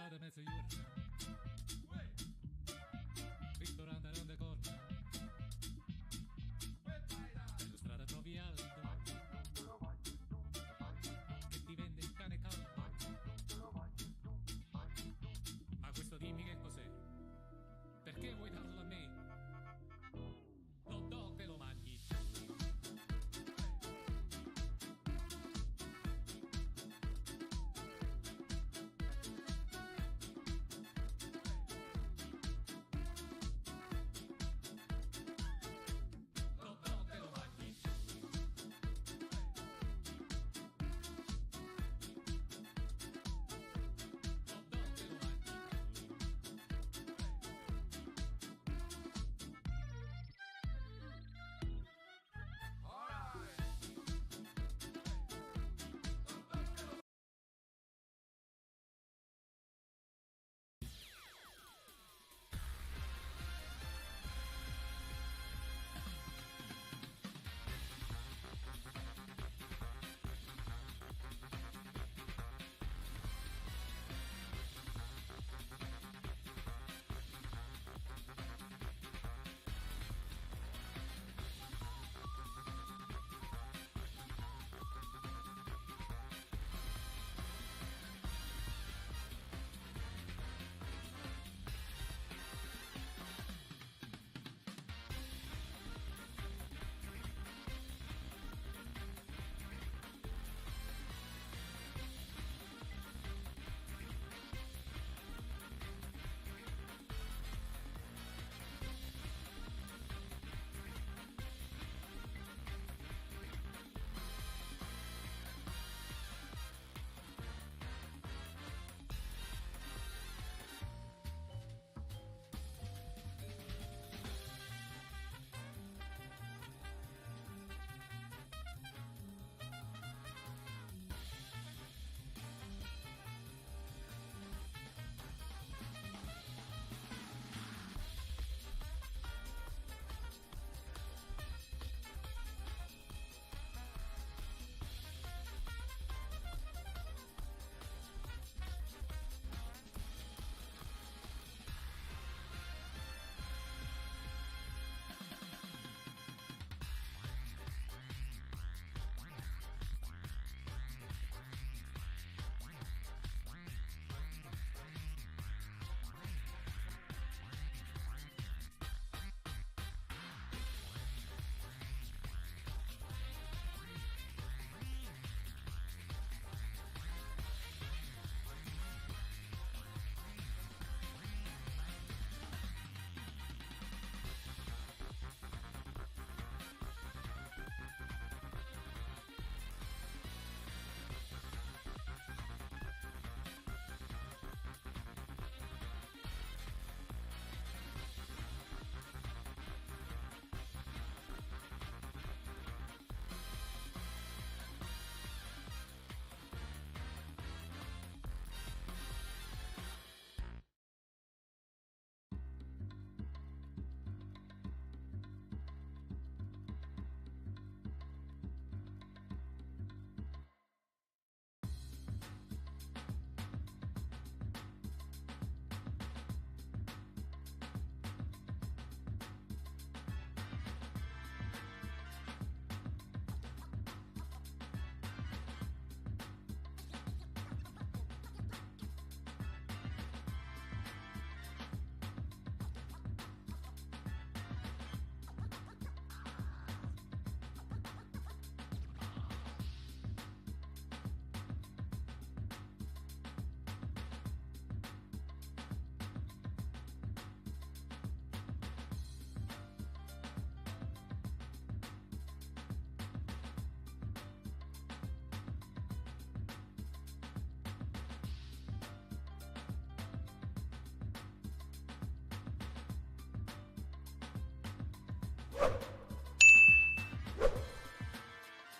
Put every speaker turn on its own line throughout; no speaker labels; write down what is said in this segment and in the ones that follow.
passate mezz'ora. Ristorante non decorre. Per strada trovi alto che ti vende il cane caldo. Ma questo dimmi che cos'è? Perché vuoi darlo a me? L'hot dog te lo mangi.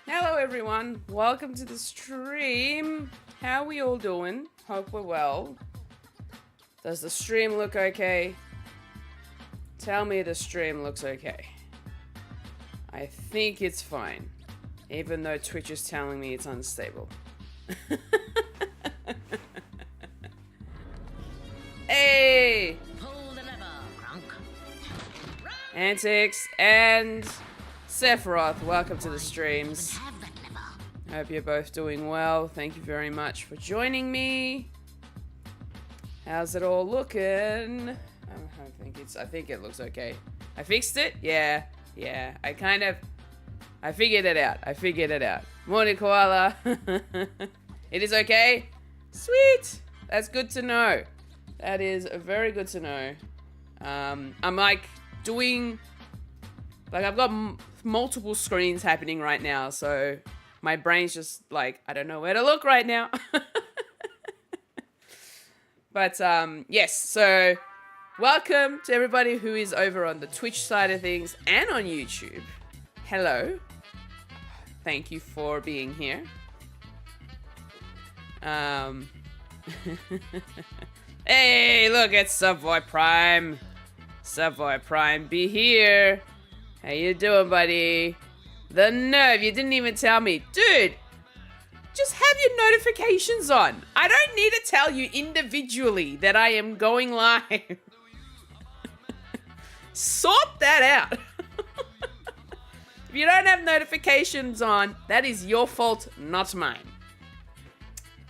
Hello everyone, welcome to the stream. How are we all doing? Hope we're well. Does the stream look okay? Tell me the stream looks okay. I think it's fine, even though Twitch is telling me it's unstable. Hey!
Pull the lever, Grunk.
Antics and Sephiroth, welcome to the streams.
Have that lever.
Hope you're both doing well. Thank you very much for joining me. How's it all looking? I think it looks okay. I fixed it? Yeah. I figured it out. Morning, Koala. It is okay? Sweet! That's good to know. That is very good to know. I'm like doing... Like I've got multiple screens happening right now, so my brain's just like, I don't know where to look right now. But yes, so welcome to everybody who is over on the Twitch side of things and on YouTube. Hello. Thank you for being here. Hey, look, it's Subway Prime. Subway Prime, be here. How you doing, buddy? The nerve, you didn't even tell me. Dude, just have your notifications on. I don't need to tell you individually that I am going live. Sort that out. If you don't have notifications on, that is your fault, not mine.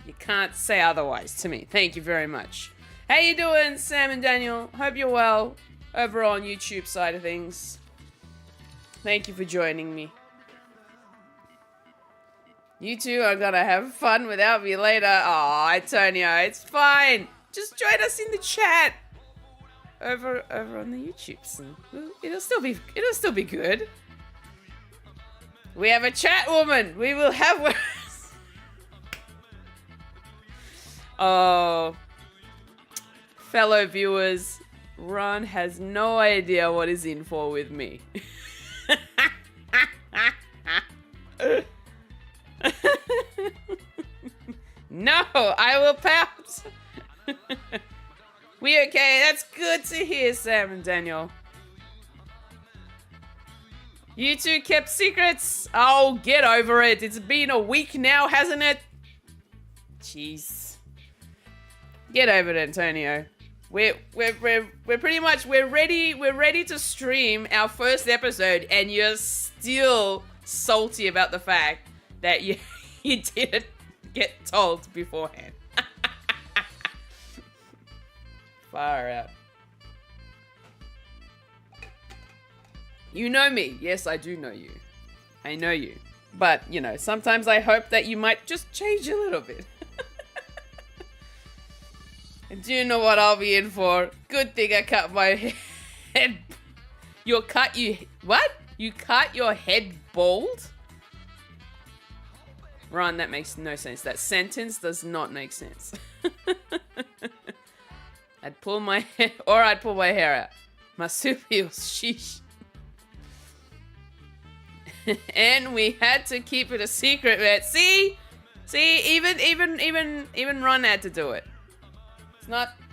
You can't say otherwise to me. Thank you very much. How you doing, Sam and Daniel? Hope you're well over on YouTube side of things. Thank you for joining me. You two are gonna have fun without me later. Oh, Antonio, it's fine. Just join us in the chat over on the YouTubes, and it'll still be good. We have a chat woman. We will have words. Oh, fellow viewers, Ron has no idea what he's in for with me. No, I will pout. We okay? That's good to hear, Sam and Daniel. You two kept secrets. Oh, get over it. It's been a week now, hasn't it? Jeez. Get over it, Antonio. We're pretty much ready to stream our first episode, and you're still salty about the fact that you didn't get told beforehand. Far out. You know me. Yes, I do know you. I know you. But, you know, sometimes I hope that you might just change a little bit. And do you know what I'll be in for? Good thing I cut my head. What? You cut your head bald? Ron, that makes no sense. That sentence does not make sense. I'd pull my hair out. Marsupials, sheesh. And we had to keep it a secret, man. See, even Ron had to do it.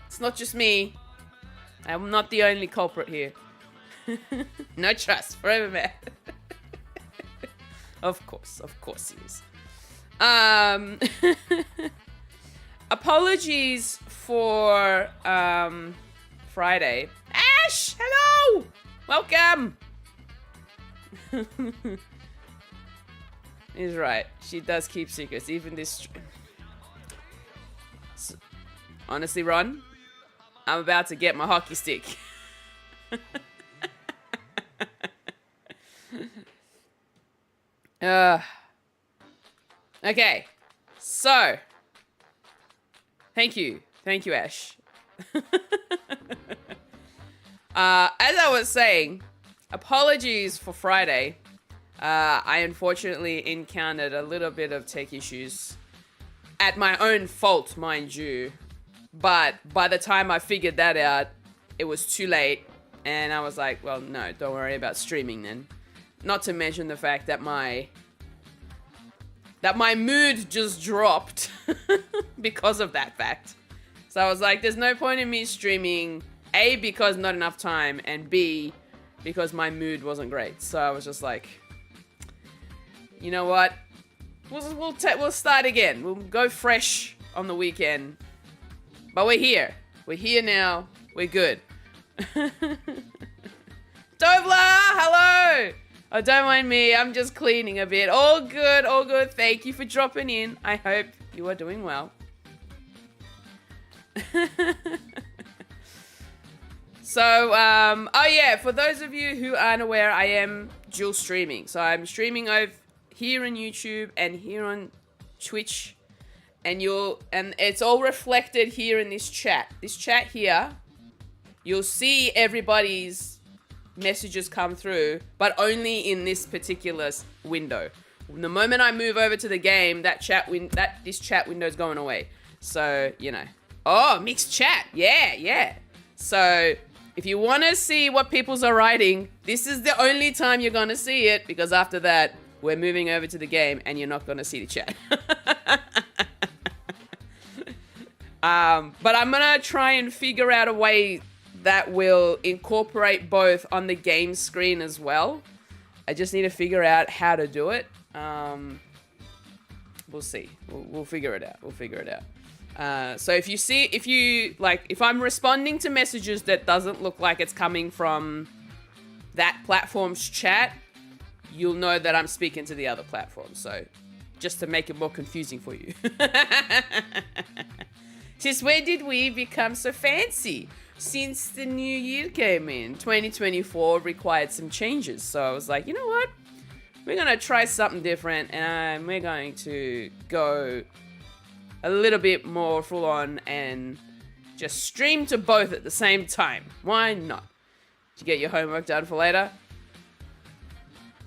It's not just me. I'm not the only culprit here. No trust, forever mad. Of course he is. Apologies for Friday. Ash, hello, welcome. He's right. She does keep secrets, even this. Honestly, Ron, I'm about to get my hockey stick. Okay, so thank you, Ash. As I was saying, apologies for Friday. I unfortunately encountered a little bit of tech issues at my own fault, mind you. But by the time I figured that out, it was too late. And I was like, well, no, don't worry about streaming then. Not to mention the fact that my mood just dropped because of that fact. So I was like, there's no point in me streaming, A, because not enough time, and B, because my mood wasn't great. So I was just like, you know what? We'll start again. We'll go fresh on the weekend. But we're here. We're here now. We're good. Dovla, hello. Oh, don't mind me. I'm just cleaning a bit. All good, all good. Thank you for dropping in. I hope you are doing well. So, oh yeah, for those of you who aren't aware, I am dual streaming. So I'm streaming over here on YouTube and here on Twitch. And it's all reflected here in this chat. This chat here, you'll see everybody's messages come through, but only in this particular window. The moment I move over to the game, this chat window's going away. So, you know. Oh, mixed chat. Yeah. So, if you want to see what people's are writing, this is the only time you're going to see it, because after that, we're moving over to the game and you're not going to see the chat. But I'm going to try and figure out a way that will incorporate both on the game screen as well. I just need to figure out how to do it. We'll see. We'll figure it out. So if I'm responding to messages that doesn't look like it's coming from that platform's chat, you'll know that I'm speaking to the other platform. So just to make it more confusing for you. Since when did we become so fancy? Since the new year came in, 2024 required some changes. So I was like, you know what? We're going to try something different, and we're going to go a little bit more full on and just stream to both at the same time. Why not? Did you get your homework done for later?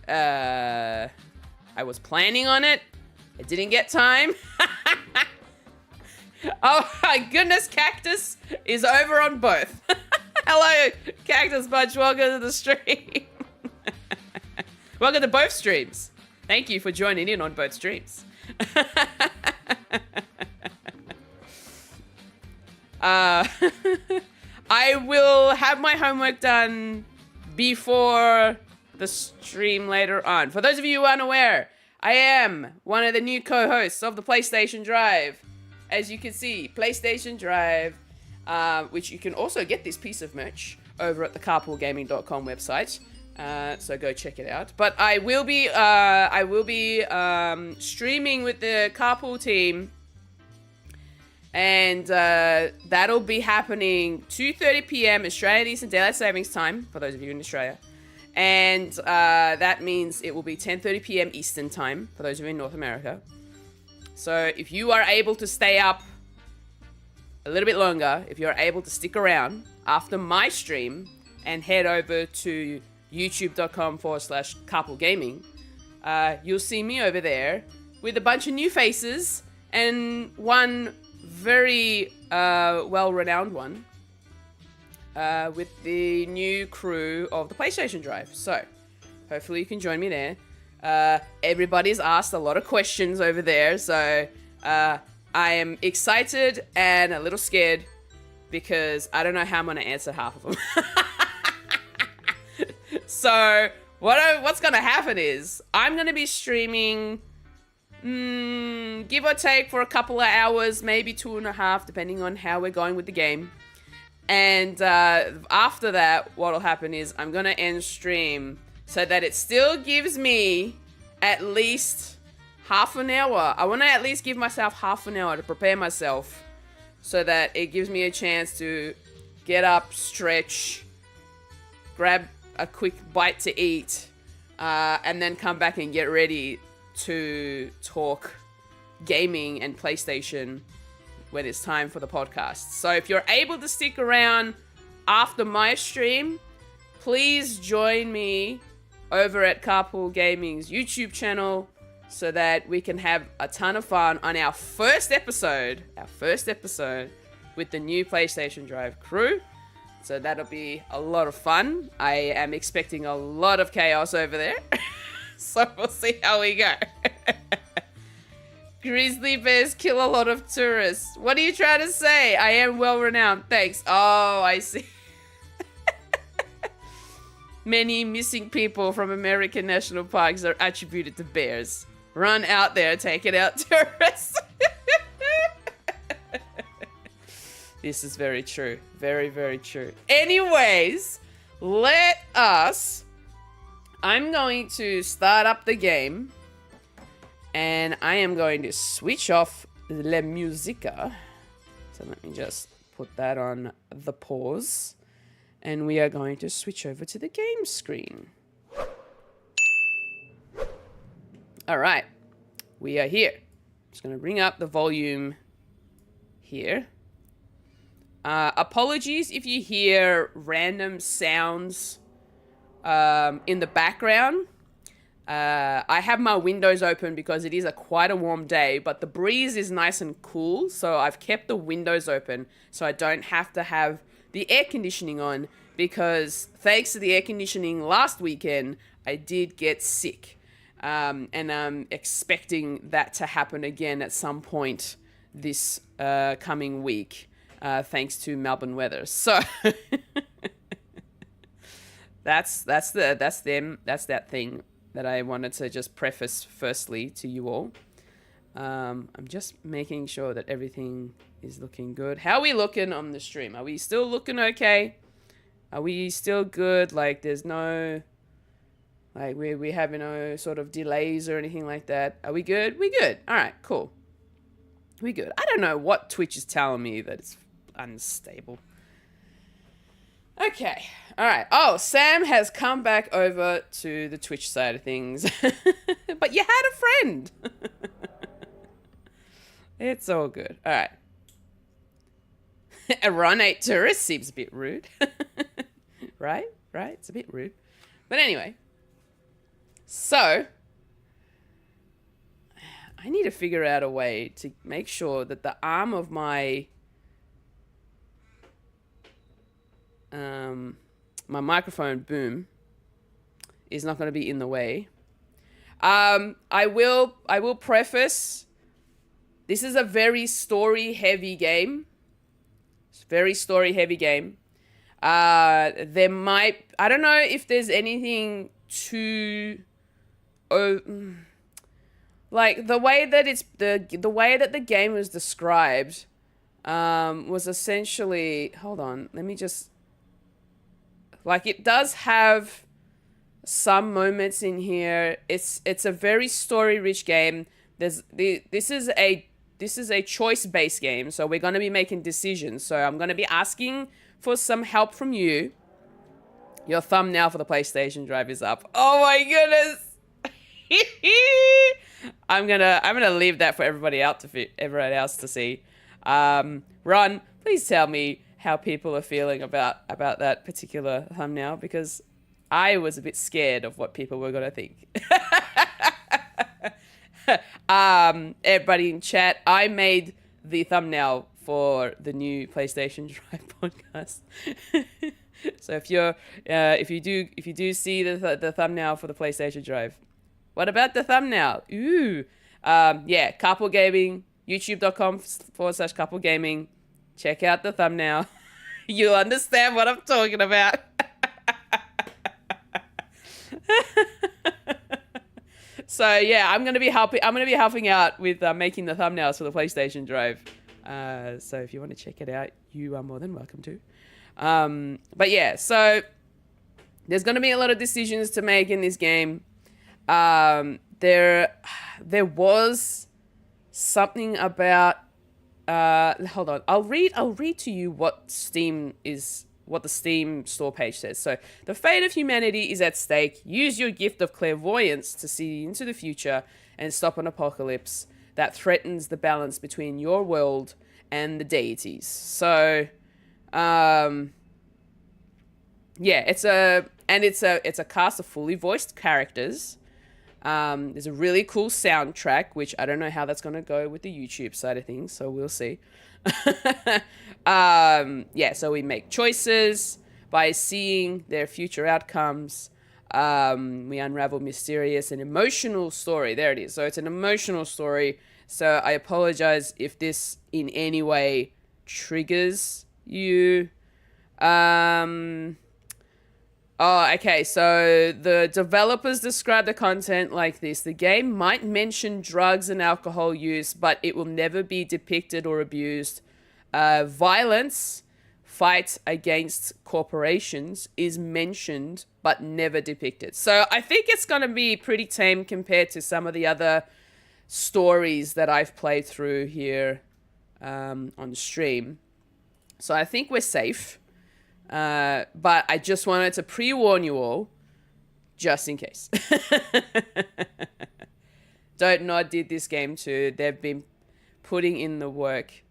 I was planning on it. I didn't get time. Oh my goodness, Cactus is over on both. Hello, Cactus Bunch. Welcome to the stream. Welcome to both streams. Thank you for joining in on both streams. I will have my homework done before the stream later on. For those of you who aren't aware, I am one of the new co-hosts of the PlayStation Drive. As you can see, PlayStation Drive, which you can also get this piece of merch over at the carpoolgaming.com website. So go check it out. But I will be streaming with the Carpool team, and that'll be happening 2:30 p.m. Australian Eastern Daylight Savings Time for those of you in Australia, and that means it will be 10:30 p.m. Eastern Time for those of you in North America. So if you are able to stay up a little bit longer, if you're able to stick around after my stream and head over to youtube.com/carpoolgaming, you'll see me over there with a bunch of new faces and one very well-renowned one with the new crew of the PlayStation Drive. So hopefully you can join me there. Everybody's asked a lot of questions over there, so I am excited and a little scared because I don't know how I'm going to answer half of them. So what's going to happen is I'm going to be streaming, give or take, for a couple of hours, maybe 2.5, depending on how we're going with the game. And after that, what'll happen is I'm going to end stream so that it still gives me at least half an hour. I want to at least give myself half an hour to prepare myself so that it gives me a chance to get up, stretch, grab a quick bite to eat, and then come back and get ready to talk gaming and PlayStation when it's time for the podcast. So if you're able to stick around after my stream, please join me over at Carpool Gaming's YouTube channel so that we can have a ton of fun on our first episode with the new PlayStation Drive crew. So that'll be a lot of fun. I am expecting a lot of chaos over there. So we'll see how we go. Grizzly bears kill a lot of tourists. What are you trying to say? I am well renowned. Thanks. Oh, I see. Many missing people from American national parks are attributed to bears. Run out there, take it out, tourists. This is very true. Very, very true. Anyways, I'm going to start up the game. And I am going to switch off La Musica. So let me just put that on the pause. And we are going to switch over to the game screen. All right. We are here. Just going to bring up the volume here. Apologies if you hear random sounds in the background. I have my windows open because it is quite a warm day, but the breeze is nice and cool, so I've kept the windows open so I don't have to have the air conditioning on, because thanks to the air conditioning last weekend, I did get sick. And I'm expecting that to happen again at some point this coming week, thanks to Melbourne weather. So that's that thing that I wanted to just preface firstly to you all. I'm just making sure that everything is looking good. How are we looking on the stream? Are we still looking okay? Are we still good? Like, there's no... Like, we have no sort of delays or anything like that. Are we good? We good. All right, cool. We good. I don't know what Twitch is telling me that it's unstable. Okay. All right. Oh, Sam has come back over to the Twitch side of things. But you had a friend. It's all good. All right. A Run 8 tourist seems a bit rude. Right? Right? It's a bit rude. But anyway. So, I need to figure out a way to make sure that the arm of my my microphone boom is not going to be in the way. I will preface, this is a very story heavy game. It's a very story heavy game. There might, I don't know if there's anything too like the way that it's the way that the game was described was essentially, hold on, let me just, like, it does have some moments in here. It's a very story rich game. This is a choice based game, so we're going to be making decisions. So I'm going to be asking for some help from you. Your thumbnail for the PlayStation Drive is up. Oh my goodness. I'm gonna leave that for everybody else to see. Ron, please tell me how people are feeling about that particular thumbnail, because I was a bit scared of what people were gonna think. Everybody in chat, I made the thumbnail for the new PlayStation Drive podcast. So if you do see the thumbnail for the PlayStation Drive, what about the thumbnail? Ooh, yeah, Couple Gaming, youtube.com/Couple Gaming. Check out the thumbnail. You'll understand what I'm talking about. So yeah, I'm gonna be helping out with making the thumbnails for the PlayStation Drive. So if you want to check it out, you are more than welcome to. But yeah, so there's gonna be a lot of decisions to make in this game. There was something about. Hold on, I'll read to you what the Steam store page says. So, the fate of humanity is at stake. Use your gift of clairvoyance to see into the future and stop an apocalypse that threatens the balance between your world and the deities. So, yeah, it's a cast of fully voiced characters. There's a really cool soundtrack, which I don't know how that's going to go with the YouTube side of things, so we'll see. Yeah, so we make choices by seeing their future outcomes. We unravel mysterious and emotional story. There it is. So it's an emotional story. So I apologize if this in any way triggers you. Oh, okay, so the developers describe the content like this. The game might mention drugs and alcohol use, but it will never be depicted or abused. violence, fight against corporations is mentioned but never depicted. So I think it's going to be pretty tame compared to some of the other stories that I've played through here on the stream. So I think we're safe. But I just wanted to pre-warn you all, just in case. Don't Nod did this game too. They've been putting in the work.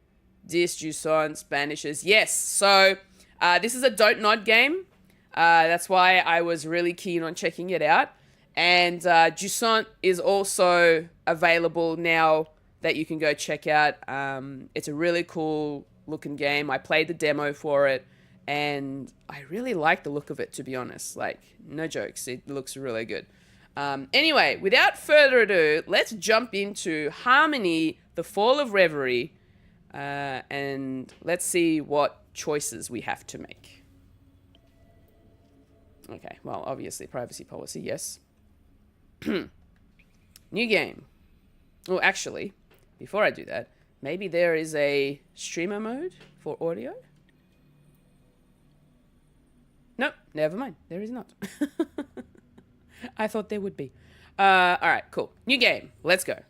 Dis, Jusant, Banishes. Yes, so this is a Don't Nod game. That's why I was really keen on checking it out. And Jusant is also available now that you can go check out. It's a really cool looking game. I played the demo for it. And I really like the look of it, to be honest. Like, no jokes. It looks really good. Anyway, without further ado, let's jump into Harmony, The Fall of Reverie, and let's see what choices we have to make. Okay, well, obviously, privacy policy, yes. New game. Oh, actually, before I do that, maybe there is a streamer mode for audio? Nope, never mind. There is not. I thought there would be. Alright, cool. New game. Let's go.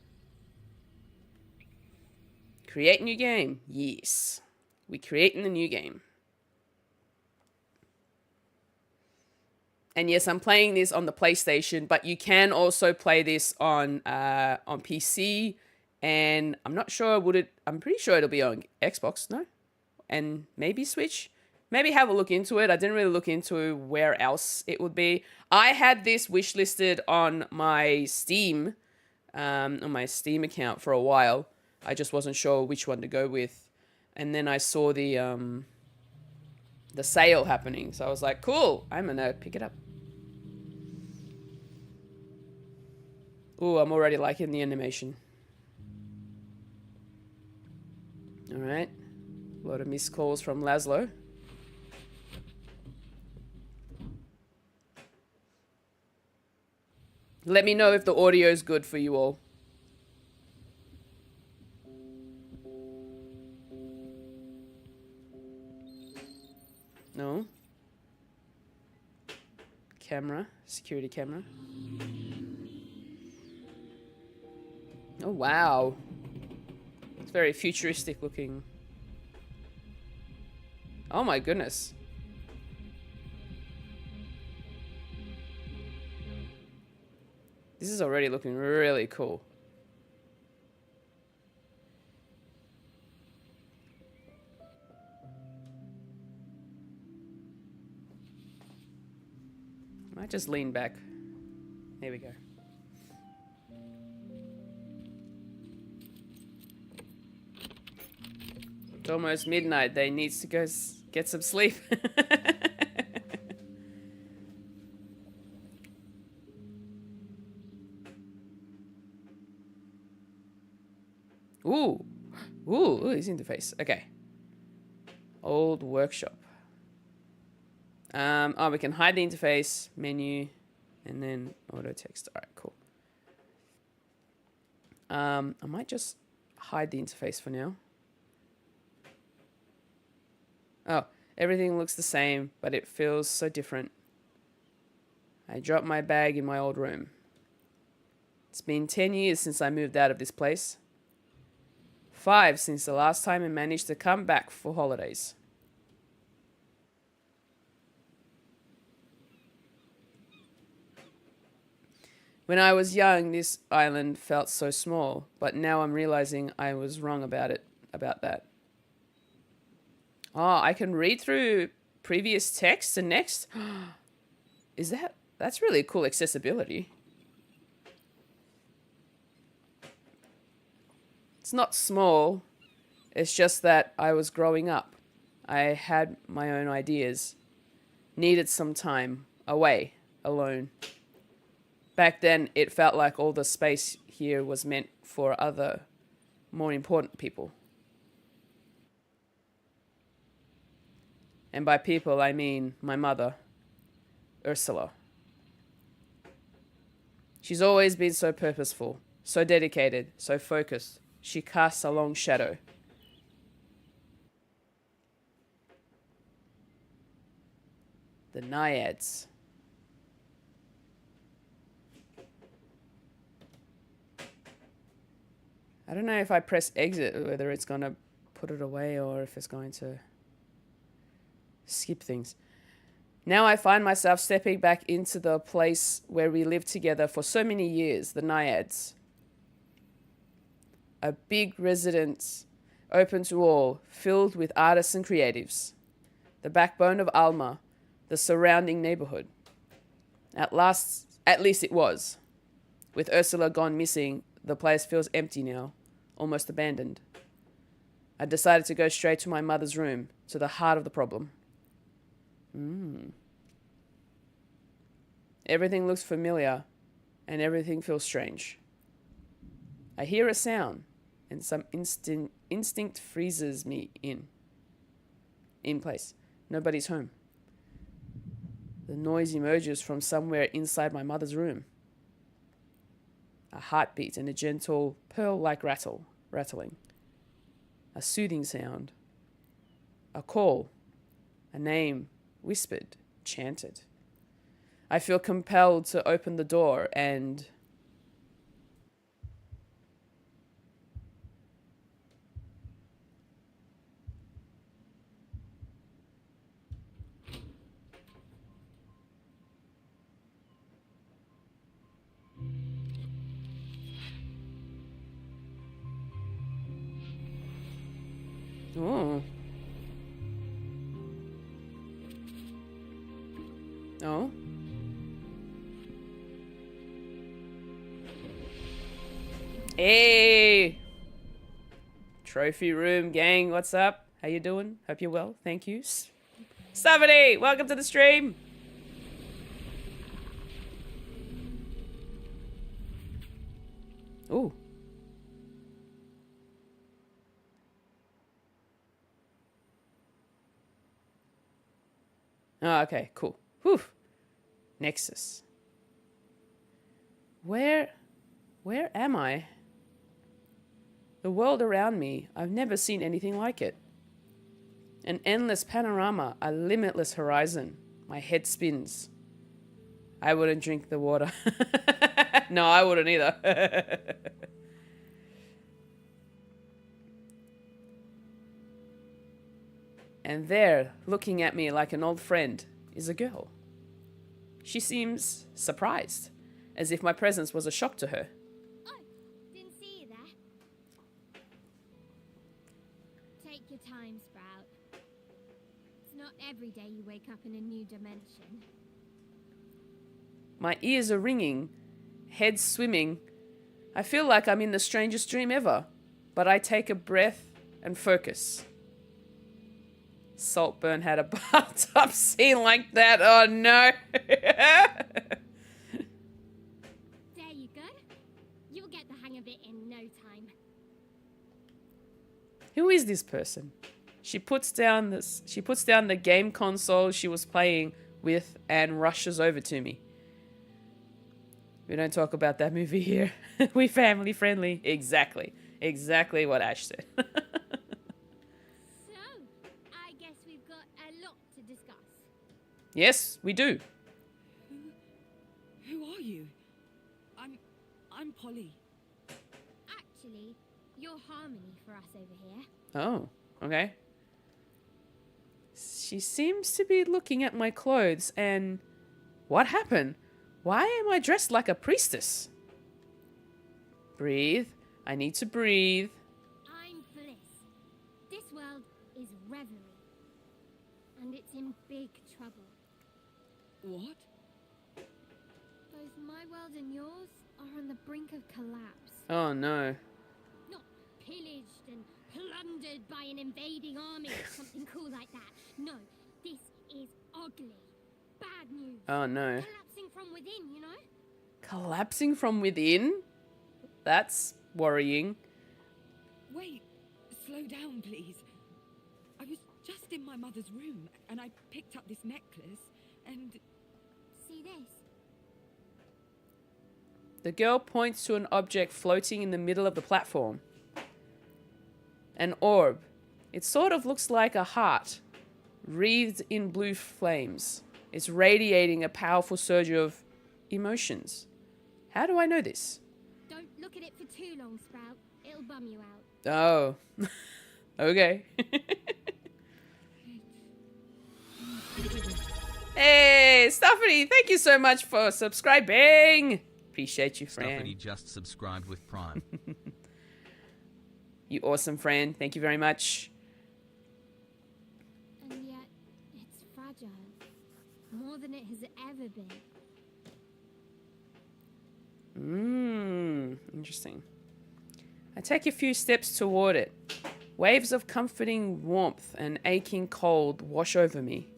Create new game. Yes. We creating the new game. And yes, I'm playing this on the PlayStation, but you can also play this on PC. And I'm not sure, I'm pretty sure it'll be on Xbox, no? And maybe Switch? Maybe have a look into it. I didn't really look into where else it would be. I had this wishlisted on my Steam account for a while. I just wasn't sure which one to go with. And then I saw the sale happening. So I was like, cool, I'm gonna pick it up. Ooh, I'm already liking the animation. All right. A lot of missed calls from Laszlo. Let me know if the audio is good for you all. No? Camera. Security camera. Oh, wow. It's very futuristic looking. Oh my goodness. This is already looking really cool. Might just lean back. There we go. It's almost midnight. They needs to go get some sleep. Ooh. Ooh, his interface. Okay. Old workshop. Oh, we can hide the interface, menu, and then auto text. All right, cool. I might just hide the interface for now. Oh, everything looks the same, but it feels so different. I dropped my bag in my old room. It's been 10 years since I moved out of this place. 5 since the last time I managed to come back for holidays. When I was young, this island felt so small, but now I'm realizing I was wrong about that. Oh, I can read through previous text and next. That's really cool accessibility. It's not small. It's just that I was growing up. I had my own ideas. Needed some time away, alone. Back then, it felt like all the space here was meant for other, more important people. And by people, I mean my mother, Ursula. She's always been so purposeful, so dedicated, so focused. She casts a long shadow. The Naiads. I don't know if I press exit, whether it's going to put it away or if it's going to skip things. Now I find myself stepping back into the place where we lived together for so many years, the Naiads. A big residence, open to all, filled with artists and creatives. The backbone of Alma, the surrounding neighborhood. At least it was. With Ursula gone missing, the place feels empty now, almost abandoned. I decided to go straight to my mother's room, to the heart of the problem. Everything looks familiar, and everything feels strange. I hear a sound, and some instinct freezes me in place. Nobody's home. The noise emerges from somewhere inside my mother's room. A heartbeat and a gentle pearl-like rattling. A soothing sound. A call. A name, whispered, chanted. I feel compelled to open the door and... Oh. Oh. Hey! Trophy room gang, what's up? How you doing? Hope you're well. Thank you. Stephanie, welcome to the stream. Ooh. Oh, okay, cool. Whew. Nexus. Where am I? The world around me, I've never seen anything like it. An endless panorama, a limitless horizon. My head spins. I wouldn't drink the water. No, I wouldn't either. And there, looking at me like an old friend, is a girl. She seems surprised, as if my presence was a shock to her.
Oh, didn't see you there. Take your time, Sprout. It's not every day you wake up in a new dimension.
My ears are ringing, head swimming. I feel like I'm in the strangest dream ever, but I take a breath and focus. Saltburn had a bathtub scene like that. Oh no.
There you go. You'll get the hang of it in no time.
Who is this person? She puts down the game console she was playing with and rushes over to me. We don't talk about that movie here. We family friendly. Exactly. Exactly what Ash said. Yes, we do.
Who are you? I'm Polly.
Actually, you're Harmony for us over here.
Oh, okay. She seems to be looking at my clothes and... What happened? Why am I dressed like a priestess? Breathe. I need to breathe.
I'm Bliss. This world is Reverie. And it's in big trouble.
What?
Both my world and yours are on the brink of collapse.
Oh no.
Not pillaged and plundered by an invading army or something cool like that. No, this is ugly. Bad news.
Oh no.
Collapsing from within, you know?
Collapsing from within? That's worrying.
Wait, slow down, please. I was just in my mother's room and I picked up this necklace and...
See this?
The girl points to an object floating in the middle of the platform. An orb. It sort of looks like a heart, wreathed in blue flames. It's radiating a powerful surge of emotions. How do I know this?
Don't look at it for too long, Sprout. It'll bum you out.
Oh. Okay. Hey, Stephanie, thank you so much for subscribing. Appreciate you, friend.
Stephanie just subscribed with Prime.
You awesome friend. Thank you very much.
And yet, it's fragile. More than it has ever been.
Interesting. I take a few steps toward it. Waves of comforting warmth and aching cold wash over me.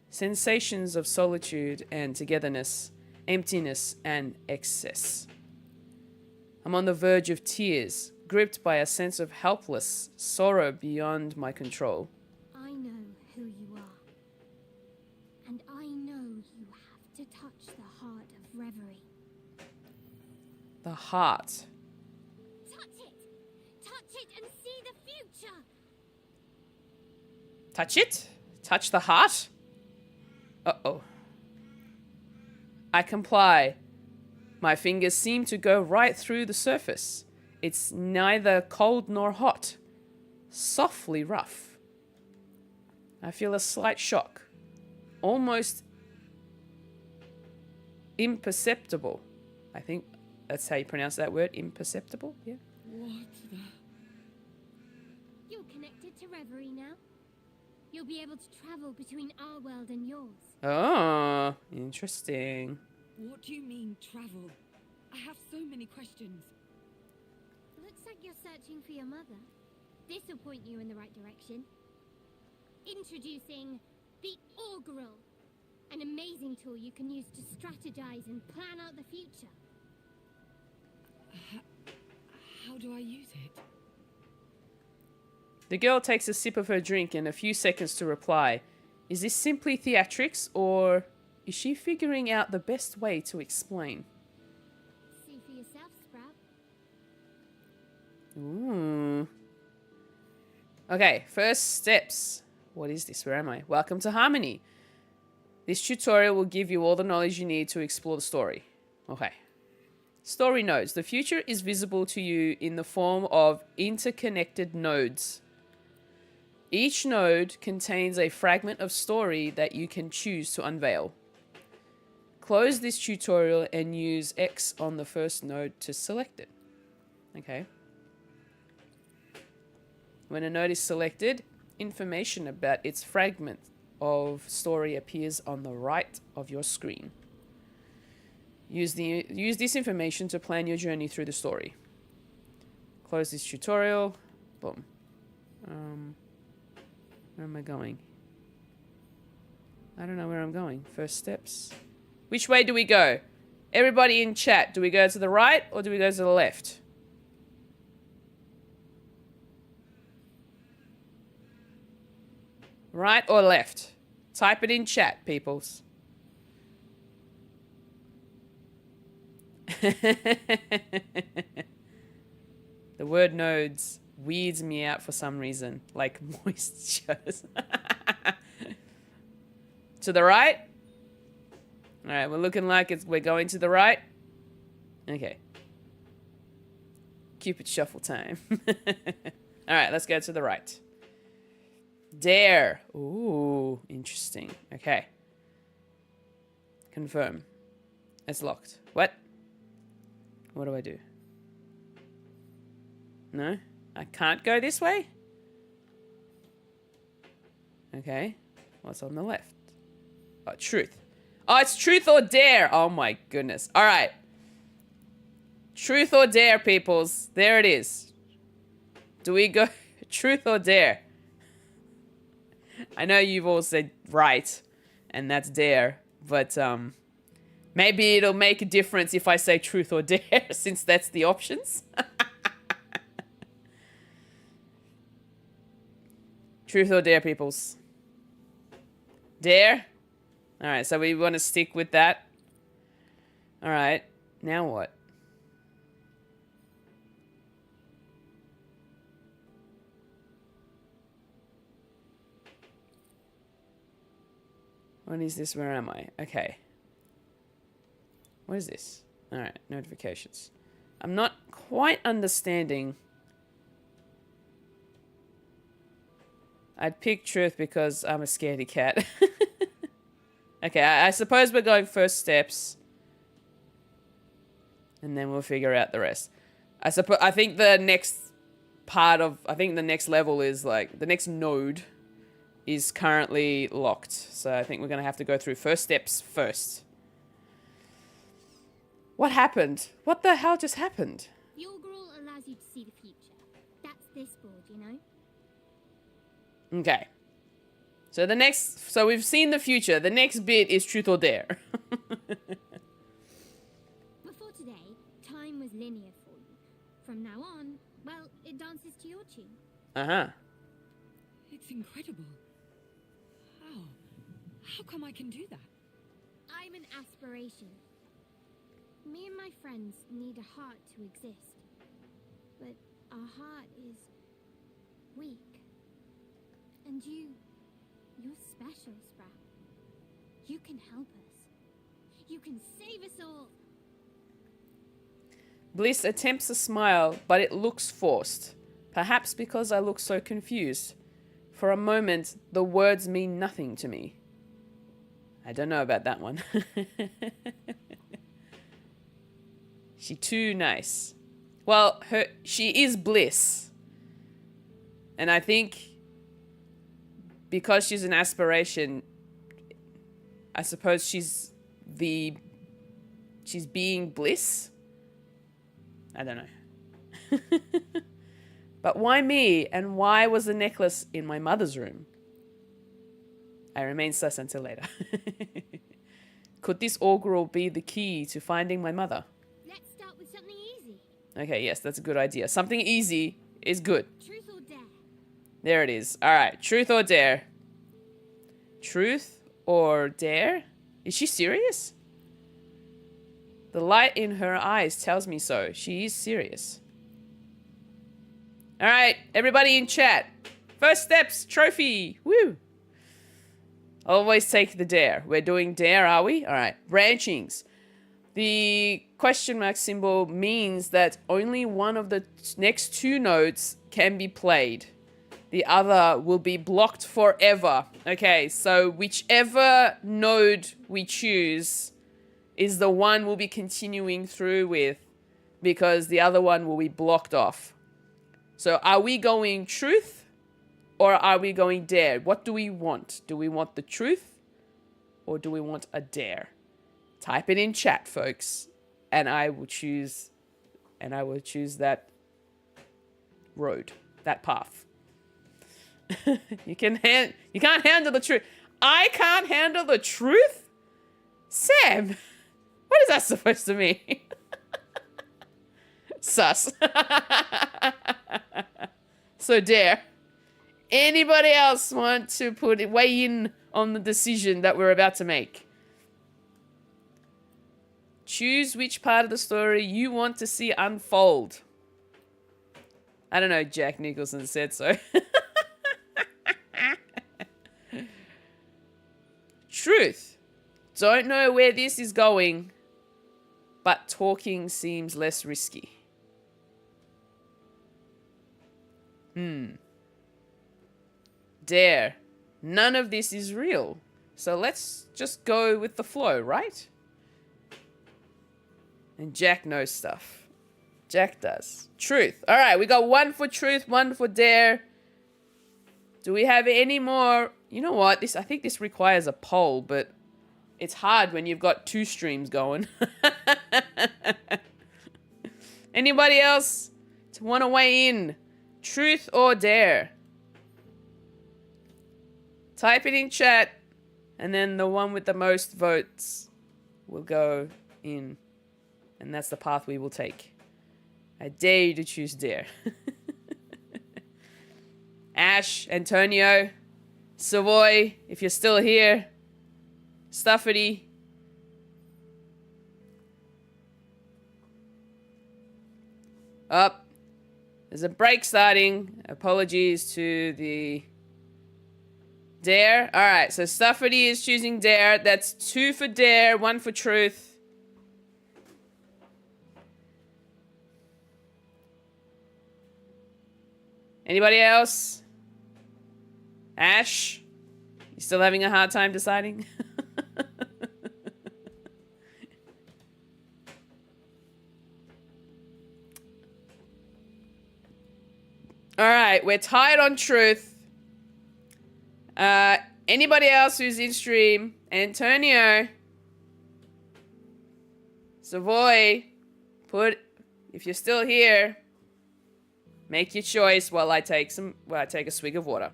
Sensations of solitude and togetherness, emptiness and excess. I'm on the verge of tears, gripped by a sense of helpless sorrow beyond my control.
I know who you are. And I know you have to touch the heart of Reverie.
The heart.
Touch it! Touch it and see the future!
Touch it? Touch the heart? Uh-oh. I comply. My fingers seem to go right through the surface. It's neither cold nor hot. Softly rough. I feel a slight shock. Almost imperceptible. I think that's how you pronounce that word, imperceptible? Yeah.
What the...
You're connected to Reverie now. You'll be able to travel between our world and yours.
Oh, interesting.
What do you mean, travel? I have so many questions.
Looks like you're searching for your mother. This'll point you in the right direction. Introducing the Augural, an amazing tool you can use to strategize and plan out the future.
How do I use it?
The girl takes a sip of her drink and a few seconds to reply. Is this simply theatrics, or is she figuring out the best way to explain?
See for yourself, Sprout.
Ooh. Okay, first steps. What is this? Where am I? Welcome to Harmony. This tutorial will give you all the knowledge you need to explore the story. Okay. Story nodes. The future is visible to you in the form of interconnected nodes. Each node contains a fragment of story that you can choose to unveil. Close this tutorial and use X on the first node to select it. Okay. When a node is selected, information about its fragment of story appears on the right of your screen. Use this information to plan your journey through the story. Close this tutorial. Boom. Where am I going? I don't know where I'm going. First steps. Which way do we go? Everybody in chat, do we go to the right or do we go to the left? Right or left? Type it in chat, peoples. The word nodes weirds me out for some reason. Like moistures. To the right? Alright, we're looking like we're going to the right. Okay. Cupid shuffle time. Alright, let's go to the right. Dare. Ooh, interesting. Okay. Confirm. It's locked. What? What do I do? No? I can't go this way? Okay. What's on the left? Oh, truth. Oh, it's truth or dare. Oh my goodness. All right. Truth or dare, peoples. There it is. Do we go truth or dare? I know you've all said right, and that's dare, but maybe it'll make a difference if I say truth or dare, since that's the options. Truth or dare, peoples? Dare? Alright, so we want to stick with that. Alright, now what? What is this? Where am I? Okay. What is this? Alright, notifications. I'm not quite understanding. I'd pick truth because I'm a scaredy cat. Okay, I suppose we're going first steps. And then we'll figure out the rest. I think the next the next level is like, the next node is currently locked. So I think we're going to have to go through first steps first. What happened? What the hell just happened?
The augural allows you to see the future. That's this board, you know?
Okay. So we've seen the future. The next bit is truth or dare.
Before today, time was linear for you. From now on, well, it dances to your tune.
Uh-huh.
It's incredible. How? How come I can do that?
I'm an aspiration. Me and my friends need a heart to exist. But our heart is weak. And you're special, Sprout. You can help us. You can save us all.
Bliss attempts a smile, but it looks forced. Perhaps because I look so confused. For a moment, the words mean nothing to me. I don't know about that one. She too nice. Well, she is Bliss. And I think because she's an aspiration, I suppose she's being Bliss. I don't know. But why me? And why was the necklace in my mother's room? I remain sus until later. Could this augural be the key to finding my mother?
Let's start with something easy.
Okay, yes, that's a good idea. Something easy is good.
Truth or dare?
There it is. All right, truth or dare? Truth or dare? Is she serious? The light in her eyes tells me so. She is serious. All right, everybody in chat. First steps, trophy. Woo. Always take the dare. We're doing dare, are we? All right, branchings. The question mark symbol means that only one of the next two notes can be played. The other will be blocked forever. Okay, so whichever node we choose is the one we'll be continuing through with, because the other one will be blocked off. So are we going truth or are we going dare? What do we want? Do we want the truth or do we want a dare? Type it in chat, folks, and I will choose that road, that path. You can't handle the truth. I can't handle the truth? Sam, what is that supposed to mean? Sus. So dare. Anybody else want to weigh in on the decision that we're about to make? Choose which part of the story you want to see unfold. I don't know, Jack Nicholson said so. Truth. Don't know where this is going, but talking seems less risky. Dare. None of this is real. So let's just go with the flow, right? And Jack knows stuff. Jack does. Truth. All right, we got one for truth, one for dare. Do we have any more? You know what? I think this requires a poll, but it's hard when you've got two streams going. Anybody else want to weigh in? Truth or dare? Type it in chat, and then the one with the most votes will go in. And that's the path we will take. I dare you to choose dare. Ash, Antonio, Savoy, if you're still here. Stuffity. Up. There's a break starting. Apologies to the Dare. All right, so Stuffity is choosing Dare. That's 2 for Dare, 1 for Truth. Anybody else? Ash? You still having a hard time deciding? All right, we're tied on Truth. Anybody else who's in stream? Antonio. Savoy. If you're still here, make your choice while I take a swig of water.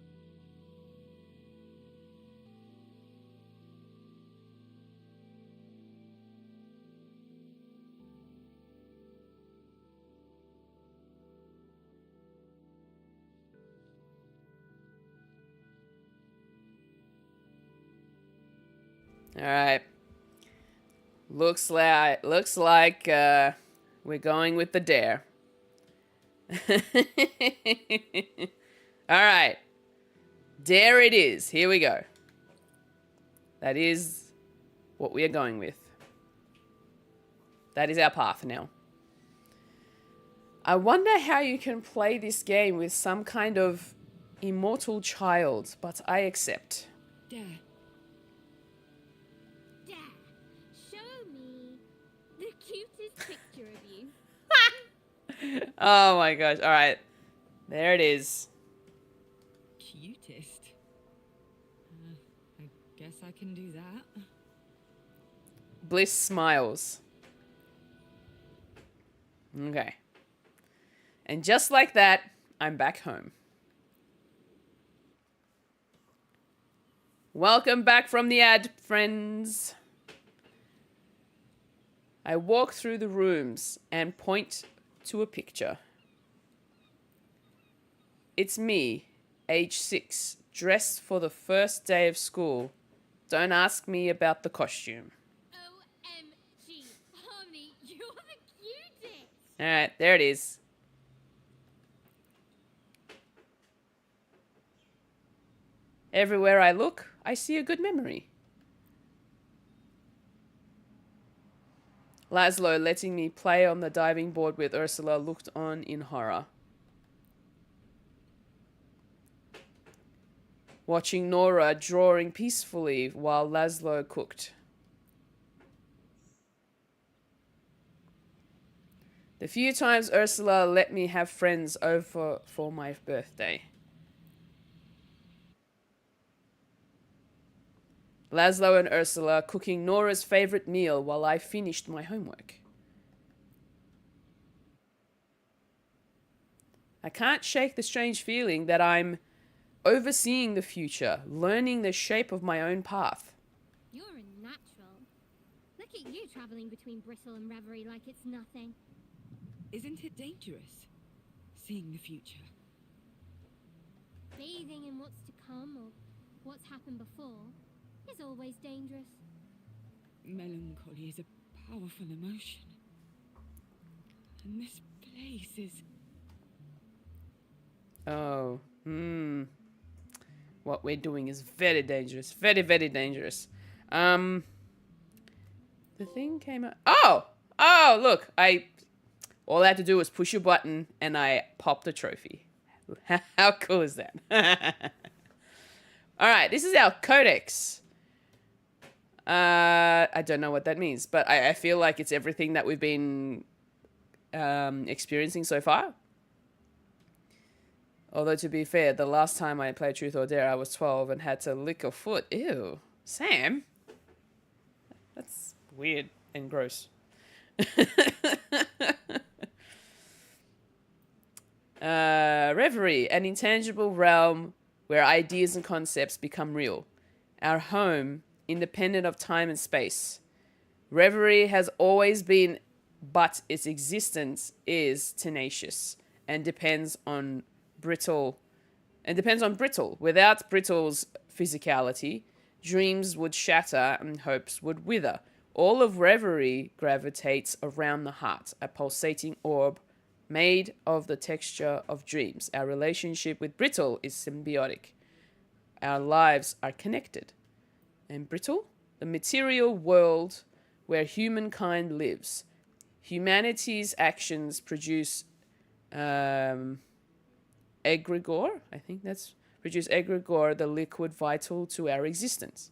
All right. Looks like we're going with the Dare. All right. Dare it is. Here we go. That is what we are going with. That is our path now. I wonder how you can play this game with some kind of immortal child, but I accept.
Dare.
Dare, show me the cutest picture of you.
Oh my gosh. All right. There it is.
Cutest. I guess I can do that.
Bliss smiles. Okay. And just like that, I'm back home. Welcome back from the ad, friends. I walk through the rooms and point to a picture. It's me, age 6, dressed for the first day of school. Don't ask me about the costume.
OMG, honey, you're the cutest.
All right, there it is. Everywhere I look, I see a good memory. Laszlo letting me play on the diving board with Ursula looked on in horror. Watching Nora drawing peacefully while Laszlo cooked. The few times Ursula let me have friends over for my birthday. Laszlo and Ursula cooking Nora's favorite meal while I finished my homework. I can't shake the strange feeling that I'm overseeing the future, learning the shape of my own path.
You're a natural. Look at you traveling between Brittle and Reverie like it's nothing.
Isn't it dangerous? Seeing the future.
Bathing in what's to come or what's happened before is always dangerous.
Melancholy is a powerful emotion. And this place is...
Oh, what we're doing is very dangerous. Very, very dangerous. The thing came out. Oh, look. All I had to do was push a button and I popped a trophy. How cool is that? All right, this is our codex. I don't know what that means, but I feel like it's everything that we've been experiencing so far. Although, to be fair, the last time I played Truth or Dare, I was 12 and had to lick a foot. Ew. Sam? That's weird and gross. Reverie, an intangible realm where ideas and concepts become real. Our home, independent of time and space. Reverie has always been, but its existence is tenacious and depends on Brittle. Without Brittle's physicality, dreams would shatter and hopes would wither. All of Reverie gravitates around the heart, a pulsating orb made of the texture of dreams. Our relationship with Brittle is symbiotic. our lives are connected. And brittle, the material world where humankind lives. Humanity's actions produce egregore, produce egregore, the liquid vital to our existence.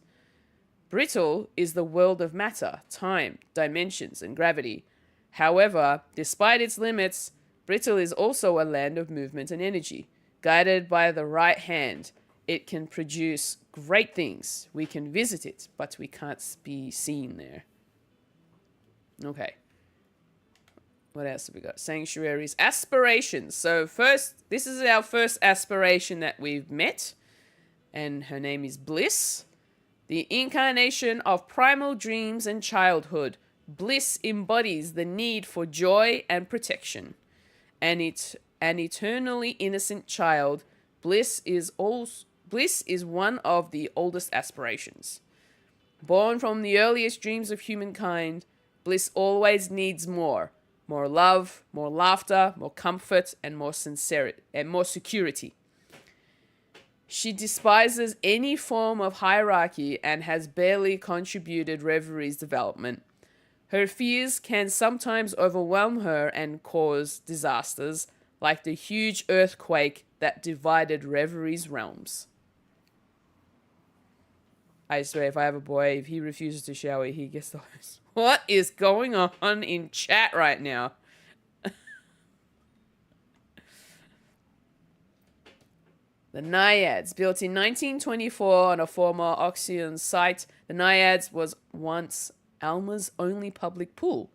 Brittle is the world of matter, time, dimensions, and gravity. However, despite its limits, brittle is also a land of movement and energy. Guided by the right hand, it can produce great things. We can visit it, but we can't be seen there. Okay. What else have we got? Sanctuaries. Aspirations. So first, this is our first aspiration that we've met. And her name is Bliss. The incarnation of primal dreams and childhood. Bliss embodies the need for joy and protection. And it's an eternally innocent child. Bliss is one of the oldest aspirations. Born from the earliest dreams of humankind, Bliss always needs more. More love, more laughter, more comfort, and more sincerity and more security. She despises any form of hierarchy and has barely contributed Reverie's development. Her fears can sometimes overwhelm her and cause disasters, like the huge earthquake that divided Reverie's realms. I swear, if I have a boy, if he refuses to shower, he gets the hose. What is going on in chat right now? The Naiads. Built in 1924 on a former Oxion site, the Naiads was once Alma's only public pool.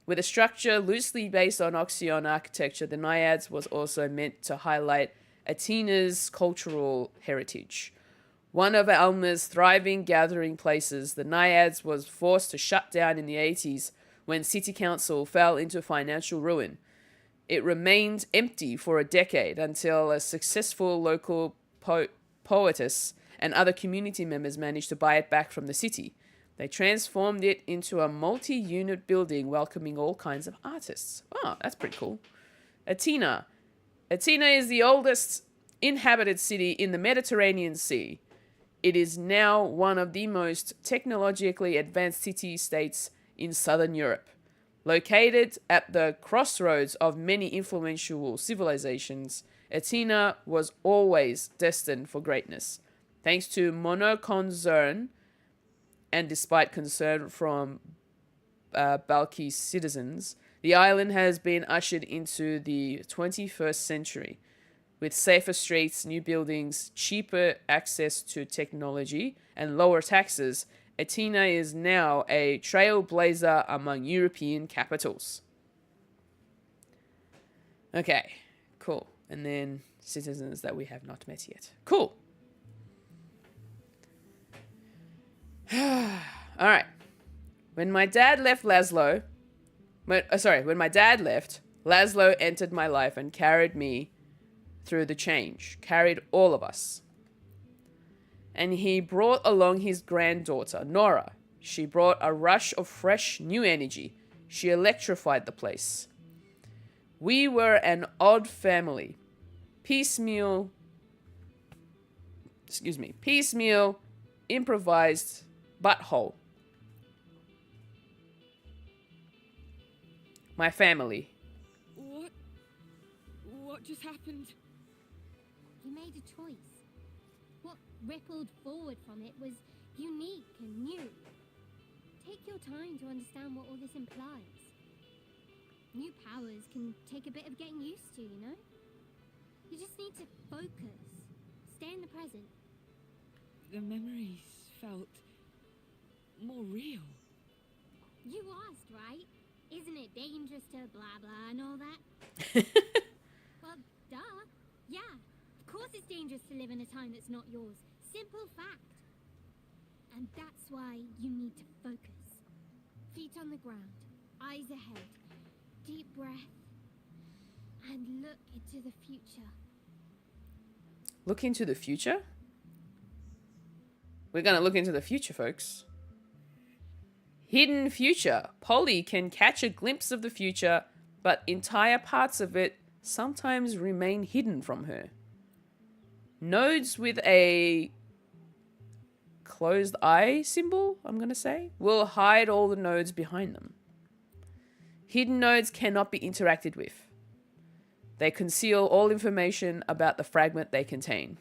With a structure loosely based on Oxion architecture, the Naiads was also meant to highlight Athena's cultural heritage. One of Alma's thriving gathering places, the Naiads was forced to shut down in the 80s when City Council fell into financial ruin. It remained empty for a decade until a successful local poetess and other community members managed to buy it back from the city. They transformed it into a multi-unit building welcoming all kinds of artists. Oh, that's pretty cool. Athena. Athena is the oldest inhabited city in the Mediterranean Sea. It is now one of the most technologically advanced city-states in southern Europe. Located at the crossroads of many influential civilizations, Athena was always destined for greatness. Thanks to monoconcern and despite concern from Balkis citizens, the island has been ushered into the 21st century. With safer streets, new buildings, cheaper access to technology, and lower taxes, Athena is now a trailblazer among European capitals. Okay, cool. And then citizens that we have not met yet. Cool. All right. When my dad left, Laszlo entered my life and carried me through the change, carried all of us. And he brought along his granddaughter, Nora. She brought a rush of fresh, new energy. She electrified the place. We were an odd family. Piecemeal, improvised butthole. My family.
What just happened?
You made a choice. What rippled forward from it was unique and new. Take your time to understand what all this implies. New powers can take a bit of getting used to, you know? You just need to focus. Stay in the present.
The memories felt more real.
You asked, right? Isn't it dangerous to blah blah and all that? Well, duh. Yeah, of course it's dangerous to live in a time that's not yours. Simple fact. And that's why you need to focus. Feet on the ground, eyes ahead, deep breath, and look into the future.
Look into the future? We're going to look into the future, folks. Hidden future. Polly can catch a glimpse of the future, but entire parts of it sometimes remain hidden from her. Nodes with a closed eye symbol, I'm going to say, will hide all the nodes behind them. Hidden nodes cannot be interacted with. They conceal all information about the fragment they contain.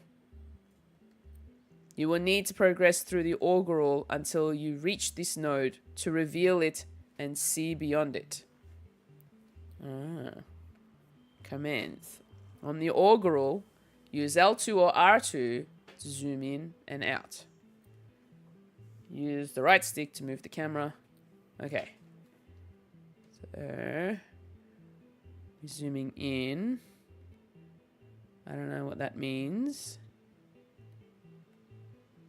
You will need to progress through the augural until you reach this node to reveal it and see beyond it. Commands. On the augural, use L2 or R2 to zoom in and out. Use the right stick to move the camera. Okay. So, zooming in. I don't know what that means.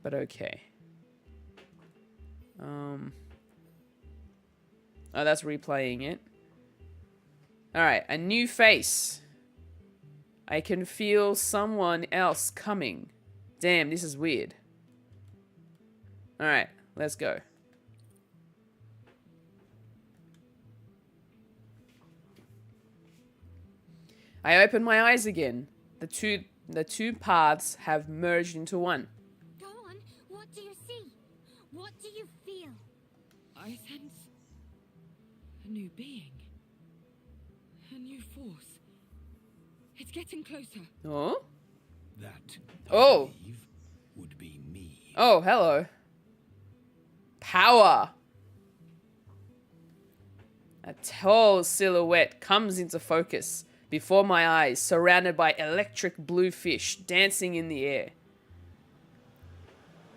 But okay. Oh, that's replaying it. Alright, a new face. I can feel someone else coming. Damn, this is weird. Alright, let's go. I open my eyes again. The two paths have merged into one.
Go on. What do you see? What do you feel?
I sense a new being. A new force. It's getting closer.
Oh?
That,
Oh.
I believe, would be me.
Oh, hello. Power. A tall silhouette comes into focus before my eyes, surrounded by electric blue fish dancing in the air.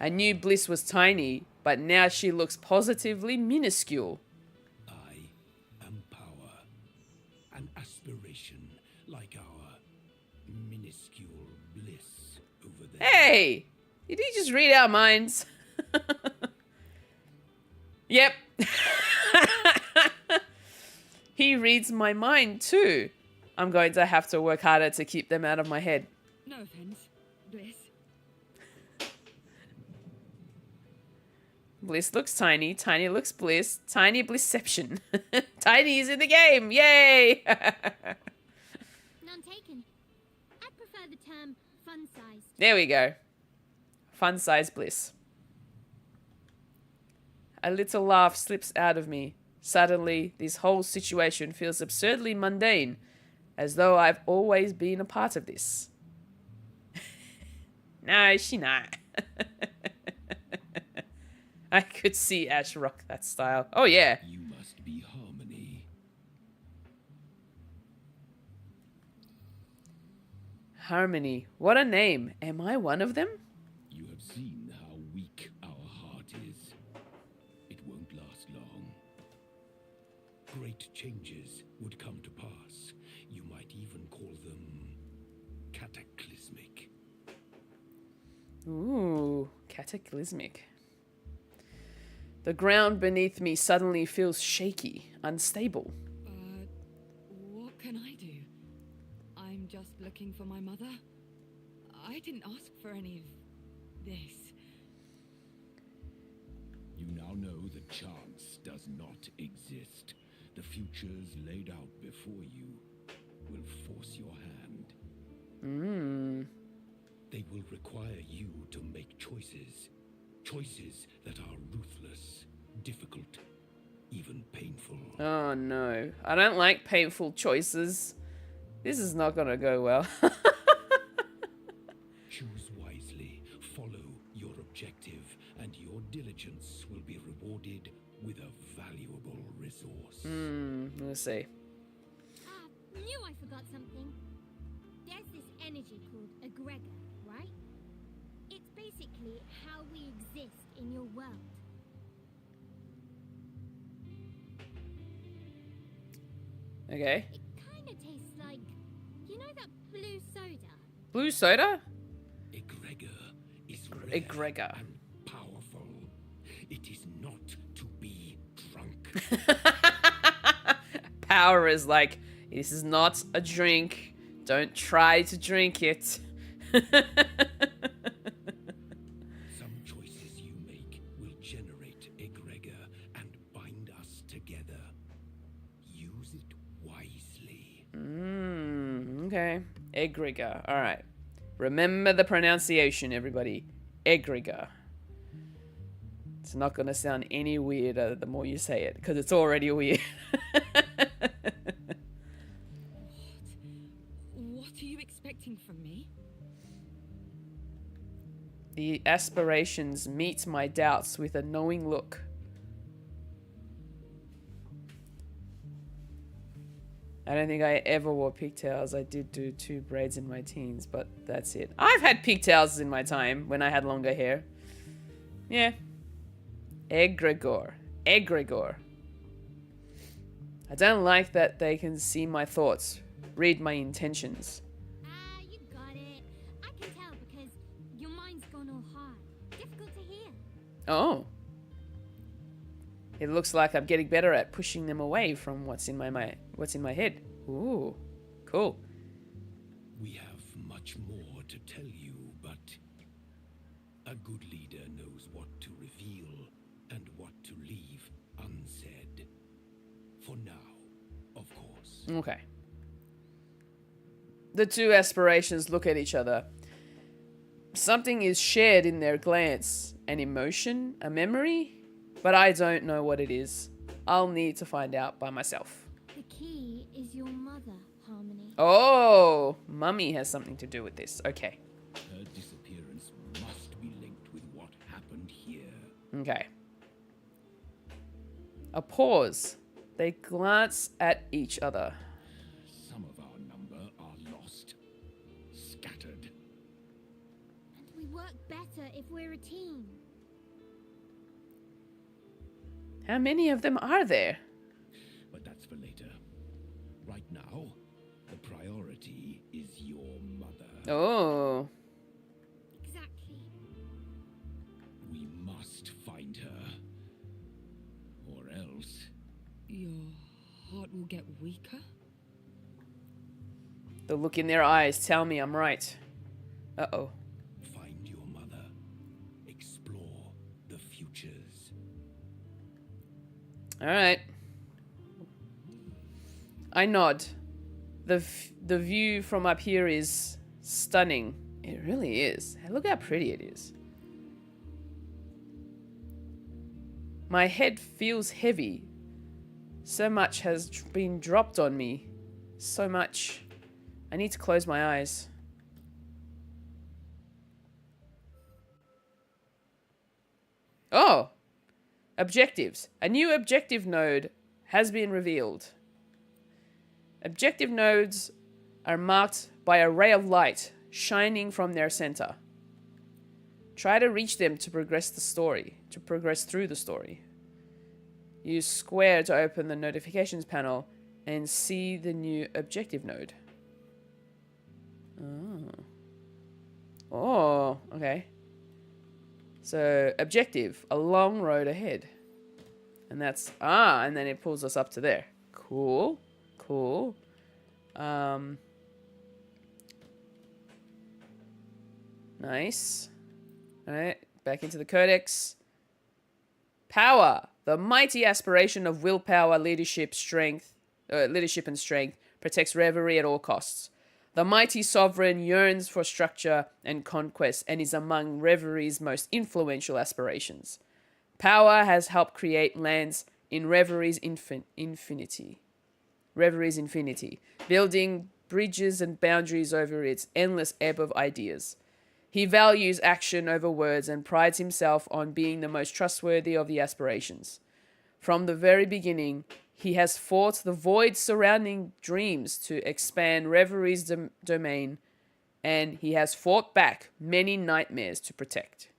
I knew Bliss was tiny, but now she looks positively minuscule.
I am power. An aspiration like our minuscule bliss over there.
Hey! Did he just read our minds? Yep. He reads my mind too. I'm going to have to work harder to keep them out of my head.
No offense, Bliss.
Bliss looks tiny. Tiny looks Bliss. Tiny Blissception. Tiny is in the game. Yay!
None taken. I prefer the term fun-sized.
There we go. Fun size Bliss. A little laugh slips out of me. Suddenly, this whole situation feels absurdly mundane, as though I've always been a part of this. No, she not. I could see Ash rock that style. Oh, yeah.
You must be Harmony.
Harmony. What a name. Am I one of them?
You have seen how weak our heart is. It won't last long. Great changes would come to pass. You might even call them cataclysmic.
Ooh, cataclysmic. The ground beneath me suddenly feels shaky, unstable.
What can I do? I'm just looking for my mother. I didn't ask for any of this.
You now know that chance does not exist. The futures laid out before you will force your hand. They will require you to make choices. Choices that are ruthless, difficult, even painful.
Oh no. I don't like painful choices. This is not gonna go well.
Choose wisely, follow your objective, and your diligence will be rewarded with a valuable resource.
Let's see.
Knew I forgot something. There's this energy called egregor, right? It's basically how we exist in your world.
Okay.
It kind of tastes like, you know that blue soda?
Blue soda?
Egregor is rare
Egregor.
and powerful. It is not to be drunk.
Power is like, this is not a drink. Don't try to drink it.
Some choices you make will generate egregor and bind us together. Use it wisely.
Okay. Egregor. Alright. Remember the pronunciation, everybody. Egregor. It's not going to sound any weirder the more you say it, because it's already weird.
What are you expecting from me?
The aspirations meet my doubts with a knowing look. I don't think I ever wore pigtails. I did do 2 braids in my teens, but that's it. I've had pigtails in my time when I had longer hair. Yeah. Egregore. Egregore. I don't like that they can see my thoughts, read my intentions.
You got it. I can tell because your mind's gone all hard. Difficult to hear.
Oh. It looks like I'm getting better at pushing them away from what's in my head. Ooh, cool.
We have much more to tell you, but a good leader knows what to reveal and what to leave unsaid. For now, of course.
Okay. The 2 aspirations look at each other. Something is shared in their glance. An emotion, a memory, but I don't know what it is. I'll need to find out by myself.
The key is your mother, Harmony.
Oh, Mummy has something to do with this. Okay.
Her disappearance must be linked with what happened here.
Okay. A pause. They glance at each other.
Some of our number are lost, scattered.
And we work better if we're a team.
How many of them are there?
But that's for later. Right now, the priority is your mother.
Oh.
Exactly.
We must find her. Or else...
Your heart will get weaker?
The look in their eyes tell me I'm right. Uh-oh.
Find your mother. Explore the futures.
All right. I nod. The view from up here is stunning. It really is. Look how pretty it is. My head feels heavy. So much has been dropped on me. So much. I need to close my eyes. Oh! Objectives. A new objective node has been revealed. Objective nodes are marked by a ray of light shining from their center. Try to reach them to progress through the story. Use square to open the notifications panel and see the new objective node. Oh, okay. So, objective, a long road ahead. And that's, and then it pulls us up to there. Cool, cool. Nice. Alright, back into the codex. Power, the mighty aspiration of willpower, leadership and strength, protects Reverie at all costs. The mighty sovereign yearns for structure and conquest and is among Reverie's most influential aspirations. Power has helped create lands in Reverie's infinity, building bridges and boundaries over its endless ebb of ideas. He values action over words and prides himself on being the most trustworthy of the aspirations. From the very beginning, he has fought the void surrounding dreams to expand Reverie's domain, and he has fought back many nightmares to protect.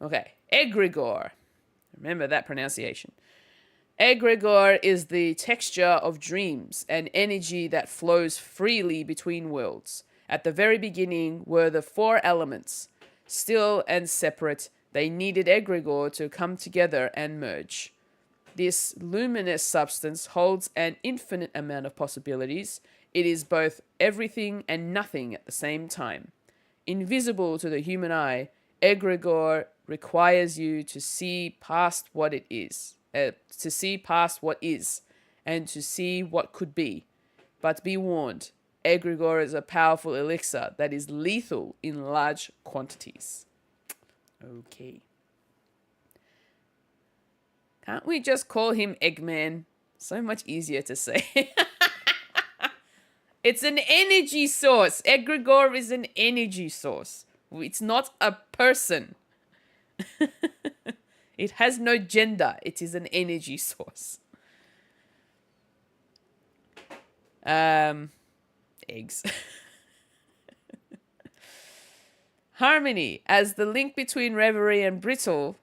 Okay, egregore. Remember that pronunciation. Egregore is the texture of dreams, an energy that flows freely between worlds. At the very beginning were the 4 elements. Still and separate, they needed egregore to come together and merge. This luminous substance holds an infinite amount of possibilities. It is both everything and nothing at the same time. Invisible to the human eye, egregore requires you to see past what it is, and to see what could be. But be warned, egregore is a powerful elixir that is lethal in large quantities. Okay. Can't we just call him Eggman? So much easier to say. It's an energy source. Egregore is an energy source. It's not a person. It has no gender. It is an energy source. Eggs. Harmony. As the link between Reverie and Brittle,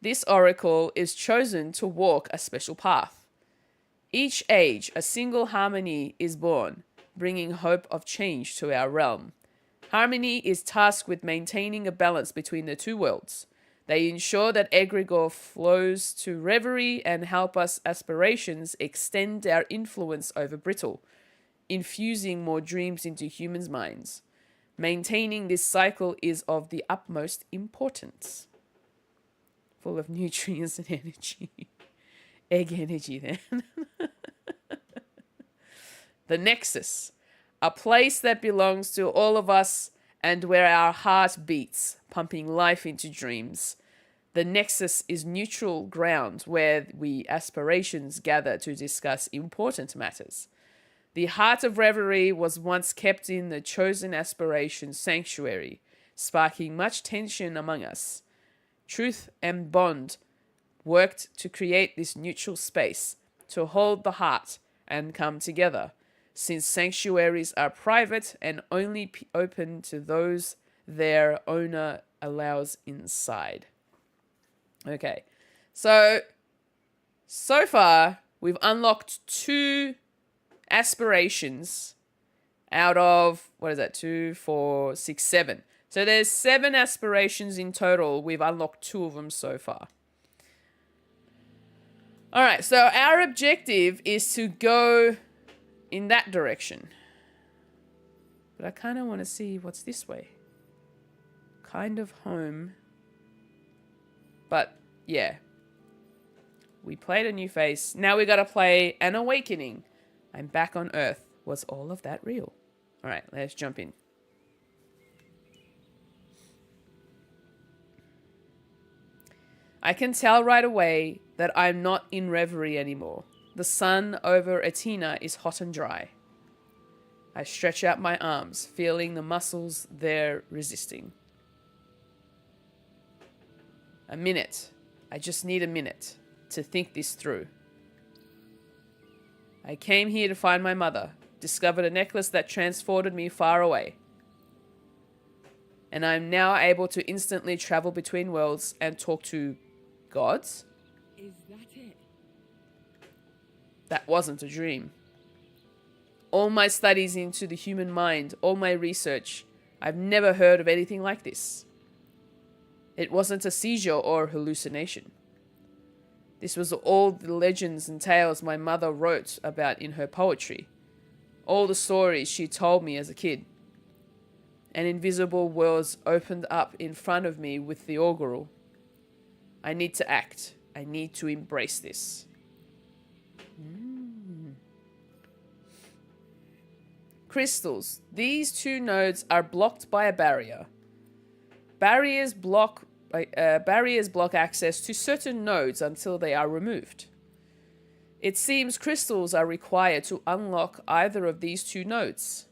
this oracle is chosen to walk a special path. Each age, a single harmony is born, bringing hope of change to our realm. Harmony is tasked with maintaining a balance between the two worlds. They ensure that egregore flows to Reverie and help us aspirations extend our influence over Brittle, infusing more dreams into humans' minds. Maintaining this cycle is of the utmost importance. Full of nutrients and energy. Egg energy then. The Nexus. A place that belongs to all of us and where our heart beats, pumping life into dreams. The Nexus is neutral ground where we aspirations gather to discuss important matters. The heart of Reverie was once kept in the chosen aspiration sanctuary, sparking much tension among us. Truth and Bond worked to create this neutral space, to hold the heart and come together, since sanctuaries are private and only open to those their owner allows inside. Okay, so far we've unlocked 2 aspirations out of, what is that, 2, 4, 6, 7. So there's 7 aspirations in total. We've unlocked 2 of them so far. All right, so our objective is to go in that direction. But I kind of want to see what's this way. Kind of home. But, yeah. We played a new face. Now we got to play an awakening. I'm back on Earth. Was all of that real? All right, let's jump in. I can tell right away that I'm not in Reverie anymore. The sun over Atina is hot and dry. I stretch out my arms, feeling the muscles there resisting. A minute. I just need a minute to think this through. I came here to find my mother, discovered a necklace that transported me far away. And I'm now able to instantly travel between worlds and talk to gods?
Is that it?
That wasn't a dream. All my studies into the human mind, all my research, I've never heard of anything like this. It wasn't a seizure or hallucination. This was all the legends and tales my mother wrote about in her poetry. All the stories she told me as a kid. An invisible world opened up in front of me with the augural. I need to act. I need to embrace this. Crystals. These 2 nodes are blocked by a barrier. Barriers block access to certain nodes until they are removed. It seems crystals are required to unlock either of these 2 nodes.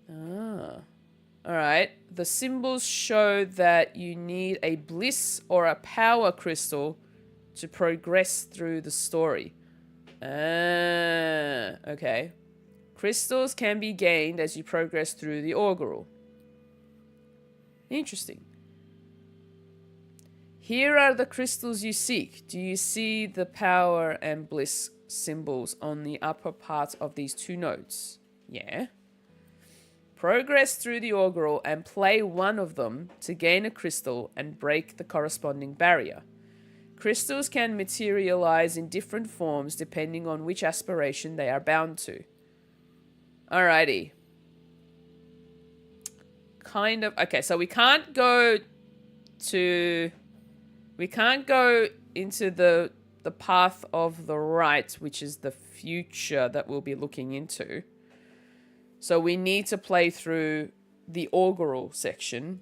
Alright. The symbols show that you need a bliss or a power crystal to progress through the story. Okay. Crystals can be gained as you progress through the augural. Interesting. Here are the crystals you seek. Do you see the power and bliss symbols on the upper part of these 2 nodes? Yeah. Progress through the augural and play one of them to gain a crystal and break the corresponding barrier. Crystals can materialize in different forms depending on which aspiration they are bound to. Alrighty. Kind of. Okay, so we can't go into the path of the right, which is the future that we'll be looking into. So we need to play through the augural section.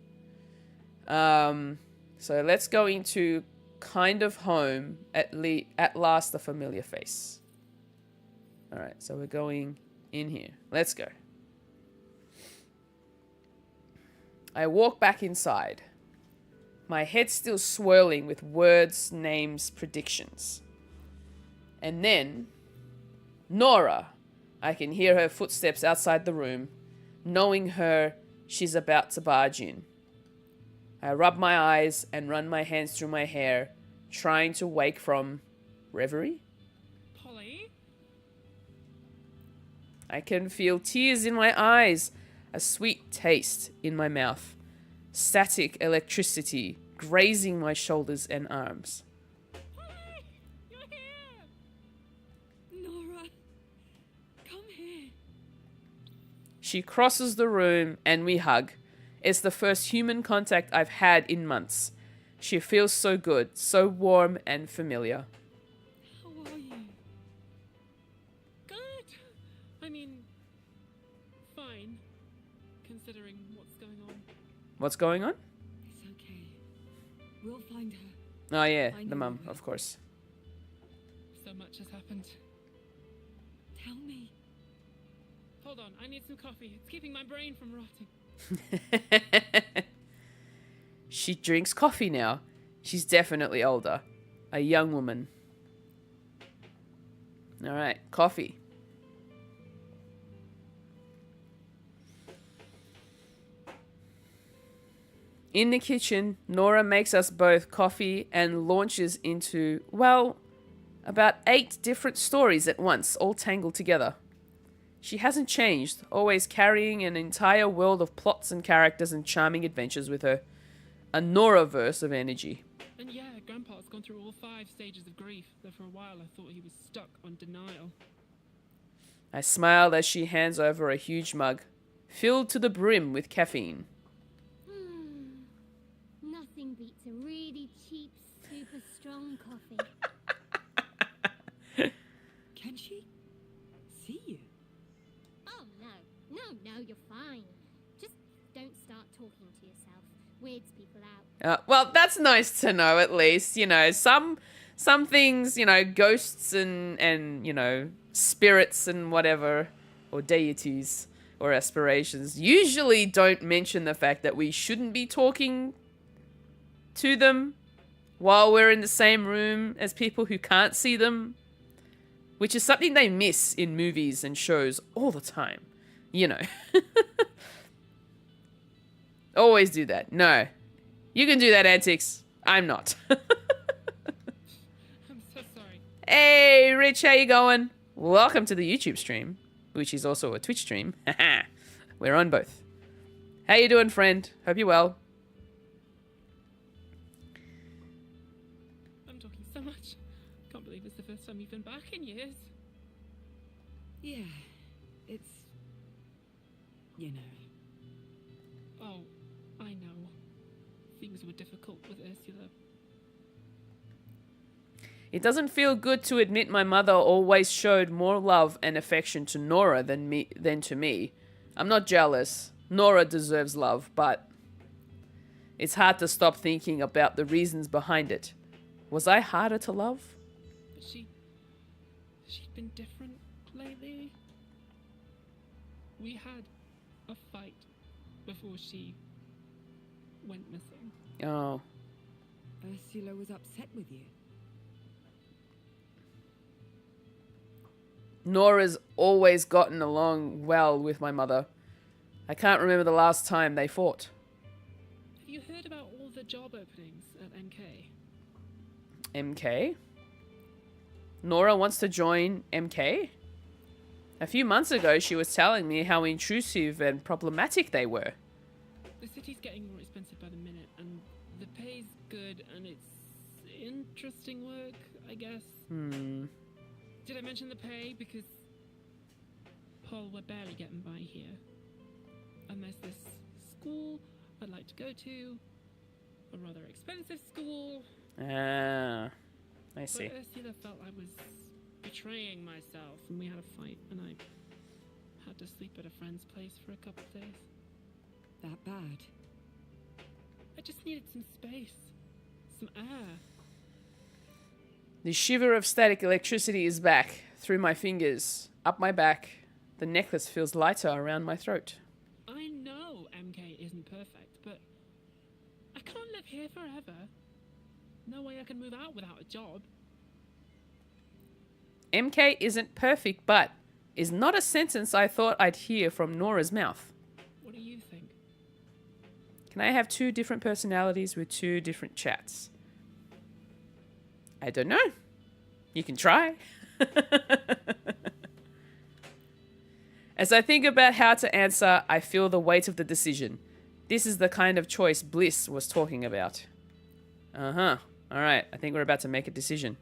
So let's go into kind of home, at last a familiar face. All right, so we're going in here. Let's go. I walk back inside, my head still swirling with words, names, predictions. And then, Nora. I can hear her footsteps outside the room. Knowing her, she's about to barge in. I rub my eyes and run my hands through my hair, trying to wake from reverie.
Polly?
I can feel tears in my eyes, a sweet taste in my mouth, static electricity grazing my shoulders and arms.
Polly! You're here!
Nora, come here.
She crosses the room and we hug. It's the first human contact I've had in months. She feels so good, so warm and familiar.
How are you?
Good! I mean, fine. Considering what's going on.
What's going on?
It's okay. We'll find her.
Oh yeah,
I
the
know
mum,
her.
of course.
So much has happened.
Tell me.
Hold on, I need some coffee. It's keeping my brain from rotting.
She drinks coffee now. She's definitely older. A young woman. Alright, coffee. In the kitchen, Nora makes us both coffee and launches into, well, about 8 different stories at once, all tangled together. She hasn't changed, always carrying an entire world of plots and characters and charming adventures with her. A Nora-verse of energy.
And yeah, Grandpa's gone through all 5 stages of grief, though for a while I thought he was stuck on denial.
I smiled as she hands over a huge mug, filled to the brim with caffeine.
Nothing beats a really cheap, super strong coffee.
Can she see you?
Oh, no. No, you're fine. Just don't start talking to yourself. Weirds people out.
Well, that's nice to know at least. You know, some things, you know, ghosts and you know, spirits and whatever, or deities or aspirations, usually don't mention the fact that we shouldn't be talking to them while we're in the same room as people who can't see them, which is something they miss in movies and shows all the time. You know. Always do that. No. You can do that, Antics. I'm not.
I'm so sorry.
Hey, Rich, how you going? Welcome to the YouTube stream, which is also a Twitch stream. We're on both. How you doing, friend? Hope you're well.
I'm talking so much. Can't believe it's the first time you've been back in years.
Yeah, it's... You know.
Oh, I know. Things were difficult with Ursula.
It doesn't feel good to admit my mother always showed more love and affection to Nora than to me. I'm not jealous. Nora deserves love, but it's hard to stop thinking about the reasons behind it. Was I harder to love?
But she'd been different lately. We had a fight before she went missing.
Oh.
Ursula was upset with you.
Nora's always gotten along well with my mother. I can't remember the last time they fought.
Have you heard about all the job openings at MK?
MK? Nora wants to join MK? A few months ago, she was telling me how intrusive and problematic they were.
The city's getting more expensive by the minute, and the pay's good, and it's interesting work, I guess. Did I mention the pay? Because, Paul, we're barely getting by here. And there's this school I'd like to go to, a rather expensive school.
Ah, I see.
But Ursula felt I was betraying myself, and we had a fight, and I had to sleep at a friend's place for a couple of days.
That bad?
I just needed some space. Some air.
The shiver of static electricity is back, through my fingers, up my back. The necklace feels lighter around my throat.
I know MK isn't perfect, but I can't live here forever. No way I can move out without a job.
MK isn't perfect, but is not a sentence I thought I'd hear from Nora's mouth.
What do you think?
Can I have two different personalities with two different chats? I don't know. You can try. As I think about how to answer, I feel the weight of the decision. This is the kind of choice Bliss was talking about. Uh-huh. All right. I think we're about to make a decision.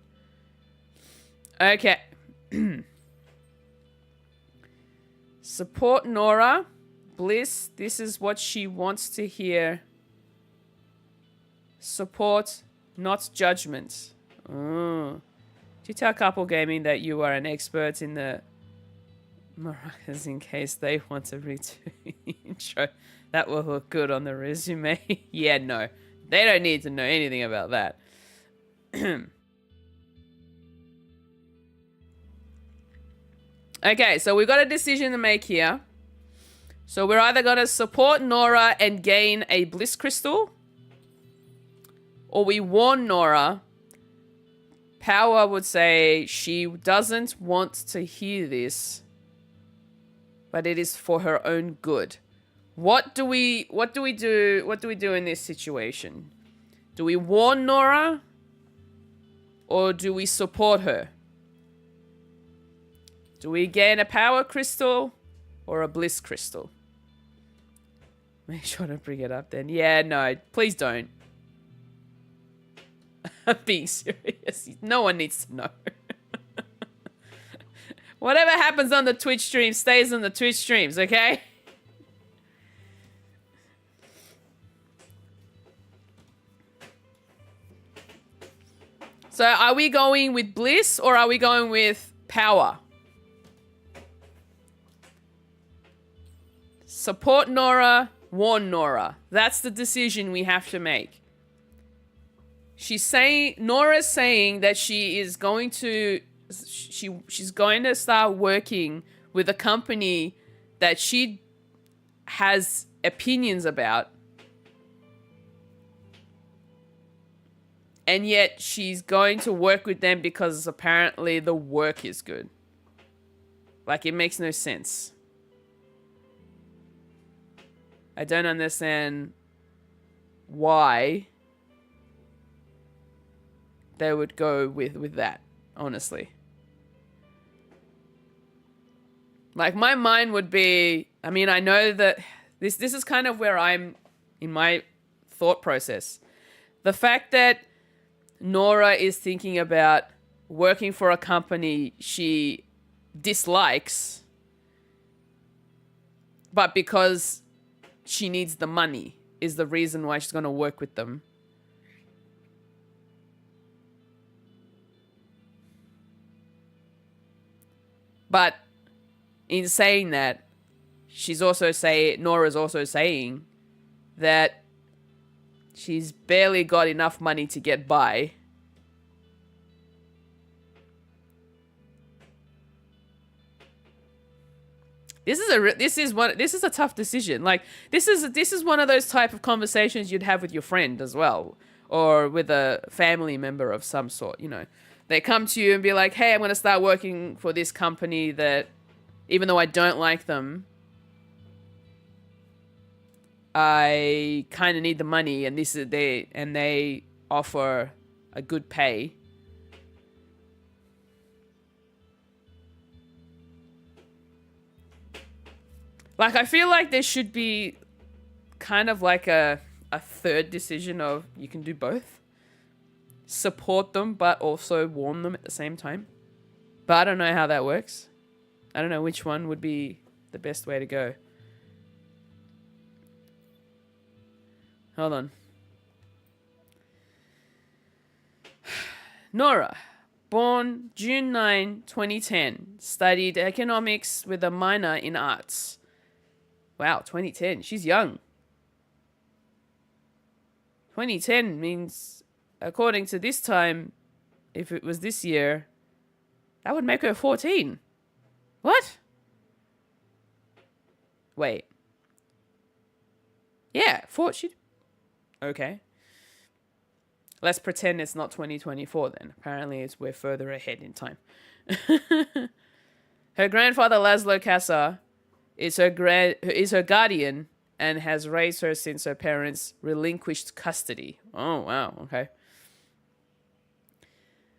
Okay. Support Nora. Bliss, this is what she wants to hear. Support, not judgment. Oh. Did you tell Couple Gaming that you are an expert in the maracas in case they want to redo the intro? That will look good on the resume. Yeah, no. They don't need to know anything about that. Okay, so we've got a decision to make here. So we're either going to support Nora and gain a Bliss Crystal, or we warn Nora. Power would say she doesn't want to hear this, but it is for her own good. What do we do in this situation? Do we warn Nora, or do we support her? Do we gain a power crystal or a bliss crystal? Make sure to bring it up then. Yeah, no, please don't. I'm being serious. No one needs to know. Whatever happens on the Twitch stream stays on the Twitch streams, okay? So are we going with bliss or are we going with power? Support Nora, warn Nora. That's the decision we have to make. Nora's saying that she is going to, she's going to start working with a company that she has opinions about. And yet she's going to work with them because apparently the work is good. Like, it makes no sense. I don't understand why they would go with that, honestly. Like, my mind would be, I mean, I know that this is kind of where I'm in my thought process. The fact that Nora is thinking about working for a company she dislikes, but because she needs the money is the reason why she's going to work with them. But in saying that, Nora's also saying that she's barely got enough money to get by. This is a tough decision. Like, this is one of those type of conversations you'd have with your friend as well, or with a family member of some sort, you know. They come to you and be like, "Hey, I'm going to start working for this company that, even though I don't like them, I kind of need the money, and they offer a good pay." Like, I feel like there should be kind of like a third decision of you can do both. Support them, but also warn them at the same time. But I don't know how that works. I don't know which one would be the best way to go. Hold on. Nora, born June 9, 2010, studied economics with a minor in arts. Wow, 2010. She's young. 2010 means, according to this time, if it was this year, that would make her 14. What? Wait. Yeah, okay. Let's pretend it's not 2024 then. Apparently we're further ahead in time. Her grandfather Laszlo Kassa is her guardian and has raised her since her parents relinquished custody. Oh, wow, okay.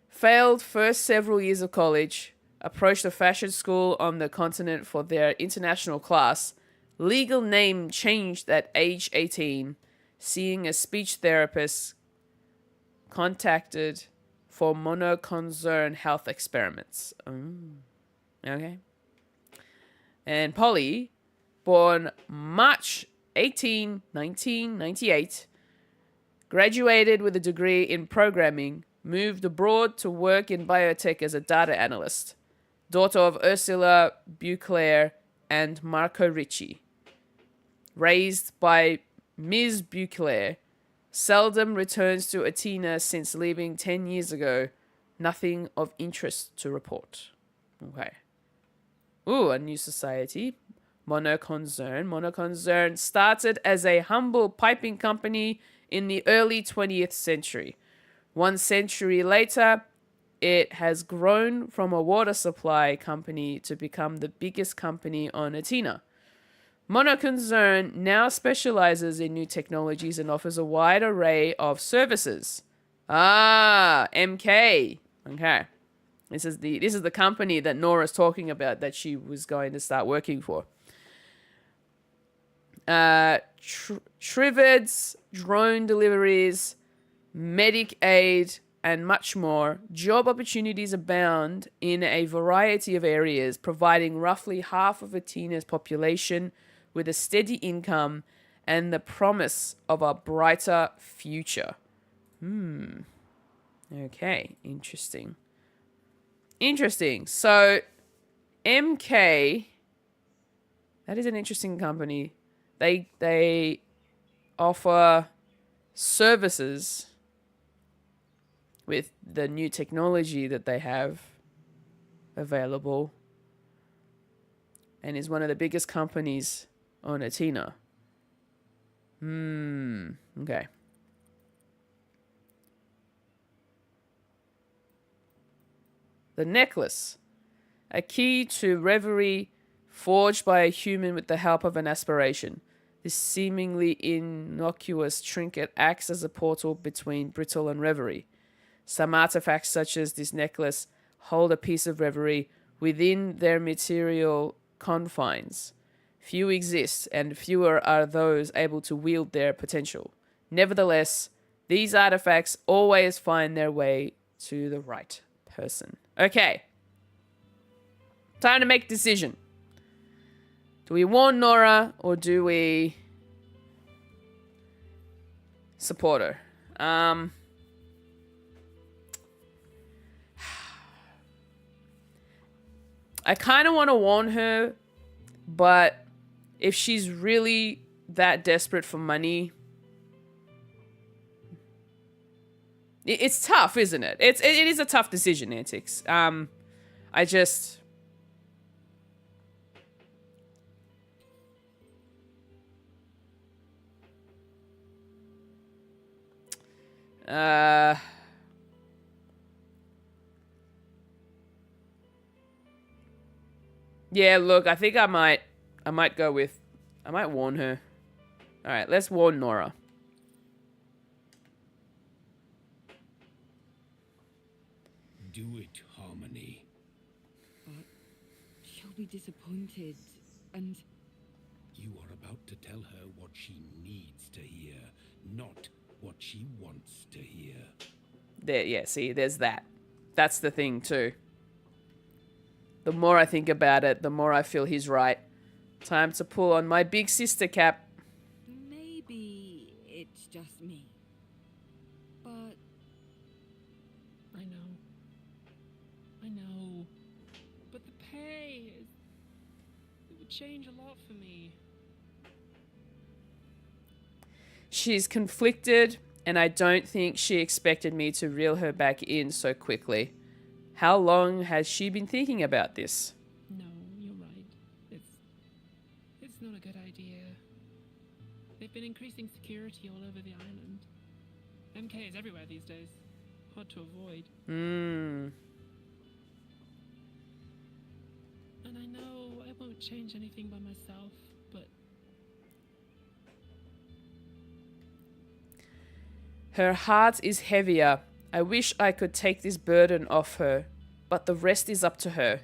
Failed first several years of college, approached a fashion school on the continent for their international class, legal name changed at age 18, seeing a speech therapist, contacted for monoconcern health experiments. Okay. And Polly, born March 18, 1998, graduated with a degree in programming, moved abroad to work in biotech as a data analyst. Daughter of Ursula Beauclair and Marco Ricci. Raised by Ms. Beauclair, seldom returns to Athena since leaving 10 years ago. Nothing of interest to report. Okay. Ooh, a new society. Monoconcern. Monoconcern started as a humble piping company in the early 20th century. 1 century later, it has grown from a water supply company to become the biggest company on Athena. Monoconcern now specializes in new technologies and offers a wide array of services. MK. Okay. This is the company that Nora's talking about that she was going to start working for. Trivids, drone deliveries, medic aid, and much more. Job opportunities abound in a variety of areas, providing roughly half of Athena's population with a steady income and the promise of a brighter future. Okay, interesting. So, MK, that is an interesting company. They offer services with the new technology that they have available, and is one of the biggest companies on Athena. Okay. The necklace, a key to Reverie, forged by a human with the help of an aspiration. This seemingly innocuous trinket acts as a portal between Brittle and Reverie. Some artifacts, such as this necklace, hold a piece of Reverie within their material confines. Few exist, and fewer are those able to wield their potential. Nevertheless, these artifacts always find their way to the right person. Okay. Time to make a decision. Do we warn Nora, or do we support her? I kind of want to warn her, but if she's really that desperate for money, it's tough, isn't it? It is a tough decision, Antics. I just... Yeah, look, I think I might warn her. All right, let's warn Nora.
Do it, Harmony.
But she'll be disappointed, and...
You are about to tell her what she needs to hear, not what she wants to hear.
There, yeah, see, there's that. That's the thing, too. The more I think about it, the more I feel he's right. Time to pull on my big sister cap.
Maybe it's just me. But...
I know. But the pay... It would change a lot for me.
She's conflicted, and I don't think she expected me to reel her back in so quickly. How long has she been thinking about this?
No, you're right. It's not a good idea. They've been increasing security all over the island. MK is everywhere these days. Hard to avoid. And I know I won't change anything by myself, but
her heart is heavier. I wish I could take this burden off her, but the rest is up to her.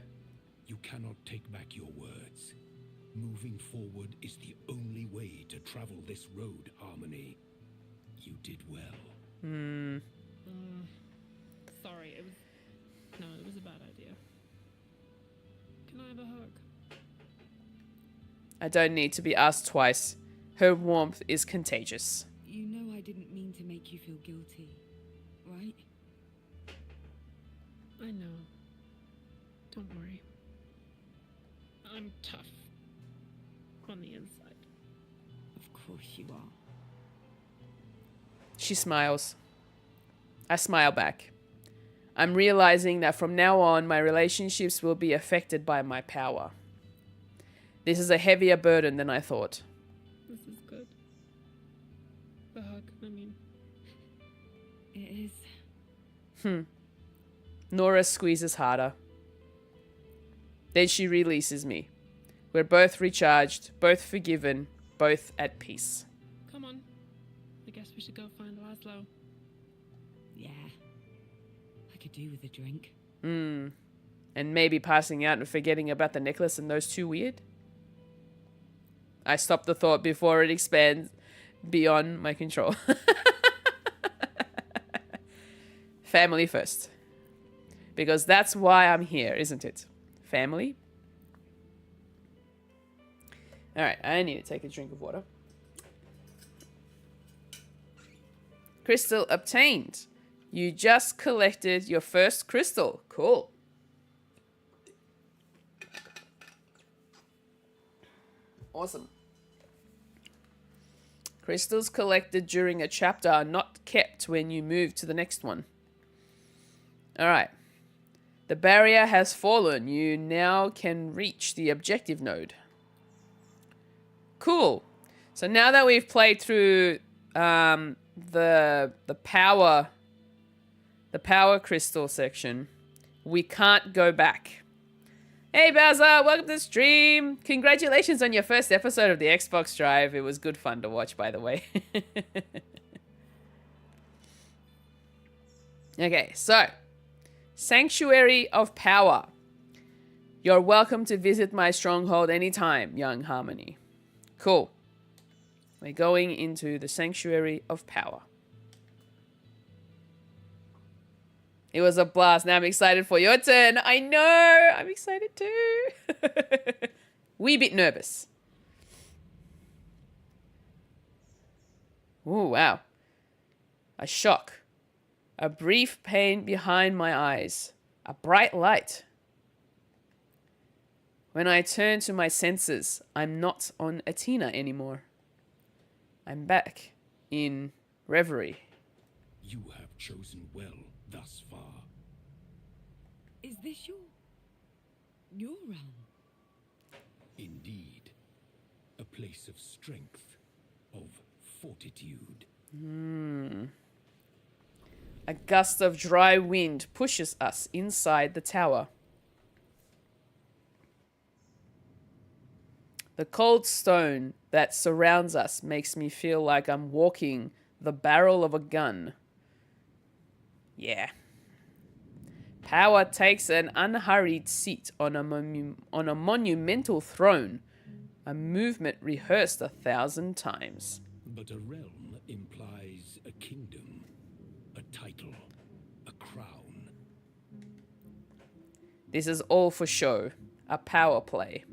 You cannot take back your words. Moving forward is the only way to travel this road, Harmony. You did well.
sorry, it was a bad idea. Can I have a hug?
I don't need to be asked twice. Her warmth is contagious.
You know I didn't mean to make you feel guilty, right?
I know. Don't worry. I'm tough. On the inside.
Of course you are.
She smiles. I smile back. I'm realizing that from now on, my relationships will be affected by my power. This is a heavier burden than I thought.
This is good. The hug, I mean.
It is.
Nora squeezes harder. Then she releases me. We're both recharged, both forgiven, both at peace.
Come on. I guess we should go find Laszlo.
Yeah. I could do with a drink.
And maybe passing out and forgetting about the necklace and those two weird? I stop the thought before it expands beyond my control. Family first. Because that's why I'm here, isn't it? Family? Alright, I need to take a drink of water. Crystal obtained. You just collected your first crystal. Cool. Awesome. Crystals collected during a chapter are not kept when you move to the next one. Alright. The barrier has fallen. You now can reach the objective node. Cool. So now that we've played through the power crystal section, we can't go back. Hey Bowser, welcome to the stream. Congratulations on your first episode of the Xbox Drive. It was good fun to watch, by the way. Okay, so Sanctuary of Power. You're welcome to visit my stronghold anytime, young Harmony. Cool. We're going into the Sanctuary of Power. It was a blast. Now I'm excited for your turn. I know. I'm excited too. Wee bit nervous. Ooh, wow. A shock. A brief pain behind my eyes. A bright light. When I turn to my senses, I'm not on Athena anymore. I'm back in Reverie.
You have chosen well thus far.
Is this your realm?
Indeed. A place of strength, of fortitude.
A gust of dry wind pushes us inside the tower. The cold stone that surrounds us makes me feel like I'm walking the barrel of a gun. Yeah. Power takes an unhurried seat on a monumental throne, a movement rehearsed 1,000 times.
But a realm implies a kingdom, a title, a crown.
This is all for show, a power play.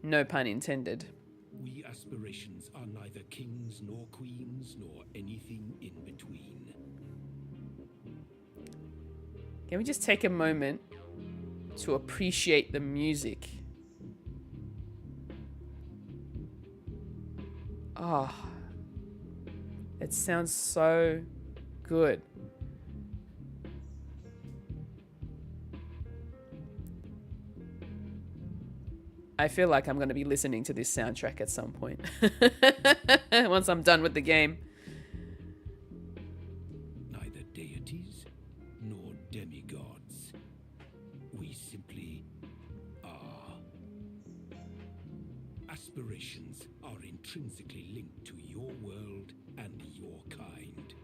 No pun intended.
We aspirations are neither kings nor queens nor anything in between.
Can we just take a moment to appreciate the music? It sounds so good. I feel like I'm going to be listening to this soundtrack at some point. Once I'm done with the game.
Neither deities nor demigods. We simply are. Aspirations are intrinsically linked to your world and your kind.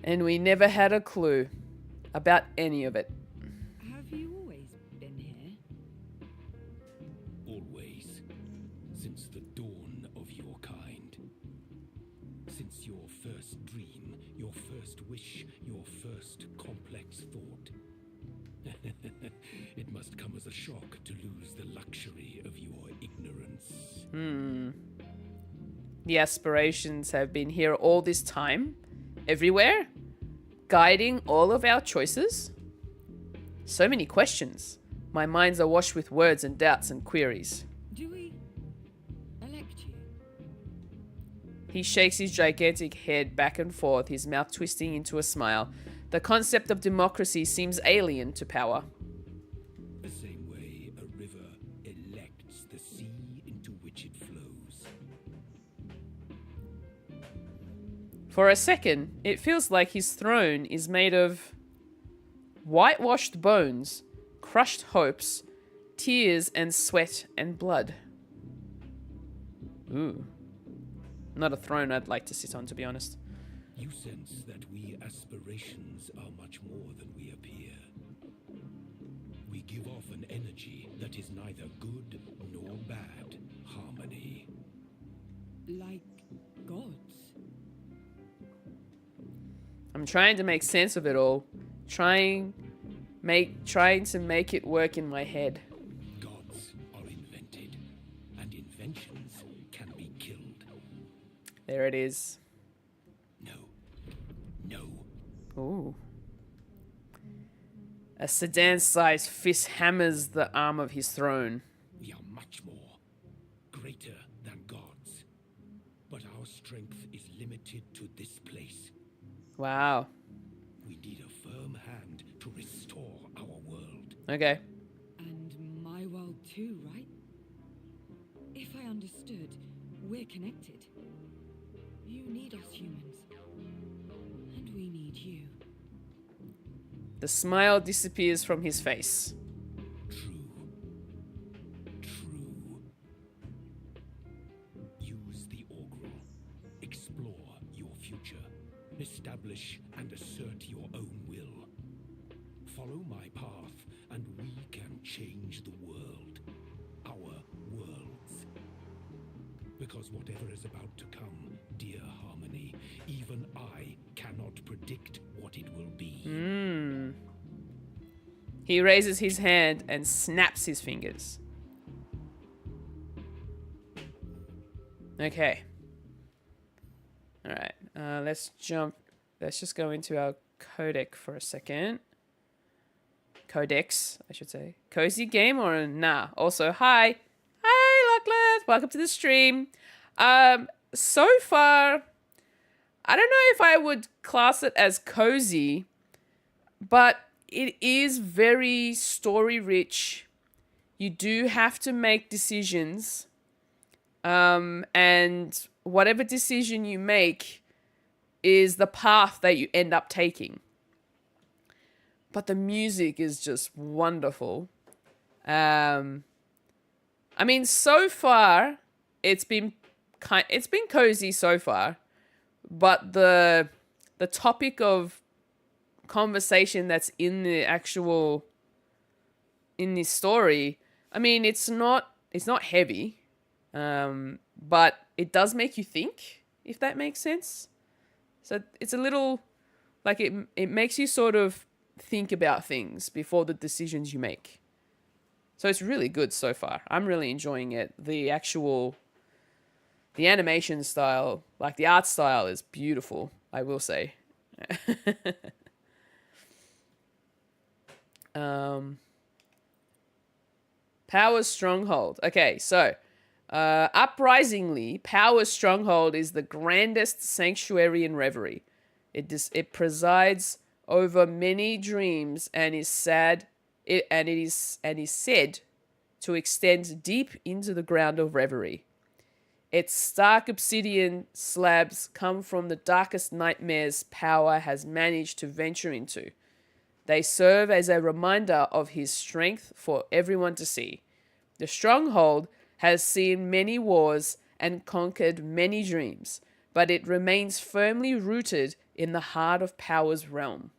And we never had a clue about any of it.
Have you always been here?
Always. Since the dawn of your kind. Since your first dream, your first wish, your first complex thought. It must come as a shock to lose the luxury of your ignorance.
The aspirations have been here all this time, everywhere, guiding all of our choices. So many questions. My mind's awash with words and doubts and queries.
Do we elect you?
He shakes his gigantic head back and forth, his mouth twisting into a smile. The concept of democracy seems alien to power.
The same way a river elects the sea into which it flows.
For a second, it feels like his throne is made of whitewashed bones, crushed hopes, tears and sweat and blood. Ooh. Not a throne I'd like to sit on, to be honest.
You sense that we aspirations are much more than we appear. We give off an energy that is neither good nor bad. Harmony.
Like gods?
I'm trying to make sense of it all. Trying to make it work in my head.
Gods are invented, and inventions can be killed.
There it is.
No.
Ooh. A sedan-sized fist hammers the arm of his throne.
We are much more, greater than gods. But our strength is limited to this place.
Wow.
We need a firm hand to restore our world.
Okay.
And my world too, right? If I understood, we're connected. You need us humans. And we need you.
The smile disappears from his face.
True. Use the augural. Explore your future. Establish and assert your own will. Follow my path, and we can change the world. Our worlds. Because whatever is about to come, dear Harmony, even I cannot predict what it will be.
He raises his hand and snaps his fingers. Okay. Alright, let's just go into our codec for a second. Codex, I should say. Cozy game or nah? Also, hi, Luckless, welcome to the stream. So far, I don't know if I would class it as cozy, but it is very story rich. You do have to make decisions, and whatever decision you make is the path that you end up taking. But the music is just wonderful. I mean, so far it's been cozy so far, but the topic of conversation that's in this story, I mean, it's not heavy, but it does make you think, if that makes sense. So it's a little like it makes you sort of think about things before the decisions you make. So it's really good so far. I'm really enjoying it. The animation style, like the art style, is beautiful, I will say. Power's Stronghold. Okay, so Uprisingly, Power's stronghold is the grandest sanctuary in Reverie. It presides over many dreams and is said to extend deep into the ground of Reverie. Its stark obsidian slabs come from the darkest nightmares Power has managed to venture into. They serve as a reminder of his strength for everyone to see. The stronghold has seen many wars and conquered many dreams, but it remains firmly rooted in the heart of Power's realm.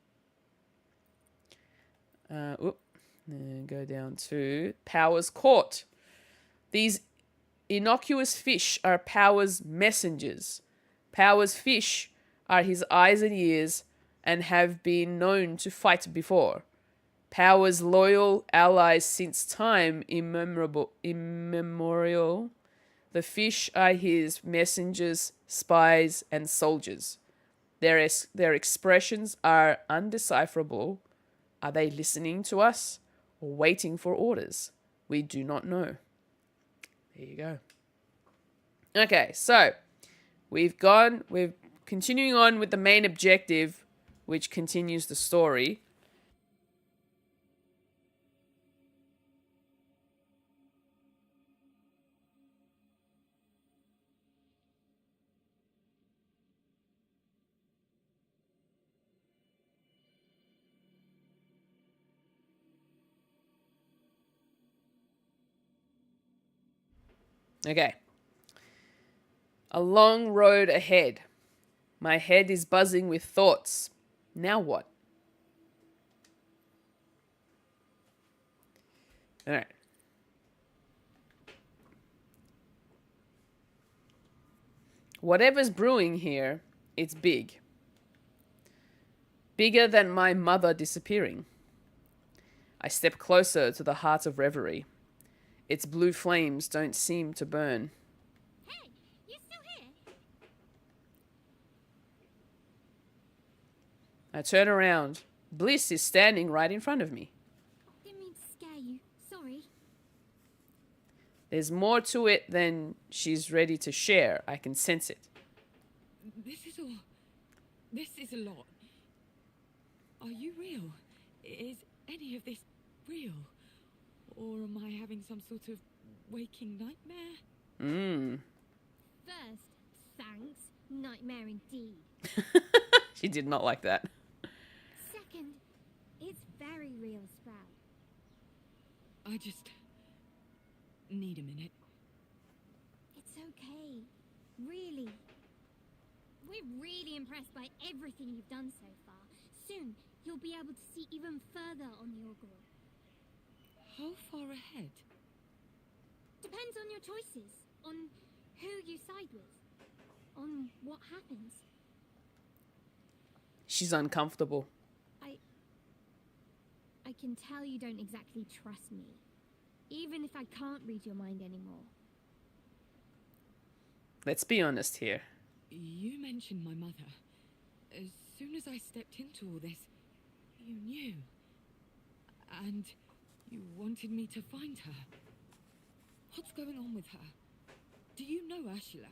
Go down to Power's court. These innocuous fish are Power's messengers. Power's fish are his eyes and ears and have been known to fight before. Power's loyal allies since time immemorial. The fish are his messengers, spies, and soldiers. Their expressions are undecipherable. Are they listening to us or waiting for orders? We do not know. There you go. Okay, so we're continuing on with the main objective, which continues the story. Okay. A long road ahead. My head is buzzing with thoughts. Now what? All right. Whatever's brewing here, it's big. Bigger than my mother disappearing. I step closer to the heart of Reverie. Its blue flames don't seem to burn.
Hey, you still here?
I turn around. Bliss is standing right in front of me.
Didn't mean to scare you. Sorry.
There's more to it than she's ready to share. I can sense it.
This is a lot. Are you real? Is any of this real? Or am I having some sort of waking nightmare?
First, thanks. Nightmare indeed.
She did not like that.
Second, it's very real, Sprout.
I just need a minute.
It's okay. Really. We're really impressed by everything you've done so far. Soon, you'll be able to see even further on the Orgor.
How far ahead?
Depends on your choices, on who you side with, on what happens.
She's uncomfortable.
I can tell you don't exactly trust me, even if I can't read your mind anymore.
Let's be honest here.
You mentioned my mother. As soon as I stepped into all this, you knew. And you wanted me to find her. What's going on with her? Do you know Ursula?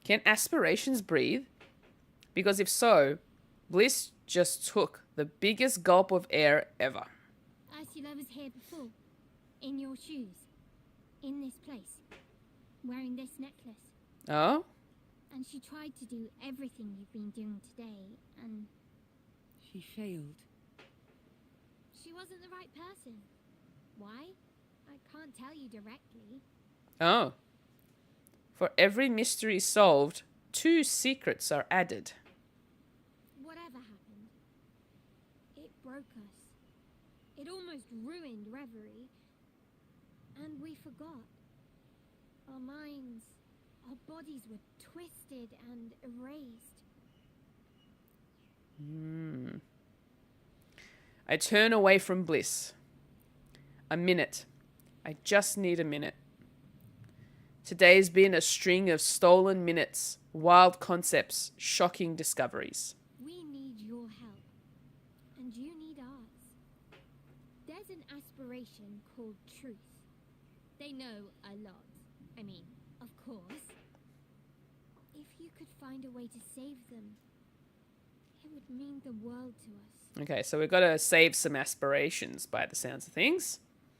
Can aspirations breathe? Because if so, Bliss just took the biggest gulp of air ever.
Ursula was here before, in your shoes, in this place, wearing this necklace.
Oh?
And she tried to do everything you've been doing today, and
She failed.
she wasn't the right person. Why? I can't tell you directly.
Oh. For every mystery solved, 2 secrets are added.
Whatever happened, it broke us. It almost ruined Reverie. And we forgot. Our minds, our bodies were twisted and erased.
I turn away from Bliss. A minute. I just need a minute. Today's been a string of stolen minutes, wild concepts, shocking discoveries.
We need your help. And you need ours. There's an aspiration called truth. They know a lot. I mean, of course. If you could find a way to save them, it would mean the world to us.
Okay, so we've got to save some aspirations by the sounds of things.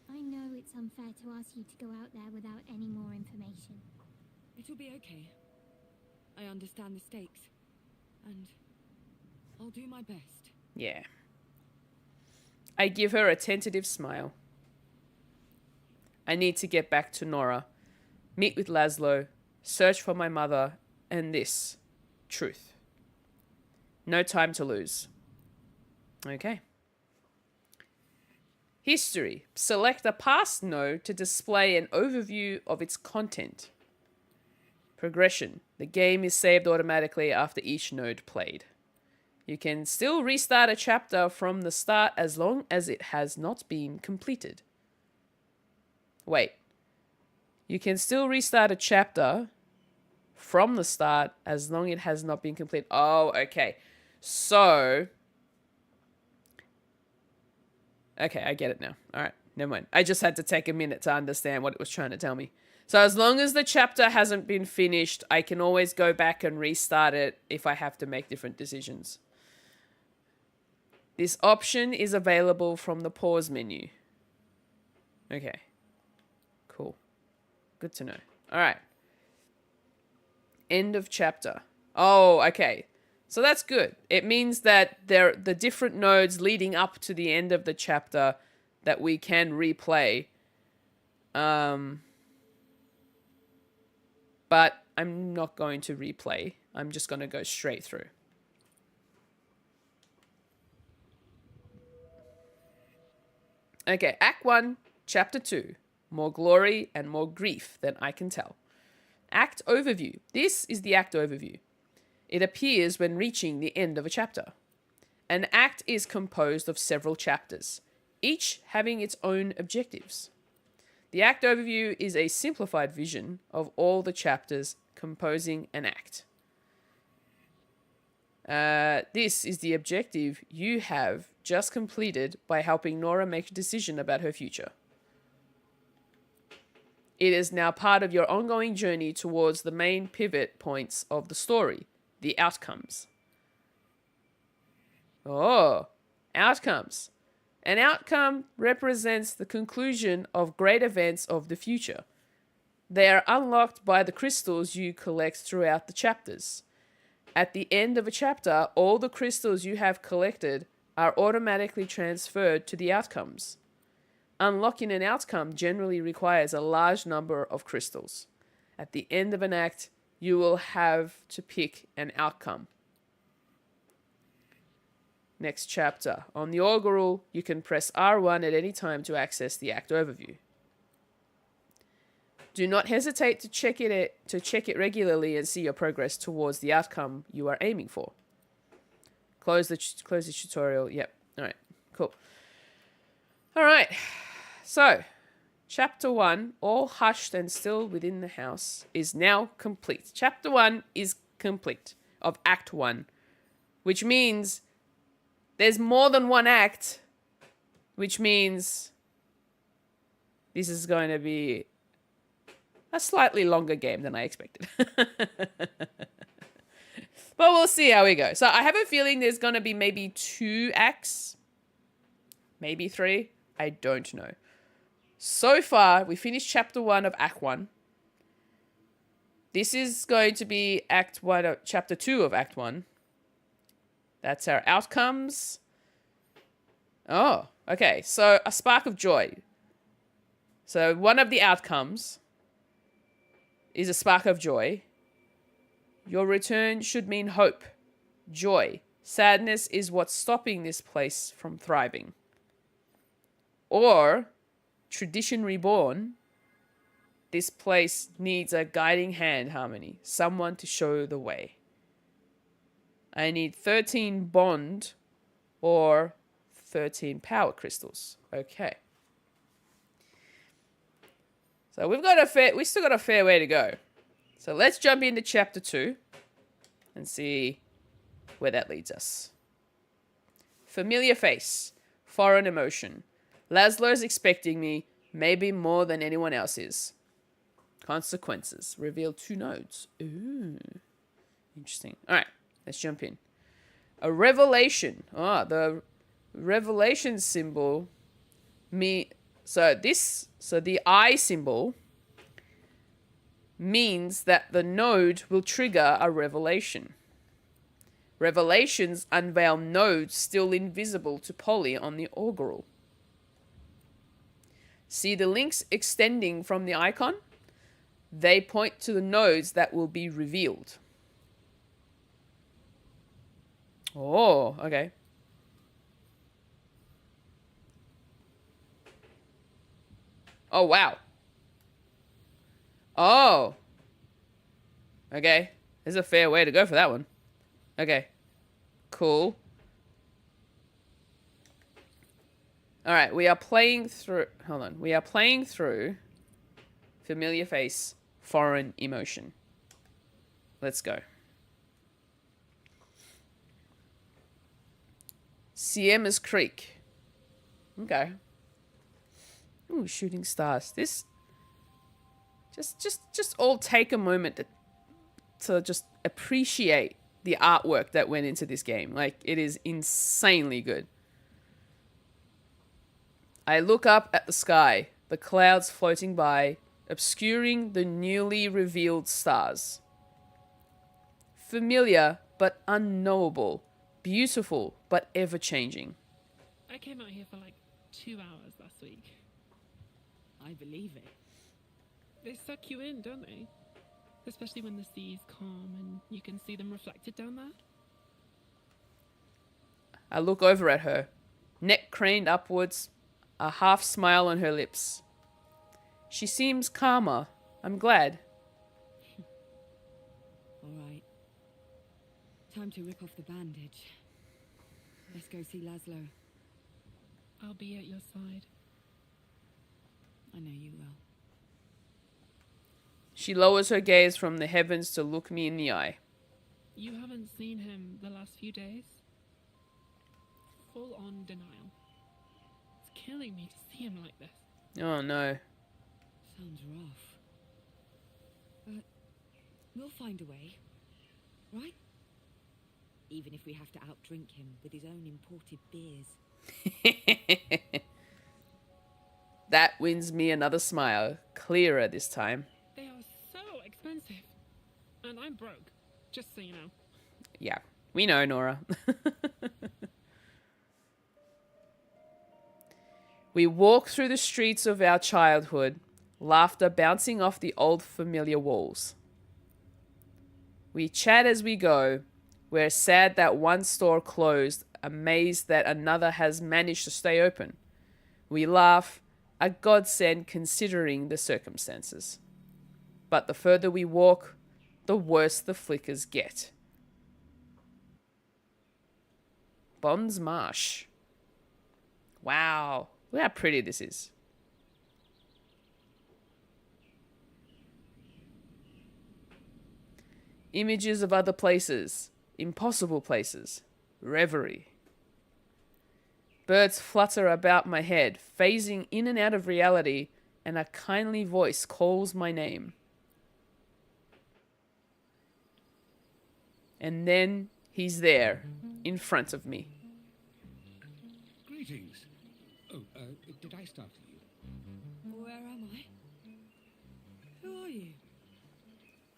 I know it's unfair to ask you to go out there without any more information.
It'll be okay. I understand the stakes. And I'll do my best.
Yeah. I give her a tentative smile. I need to get back to Nora, meet with Laszlo, search for my mother, and this truth. No time to lose. Okay. History. Select a past node to display an overview of its content. Progression. The game is saved automatically after each node played. You can still restart a chapter from the start as long as it has not been completed. Wait. You can still restart a chapter from the start as long as it has not been completed. Oh, okay. So... Okay, I get it now. All right, never mind. I just had to take a minute to understand what it was trying to tell me. So as long as the chapter hasn't been finished, I can always go back and restart it if I have to make different decisions. This option is available from the pause menu. Okay. Cool. Good to know. All right. End of chapter. Oh, okay. So that's good. It means that the different nodes leading up to the end of the chapter that we can replay. But I'm not going to replay. I'm just going to go straight through. Okay, Act 1, Chapter 2. More glory and more grief than I can tell. Act Overview. This is the Act Overview. It appears when reaching the end of a chapter. An act is composed of several chapters, each having its own objectives. The Act Overview is a simplified vision of all the chapters composing an act. This is the objective you have just completed by helping Nora make a decision about her future. It is now part of your ongoing journey towards the main pivot points of the story, the outcomes. Oh, outcomes. An outcome represents the conclusion of great events of the future. They are unlocked by the crystals you collect throughout the chapters. At the end of a chapter, all the crystals you have collected are automatically transferred to the outcomes. Unlocking an outcome generally requires a large number of crystals. At the end of an act, you will have to pick an outcome. Next chapter. On the Augural, you can press R1 at any time to access the Act Overview. Do not hesitate to check it regularly and see your progress towards the outcome you are aiming for. Close the tutorial. Yep. All right. Cool. All right. So, Chapter 1, all hushed and still within the house, is now complete. Chapter 1 is complete of Act 1, which means there's more than one act, which means this is going to be a slightly longer game than I expected. But we'll see how we go. So I have a feeling there's going to be maybe 2 acts, maybe 3. I don't know. So far, we finished Chapter 1 of Act 1. This is going to be Act 1 of Chapter 2 of Act 1. That's our outcomes. Oh, okay. So, a spark of joy. So, one of the outcomes is a spark of joy. Your return should mean hope, joy. Sadness is what's stopping this place from thriving. Or, tradition reborn. This place needs a guiding hand, Harmony. Someone to show the way. I need 13 bond or 13 power crystals. Okay. So we still got a fair way to go. So let's jump into Chapter 2 and see where that leads us. Familiar face, foreign emotion. Laszlo's expecting me. Maybe more than anyone else is. Consequences. Reveal 2 nodes. Ooh. Interesting. Alright, let's jump in. A revelation. Ah, the revelation symbol. So the eye symbol means that the node will trigger a revelation. Revelations unveil nodes still invisible to Polly on the augural. See the links extending from the icon? They point to the nodes that will be revealed. Oh, okay. Oh, wow. Oh. Okay. There's a fair way to go for that one. Okay. Cool. Alright, we are playing through... Hold on. We are playing through familiar face, foreign emotion. Let's go. Siemas Creek. Okay. Ooh, shooting stars. This... Just all take a moment to just appreciate the artwork that went into this game. Like, it is insanely good. I look up at the sky, the clouds floating by, obscuring the newly revealed stars. Familiar but unknowable, beautiful but ever-changing.
I came out here for like 2 hours last week.
I believe it.
They suck you in, don't they? Especially when the sea is calm and you can see them reflected down there.
I look over at her, neck craned upwards, a half smile on her lips. She seems calmer. I'm glad.
All right. Time to rip off the bandage. Let's go see Laszlo.
I'll be at your side.
I know you will.
She lowers her gaze from the heavens to look me in the eye.
You haven't seen him the last few days? Full on denial. It's killing me to see him like this.
Oh no.
Sounds rough. But we'll find a way, right? Even if we have to outdrink him with his own imported beers.
That wins me another smile, clearer this time.
They are so expensive. And I'm broke, just so you know.
Yeah, we know, Nora. We walk through the streets of our childhood, laughter bouncing off the old familiar walls. We chat as we go. We're sad that one store closed, amazed that another has managed to stay open. We laugh, a godsend considering the circumstances. But the further we walk, the worse the flickers get. Bonds Marsh. Wow. Look how pretty this is. Images of other places. Impossible places. Reverie. Birds flutter about my head, phasing in and out of reality, and a kindly voice calls my name. And then he's there, in front of me.
Greetings. Oh, did I startle you?
Where am I? Who are you?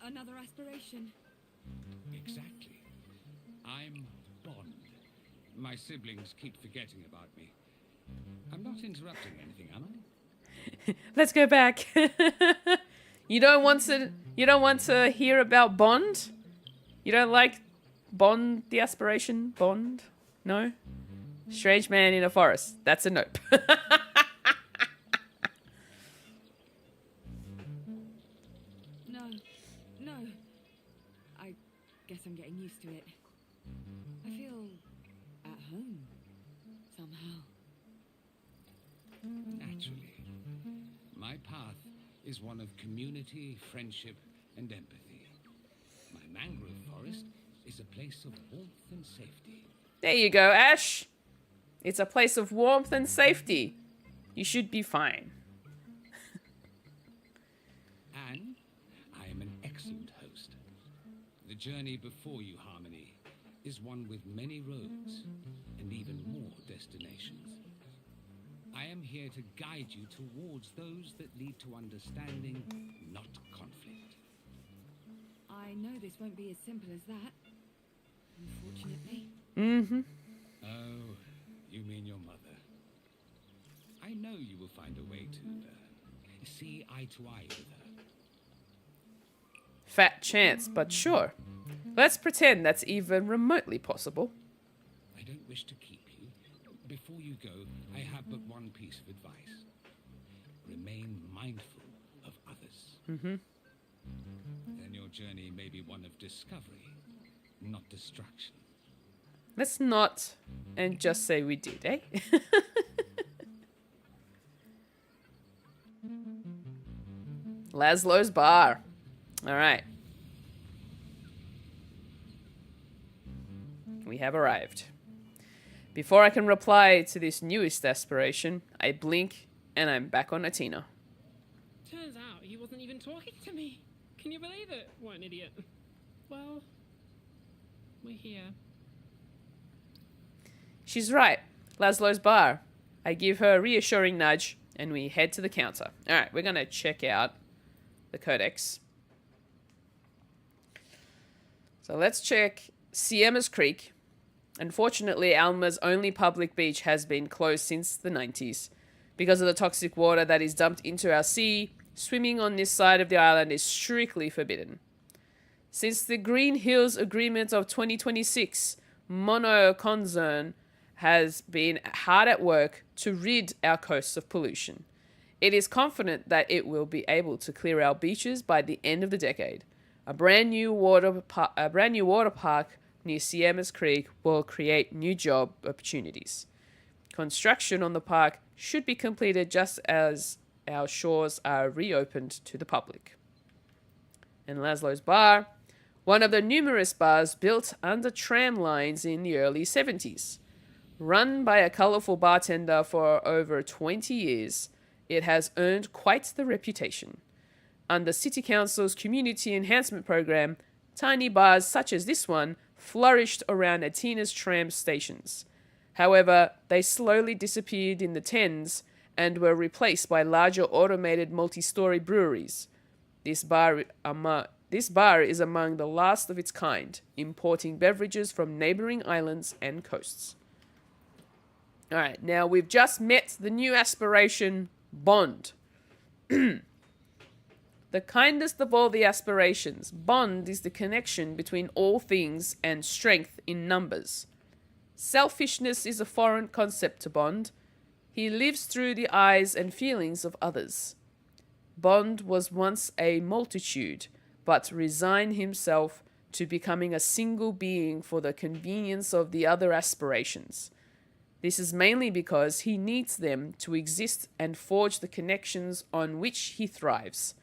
Another aspiration?
Exactly. I'm Bond. My siblings keep forgetting about me. I'm not interrupting anything, am I?
Let's go back. You don't want to hear about Bond? You don't like Bond, the aspiration? Bond? No? Strange man in a forest. That's a nope.
No. I guess I'm getting used to it. I feel at home, somehow.
Naturally. My path is one of community, friendship, and empathy. My mangrove forest is a place of warmth and safety.
There you go, Ash. It's a place of warmth and safety. You should be fine.
journey before you, Harmony, is one with many roads and even more destinations. I am here to guide you towards those that lead to understanding, not conflict.
I know this won't be as simple as that, unfortunately.
Mm-hmm.
Oh, you mean your mother. I know you will find a way to see eye to eye with her.
Fat chance, but sure. Let's pretend that's even remotely possible.
I don't wish to keep you. Before you go, I have but one piece of advice. Remain mindful of others.
Mm-hmm.
Then your journey may be one of discovery, not destruction.
Let's not and just say we did, eh? Laszlo's bar. All right. We have arrived. Before I can reply to this newest aspiration, I blink and I'm back on Atina.
Turns out he wasn't even talking to me. Can you believe it? What an idiot. Well, we're here.
She's right. Laszlo's bar. I give her a reassuring nudge and we head to the counter. All right, we're going to check out the codex. So let's check Siema's Creek. Unfortunately, Alma's only public beach has been closed since the 90s. Because of the toxic water that is dumped into our sea, swimming on this side of the island is strictly forbidden. Since the Green Hills Agreement of 2026, Mono Concern has been hard at work to rid our coasts of pollution. It is confident that it will be able to clear our beaches by the end of the decade. A brand new water park near Siema's Creek will create new job opportunities. Construction on the park should be completed just as our shores are reopened to the public. And Laszlo's bar, one of the numerous bars built under tram lines in the early 70s. Run by a colourful bartender for over 20 years, it has earned quite the reputation. Under City Council's Community Enhancement Program, tiny bars such as this one flourished around Atina's tram stations. However, they slowly disappeared in the tens and were replaced by larger automated multi-story breweries. This bar is among the last of its kind, importing beverages from neighbouring islands and coasts. Alright, now we've just met the new aspiration, Bond. The kindest of all the aspirations, bond is the connection between all things and strength in numbers. Selfishness is a foreign concept to Bond. He lives through the eyes and feelings of others. Bond was once a multitude, but resigned himself to becoming a single being for the convenience of the other aspirations. This is mainly because he needs them to exist and forge the connections on which he thrives.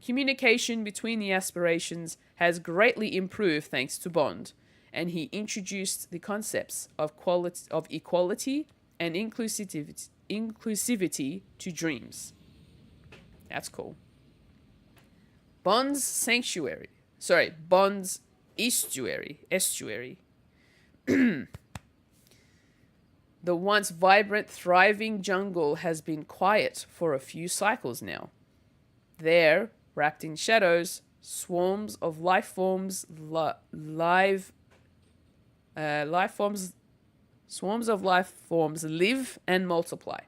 Communication between the aspirations has greatly improved thanks to Bond, and he introduced the concepts of equality and inclusivity to dreams. That's cool. Bond's estuary. The once vibrant, thriving jungle has been quiet for a few cycles now. There, wrapped in shadows, swarms of life forms live and multiply.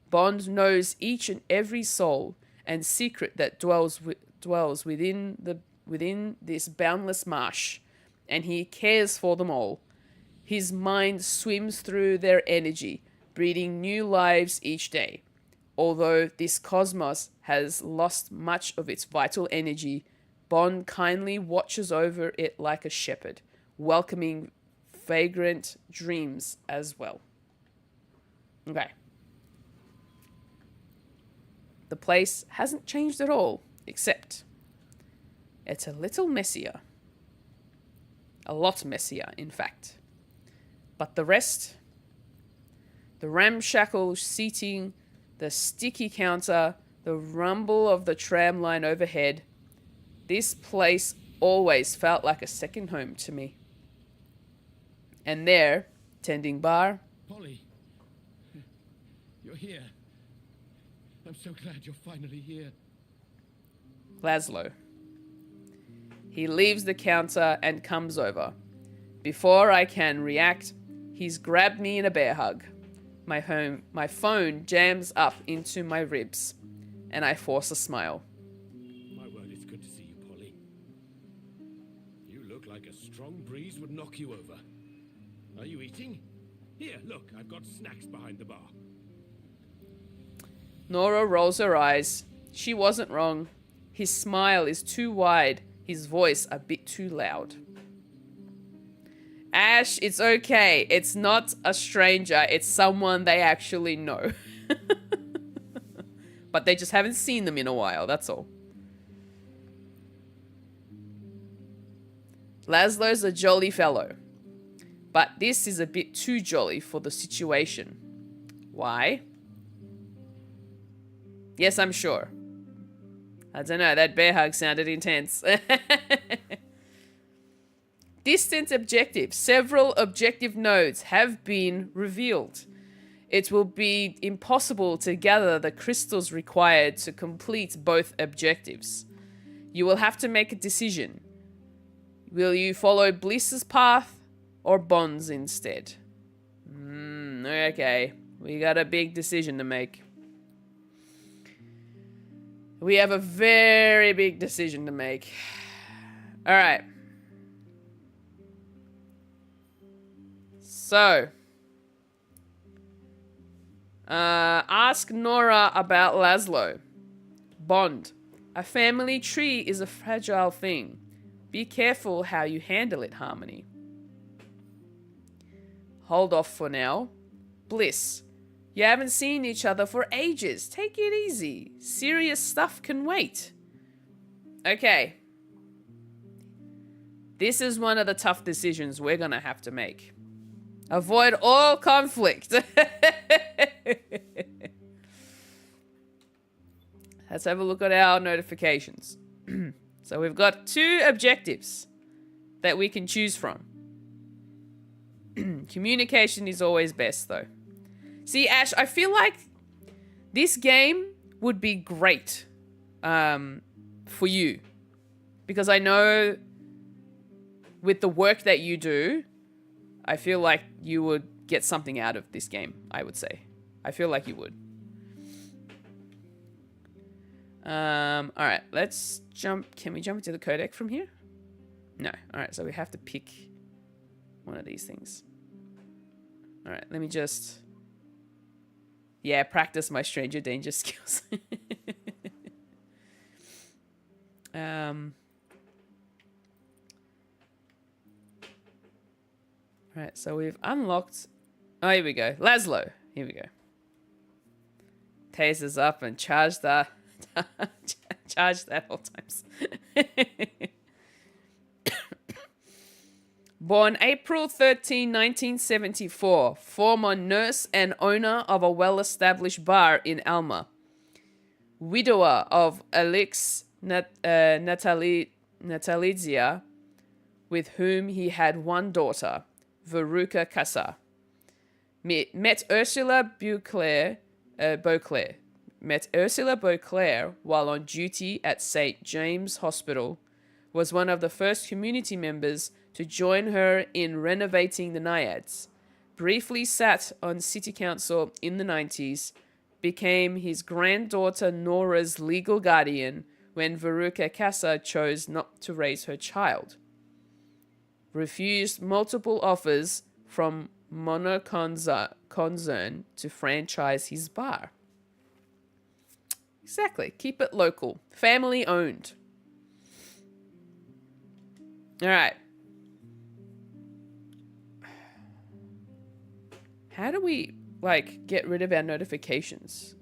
Bond knows each and every soul and secret that dwells within this boundless marsh, and he cares for them all. His mind swims through their energy, breathing new lives each day. Although this cosmos has lost much of its vital energy, Bond kindly watches over it like a shepherd, welcoming vagrant dreams as well. Okay. The place hasn't changed at all, except it's a little messier. A lot messier, in fact. But the rest, the ramshackle seating, the sticky counter, the rumble of the tram line overhead, this place always felt like a second home to me. And there, tending bar,
Polly, you're here. I'm so glad you're finally here.
Laszlo. He leaves the counter and comes over. Before I can react, he's grabbed me in a bear hug. My phone jams up into my ribs, and I force a smile.
My word, it's good to see you, Polly. You look like a strong breeze would knock you over. Are you eating? Here, look, I've got snacks behind the bar.
Nora rolls her eyes. She wasn't wrong. His smile is too wide, his voice a bit too loud. Ash, it's okay. It's not a stranger. It's someone they actually know. But they just haven't seen them in a while, that's all. Laszlo's a jolly fellow. But this is a bit too jolly for the situation. Why? Yes, I'm sure. I don't know, that bear hug sounded intense. Distant objective. Several objective nodes have been revealed. It will be impossible to gather the crystals required to complete both objectives. You will have to make a decision. Will you follow Bliss's path or Bond's instead? Okay. We got a big decision to make. We have a very big decision to make. Alright. So, ask Nora about Laszlo. Bond. A family tree is a fragile thing. Be careful how you handle it, Harmony. Hold off for now. Bliss. You haven't seen each other for ages. Take it easy. Serious stuff can wait. Okay. This is one of the tough decisions we're gonna have to make. Avoid all conflict. Let's have a look at our notifications. So we've got 2 objectives that we can choose from. Communication is always best, though. See, Ash, I feel like this game would be great for you. Because I know with the work that you do, I feel like you would get something out of this game, I would say. I feel like you would. Alright, let's jump. Can we jump into the codec from here? No. Alright, so we have to pick one of these things. Alright, let me just... Yeah, practice my stranger danger skills. Alright, so we've unlocked... Oh, here we go. Laszlo. Here we go. Tasers up and charge that. Charge that all times. Born April 13, 1974. Former nurse and owner of a well-established bar in Alma. Widower of Alex Natalizia, with whom he had one daughter, Veruca Casa. Met Ursula Beauclair while on duty at St. James Hospital. Was one of the first community members to join her in renovating the Naiads. Briefly sat on city council in the 90s. Became his granddaughter Nora's legal guardian when Veruca Casa chose not to raise her child. Refused multiple offers from Monoconcern to franchise his bar. Exactly. Keep it local. Family owned. Alright. How do we, like, get rid of our notifications?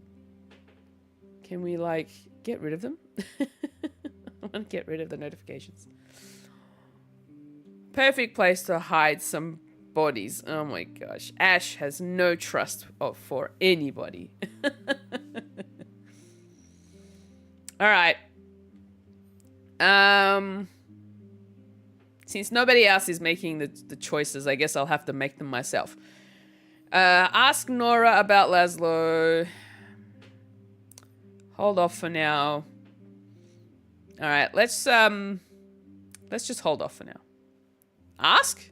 Can we, like, get rid of them? I want to get rid of the notifications. Perfect place to hide some bodies. Oh my gosh. Ash has no trust for anybody. Alright. Since nobody else is making the choices, I guess I'll have to make them myself. Ask Nora about Laszlo. Hold off for now. All right, let's just hold off for now. Ask?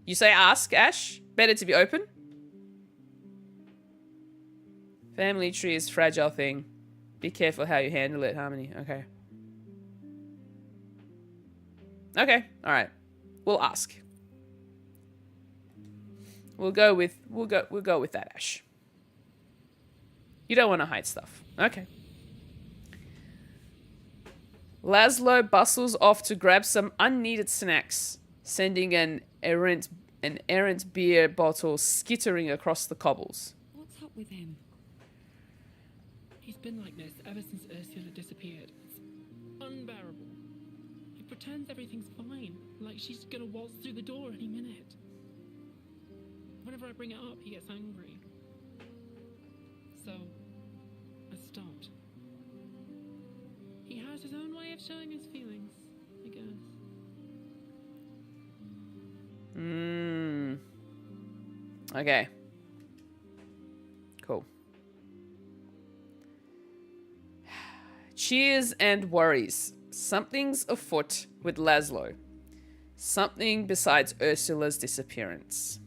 You say ask, Ash? Better to be open? Family tree is a fragile thing. Be careful how you handle it, Harmony. Okay. Okay, all right. We'll ask. We'll go with that, Ash. You don't want to hide stuff. Okay. Laszlo bustles off to grab some unneeded snacks, sending an errant beer bottle skittering across the cobbles.
What's up with him?
He's been like this ever since Ursula disappeared. It's unbearable. He pretends everything's fine, like she's gonna waltz through the door any minute. Whenever I bring it up, he gets angry. So, I stopped. He has his own way of showing his feelings, I guess.
Okay. Cool. Cheers and worries. Something's afoot with Laszlo. Something besides Ursula's disappearance.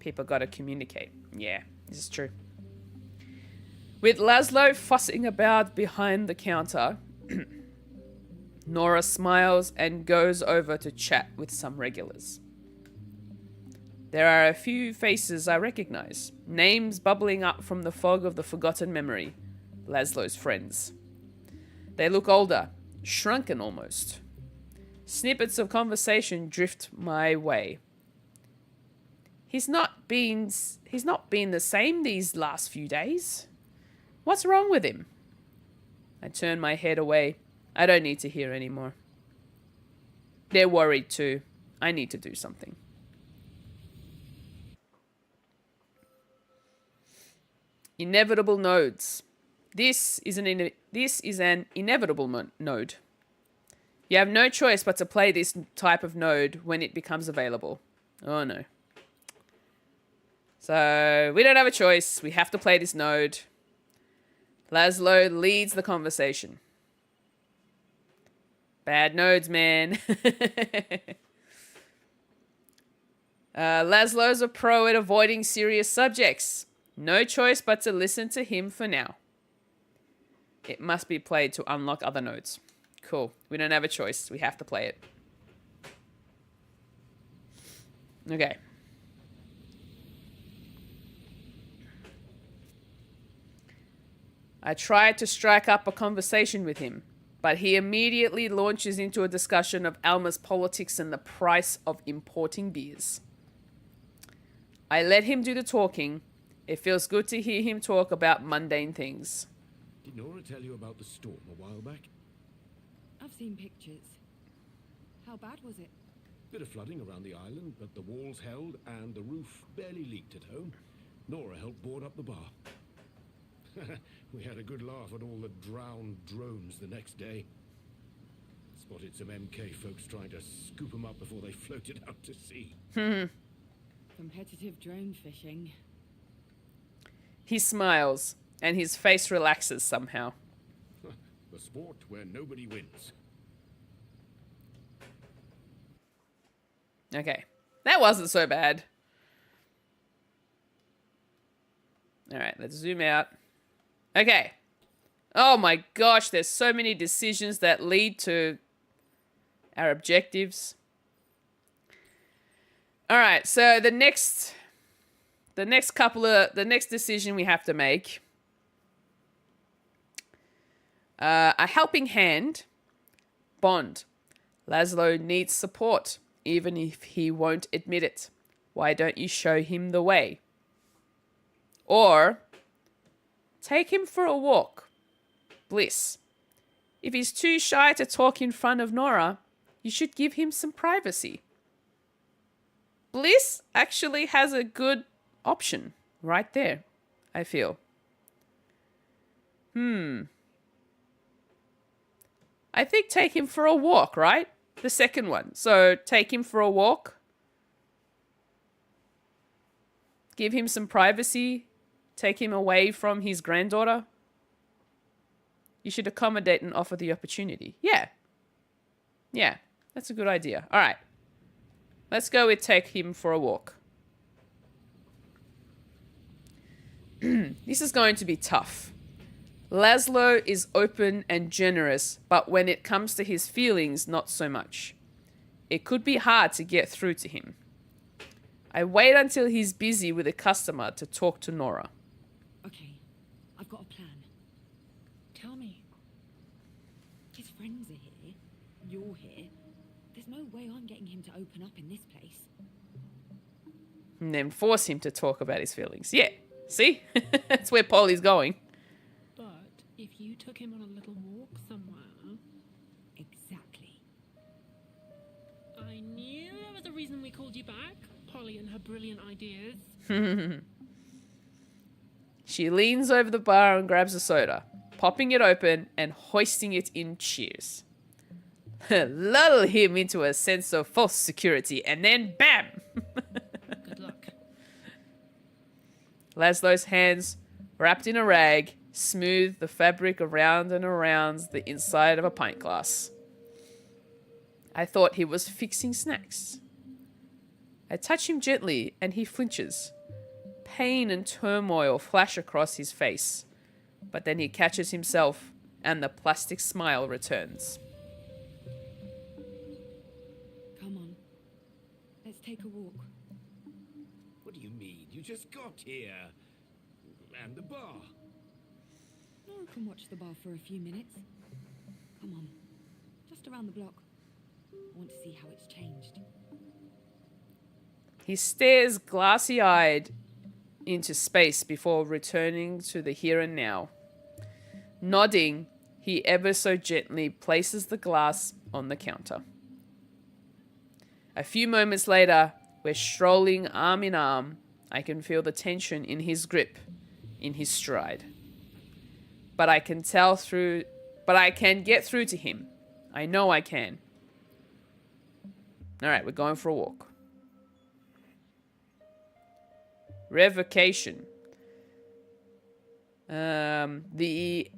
People gotta communicate. Yeah, this is true. With Laszlo fussing about behind the counter, Nora smiles and goes over to chat with some regulars. There are a few faces I recognize, names bubbling up from the fog of the forgotten memory, Laszlo's friends. They look older, shrunken almost. Snippets of conversation drift my way. He's not been the same these last few days. What's wrong with him? I turn my head away. I don't need to hear anymore. They're worried too. I need to do something. Inevitable nodes. This is an inevitable node. You have no choice but to play this type of node when it becomes available. Oh no. So, we don't have a choice. We have to play this node. Laszlo leads the conversation. Bad nodes, man. Laszlo's a pro at avoiding serious subjects. No choice but to listen to him for now. It must be played to unlock other nodes. Cool. We don't have a choice. We have to play it. Okay. I try to strike up a conversation with him, but he immediately launches into a discussion of Alma's politics and the price of importing beers. I let him do the talking. It feels good to hear him talk about mundane things.
Did Nora tell you about the storm a while back?
I've seen pictures. How bad was it?
Bit of flooding around the island, but the walls held and the roof barely leaked at home. Nora helped board up the bar. We had a good laugh at all the drowned drones the next day. Spotted some MK folks trying to scoop them up before they floated out to sea.
Competitive drone fishing.
He smiles, and his face relaxes somehow.
The sport where nobody wins.
Okay. That wasn't so bad. Alright, let's zoom out. Okay. Oh my gosh, there's so many decisions that lead to our objectives. Alright, so the next decision we have to make. A helping hand. Bond. Laszlo needs support, even if he won't admit it. Why don't you show him the way? Or take him for a walk. Bliss. If he's too shy to talk in front of Nora, you should give him some privacy. Bliss actually has a good option right there, I feel. I think take him for a walk, right? The second one. So take him for a walk. Give him some privacy. Take him away from his granddaughter. You should accommodate and offer the opportunity. Yeah. Yeah, that's a good idea. All right. Let's go with take him for a walk. This is going to be tough. Laszlo is open and generous, but when it comes to his feelings, not so much. It could be hard to get through to him. I wait until he's busy with a customer to talk to Nora.
Okay, I've got a plan.
Tell me.
His friends are here. You're here. There's no way I'm getting him to open up in this place.
And then force him to talk about his feelings. Yeah, see? That's where Polly's going.
But if you took him on a little walk somewhere...
Exactly.
I knew there was a reason we called you back. Polly and her brilliant ideas.
She leans over the bar and grabs a soda, popping it open and hoisting it in cheers. Lull him into a sense of false security and then bam!
Good luck.
Laszlo's hands, wrapped in a rag, smooth the fabric around and around the inside of a pint glass. I thought he was fixing snacks. I touch him gently and he flinches. Pain and turmoil flash across his face, but then he catches himself and the plastic smile returns.
Come on. Let's take a walk.
What do you mean? You just got here. And the bar.
Nora can watch the bar for a few minutes. Come on. Just around the block. I want to see how it's changed.
He stares glassy-eyed into space before returning to the here and now. Nodding, he ever so gently places the glass on the counter. A few moments later, we're strolling arm in arm. I can feel the tension in his grip, in his stride. But I can get through to him. I know I can. All right, we're going for a walk. Revocation. The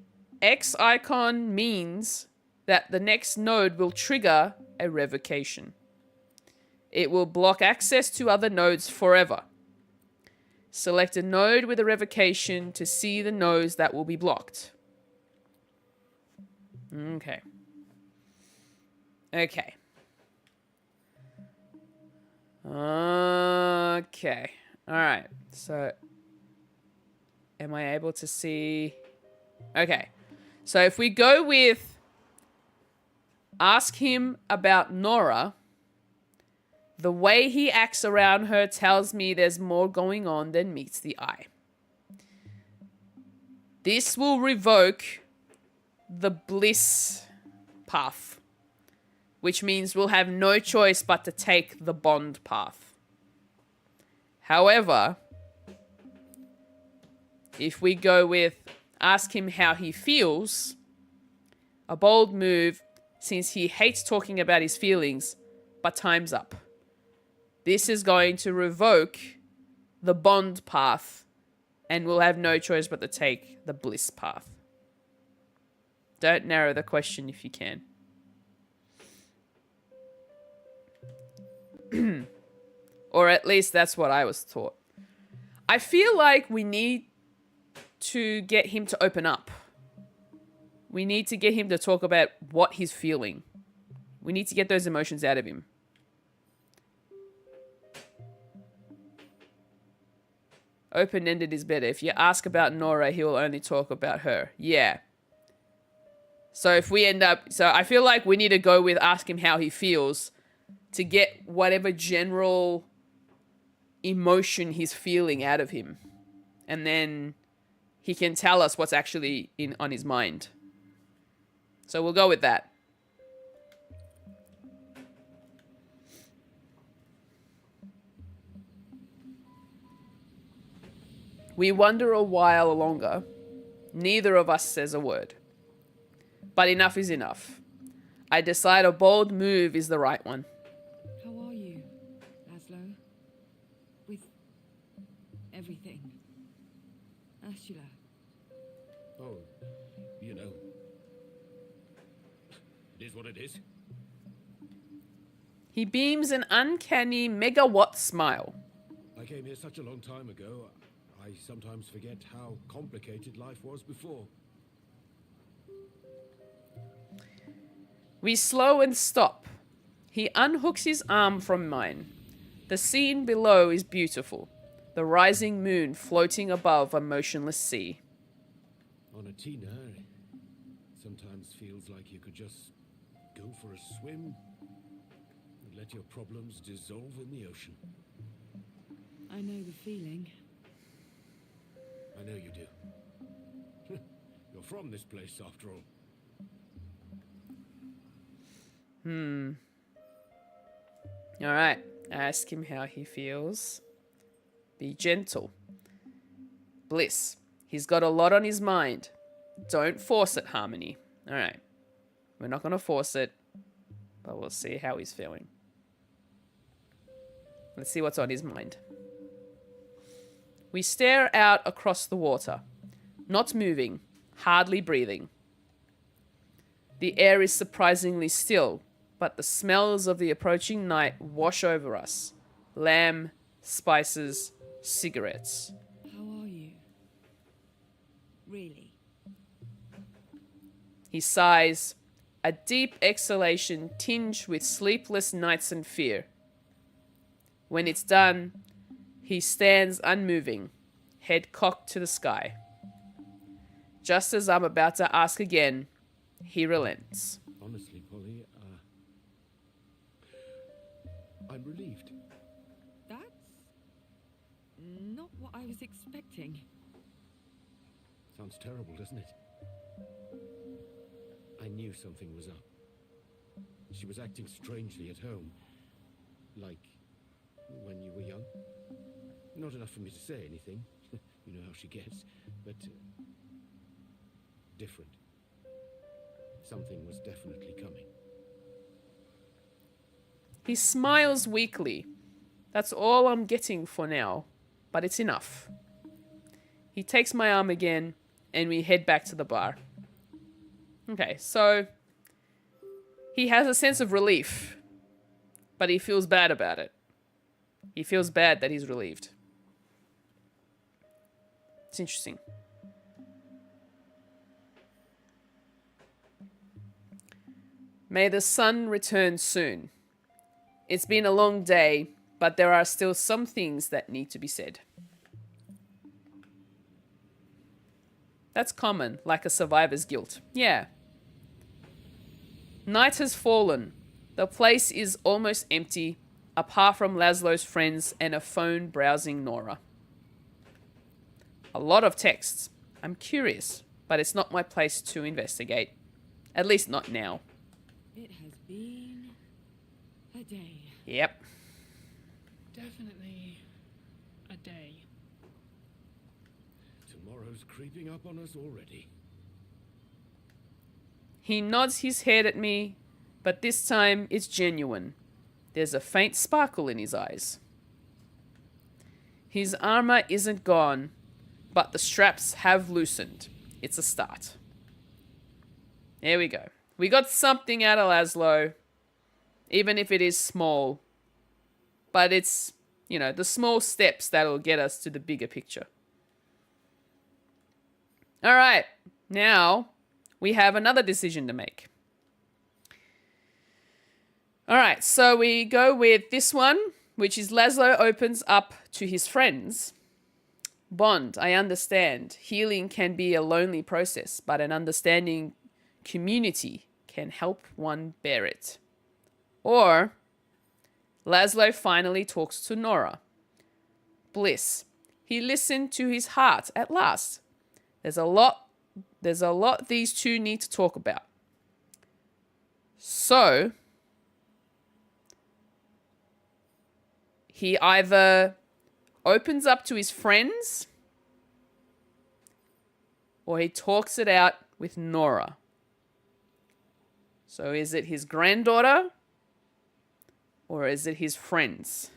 X icon means that the next node will trigger a revocation. It will block access to other nodes forever. Select a node with a revocation to see the nodes that will be blocked. Okay. Okay. Okay. All right. So, am I able to see? Okay. So, if we go with ask him about Nora, the way he acts around her tells me there's more going on than meets the eye. This will revoke the bliss path, which means we'll have no choice but to take the bond path. However, if we go with ask him how he feels, a bold move since he hates talking about his feelings, but time's up. This is going to revoke the bond path and we'll have no choice but to take the bliss path. Don't narrow the question if you can. Or at least that's what I was taught. I feel like we need to get him to open up. We need to get him to talk about what he's feeling. We need to get those emotions out of him. Open-ended is better. If you ask about Nora, he will only talk about her. Yeah. So if we end up... So I feel like we need to go with ask him how he feels to get whatever general emotion he's feeling out of him. And then he can tell us what's actually on his mind. So we'll go with that. We wonder a while longer. Neither of us says a word. But enough is enough. I decide a bold move is the right one.
How are you, Laszlo? With everything? Ursula.
Oh, you know. It is what it is.
He beams an uncanny megawatt smile.
I came here such a long time ago, I sometimes forget how complicated life was before.
We slow and stop. He unhooks his arm from mine. The scene below is beautiful. The rising moon floating above a motionless sea.
On a Tina, it sometimes feels like you could just go for a swim and let your problems dissolve in the ocean.
I know the feeling.
I know you do. You're from this place, after all.
Alright, ask him how he feels. Be gentle. Bliss. He's got a lot on his mind. Don't force it, Harmony. Alright. We're not going to force it, but we'll see how he's feeling. Let's see what's on his mind. We stare out across the water. Not moving, hardly breathing. The air is surprisingly still, but the smells of the approaching night wash over us. Lamb, spices, cigarettes.
How are you? Really?
He sighs, a deep exhalation tinged with sleepless nights and fear. When it's done, he stands unmoving, head cocked to the sky. Just as I'm about to ask again, he relents.
Honestly, Polly, I'm relieved.
That's not what I was expecting.
Sounds terrible, doesn't it? I knew something was up. She was acting strangely at home. Like when you were young. Not enough for me to say anything. You know how she gets. But different. Something was definitely coming.
He smiles weakly. That's all I'm getting for now, but it's enough. He takes my arm again, and we head back to the bar. Okay, so he has a sense of relief, but he feels bad about it. He feels bad that he's relieved. It's interesting. May the sun return soon. It's been a long day, but there are still some things that need to be said. That's common, like a survivor's guilt. Yeah. Night has fallen. The place is almost empty, apart from Laszlo's friends and a phone browsing Nora. A lot of texts. I'm curious, but it's not my place to investigate. At least not now.
It has been a day.
Yep.
Definitely a day.
Tomorrow's creeping up on us already.
He nods his head at me, but this time it's genuine. There's a faint sparkle in his eyes. His armor isn't gone, but the straps have loosened. It's a start. There we go. We got something out of Laszlo, even if it is small. But it's, you know, the small steps that'll get us to the bigger picture. All right, now we have another decision to make. All right, so we go with this one, which is Laszlo opens up to his friends. Bond, I understand. Healing can be a lonely process, but an understanding community can help one bear it. Or Laszlo finally talks to Nora. Bliss. He listened to his heart at last. There's a lot these two need to talk about. So he either opens up to his friends or he talks it out with Nora. So is it his granddaughter? Or is it his friends?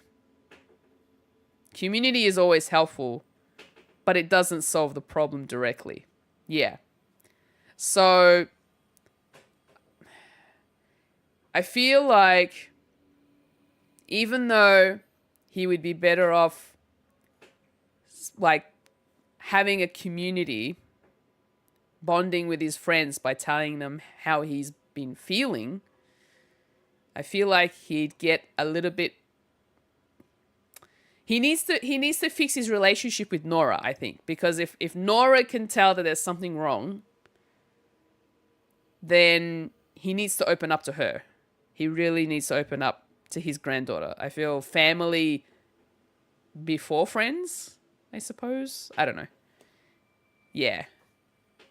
Community is always helpful, but it doesn't solve the problem directly. Yeah. So I feel like even though he would be better off like having a community, bonding with his friends by telling them how he's been feeling, I feel like he'd get a little bit. He needs to fix his relationship with Nora, I think, because if Nora can tell that there's something wrong, then he needs to open up to her. He really needs to open up to his granddaughter. I feel family before friends, I suppose. I don't know. Yeah.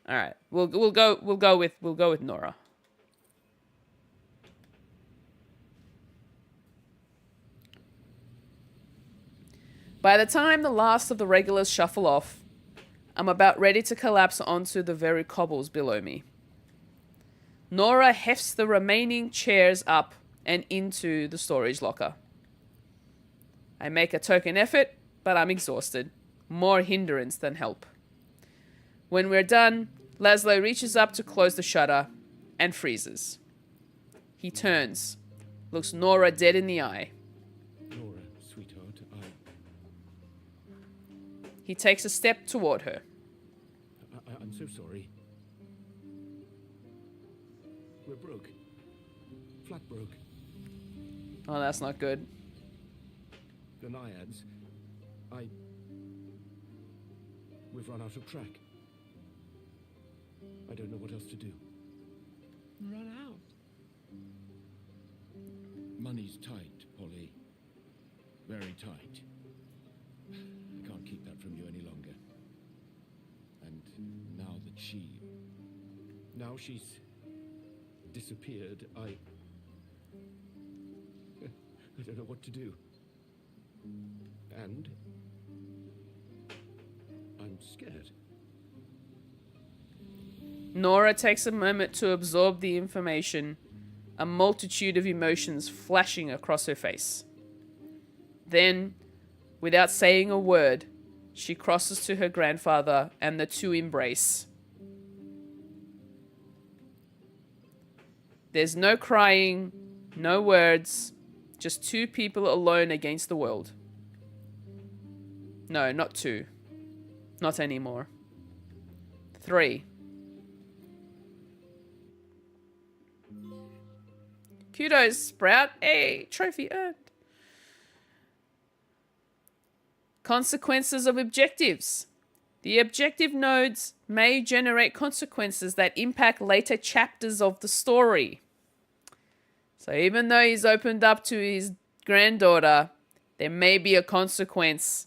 All right. We'll go with Nora. By the time the last of the regulars shuffle off, I'm about ready to collapse onto the very cobbles below me. Nora hefts the remaining chairs up and into the storage locker. I make a token effort, but I'm exhausted. More hindrance than help. When we're done, Laszlo reaches up to close the shutter and freezes. He turns, looks Nora dead in the eye.
Nora, sweetheart,
He takes a step toward her.
I'm so sorry. We're broke. Flat broke.
Oh, that's not good.
The Naiads. We've run out of track. I don't know what else to do.
Run out.
Money's tight, Polly. Very tight. I can't keep that from you any longer. And now that now she's disappeared, I don't know what to do. And I'm scared.
Nora takes a moment to absorb the information, a multitude of emotions flashing across her face. Then, without saying a word, she crosses to her grandfather and the two embrace. There's no crying, no words, just two people alone against the world. No, not two. Not anymore. 3. Kudos, Sprout. Hey, trophy earned. Consequences of objectives. The objective nodes may generate consequences that impact later chapters of the story. So even though he's opened up to his granddaughter, there may be a consequence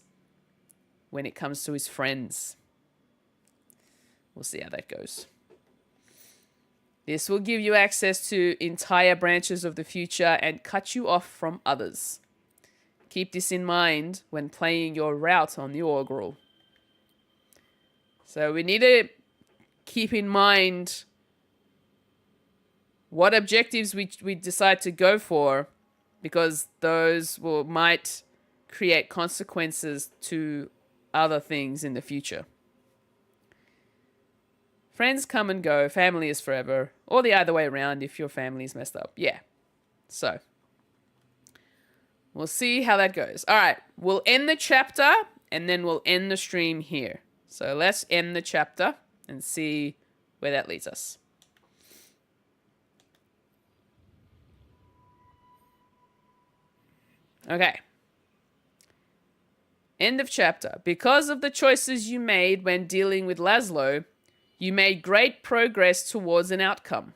when it comes to his friends. We'll see how that goes. This will give you access to entire branches of the future and cut you off from others. Keep this in mind when playing your route on the Orgrill. So we need to keep in mind what objectives we decide to go for, because those might create consequences to other things in the future. Friends come and go, family is forever, or the other way around if your family's messed up. Yeah. So, we'll see how that goes. All right, we'll end the chapter, and then we'll end the stream here. So let's end the chapter and see where that leads us. Okay. End of chapter. Because of the choices you made when dealing with Laszlo, you made great progress towards an outcome.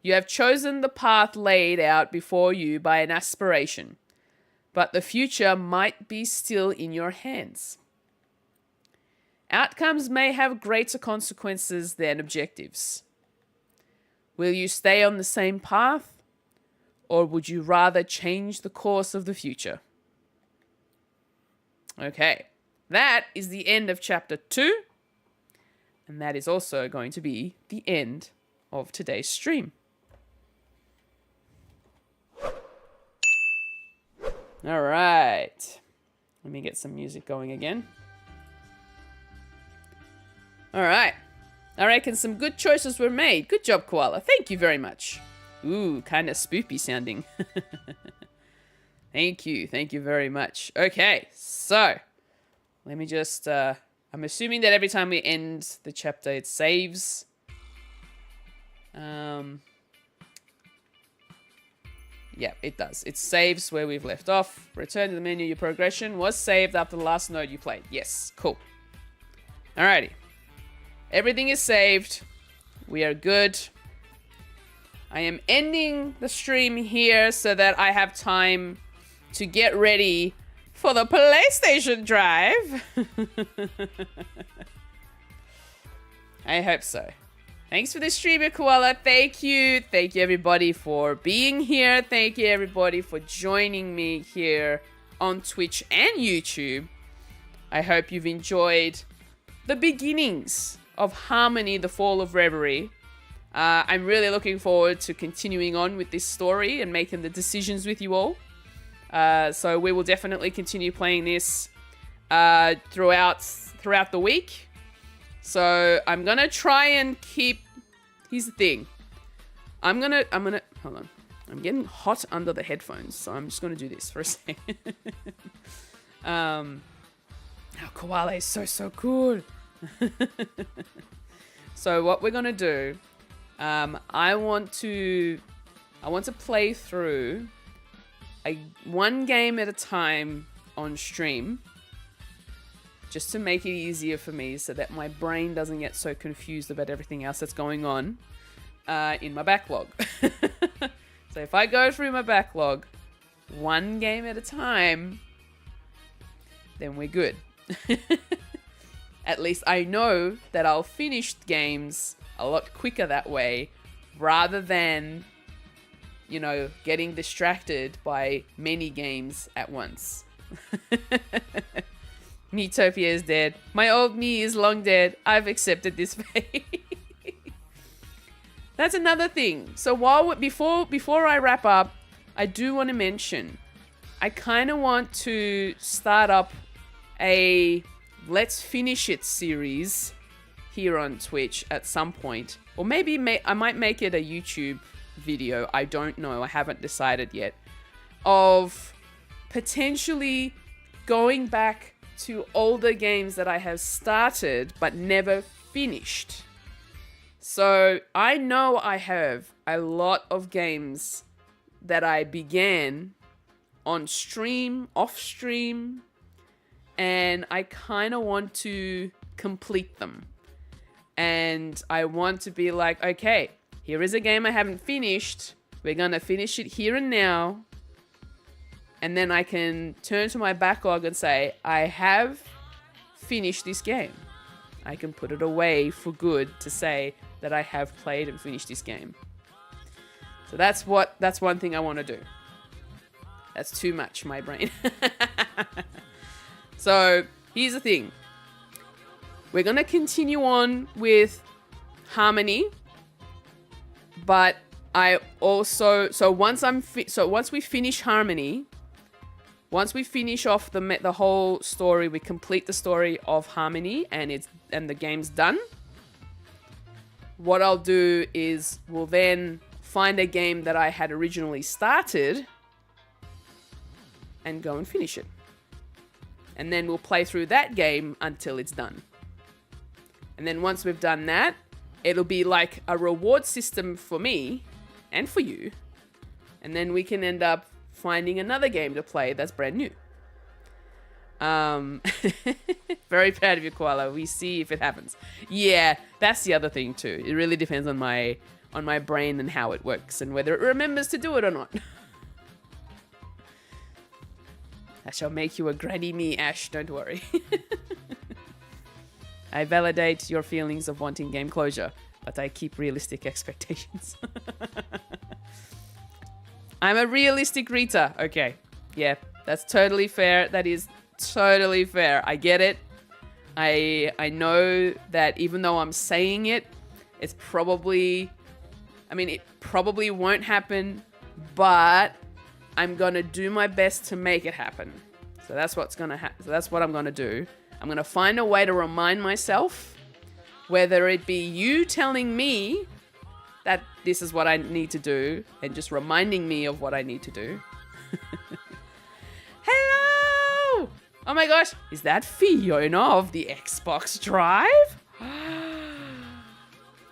You have chosen the path laid out before you by an aspiration, but the future might be still in your hands. Outcomes may have greater consequences than objectives. Will you stay on the same path, or would you rather change the course of the future? Okay, that is the end of chapter 2, and that is also going to be the end of today's stream. All right. Let me get some music going again. All right. I reckon some good choices were made. Good job, Koala. Thank you very much. Ooh, kind of spoopy sounding. Thank you. Thank you very much. Okay, so let me just... I'm assuming that every time we end the chapter, it saves. Yeah, it does. It saves where we've left off. Return to the menu. Your progression was saved after the last node you played. Yes, cool. Alrighty. Everything is saved. We are good. I am ending the stream here so that I have time to get ready for the PlayStation Drive. I hope so. Thanks for the streamer, Koala. Thank you. Thank you, everybody, for being here. Thank you, everybody, for joining me here on Twitch and YouTube. I hope you've enjoyed the beginnings of Harmony, the Fall of Reverie. I'm really looking forward to continuing on with this story and making the decisions with you all. So we will definitely continue playing this throughout the week. So I'm gonna try and keep. Here's the thing. I'm gonna hold on. I'm getting hot under the headphones, so I'm just gonna do this for a second. Koala is so cool. So what we're gonna do, I want to play through one game at a time on stream, just to make it easier for me, so that my brain doesn't get so confused about everything else that's going on in my backlog. So if I go through my backlog one game at a time, then we're good. At least I know that I'll finish games a lot quicker that way, rather than, you know, getting distracted by many games at once. Metopia is dead. My old me is long dead. I've accepted this fate. That's another thing. So before I wrap up, I do want to mention, I kind of want to start up a Let's Finish It series here on Twitch at some point. Or maybe I might make it a YouTube video. I don't know. I haven't decided yet. Of potentially going back to older games that I have started but never finished. So I know I have a lot of games that I began on stream, off stream, and I kind of want to complete them. And I want to be like, okay, here is a game I haven't finished. We're going to finish it here and now. And then I can turn to my backlog and say, I have finished this game. I can put it away for good to say that I have played and finished this game. So that's one thing I want to do. That's too much, my brain. So here's the thing. We're going to continue on with Harmony. But I also, once we finish Harmony, once we finish off the whole story, we complete the story of Harmony and the game's done. What I'll do is we'll then find a game that I had originally started and go and finish it. And then we'll play through that game until it's done. And then once we've done that, it'll be like a reward system for me and for you. And then we can end up finding another game to play that's brand new. Very proud of you, Koala. We see if it happens. Yeah, that's the other thing too. It really depends on my brain and how it works and whether it remembers to do it or not. I shall make you a granny me, Ash. Don't worry. I validate your feelings of wanting game closure, but I keep realistic expectations. I'm a realistic Rita. Okay. Yeah, that's totally fair. That is totally fair. I get it. I know that even though I'm saying it, it probably won't happen, but I'm gonna do my best to make it happen. So that's what's gonna happen. So that's what I'm gonna do. I'm gonna find a way to remind myself, whether it be you telling me that this is what I need to do and just reminding me of what I need to do. Hello! Oh my gosh, is that Fiona of the Xbox Drive?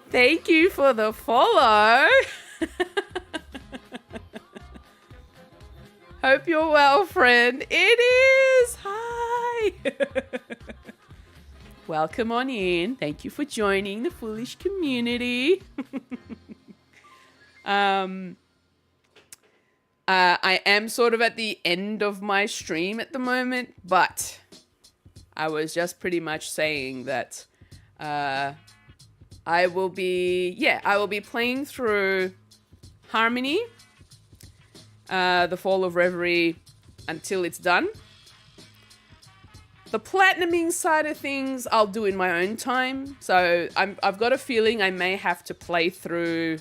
Thank you for the follow. Hope you're well, friend. It is. Hi. Welcome on in. Thank you for joining the Foolish community. I am sort of at the end of my stream at the moment, but I was just pretty much saying that I will be playing through Harmony, the Fall of Reverie, until it's done. The platinuming side of things I'll do in my own time. So I've got a feeling I may have to play through.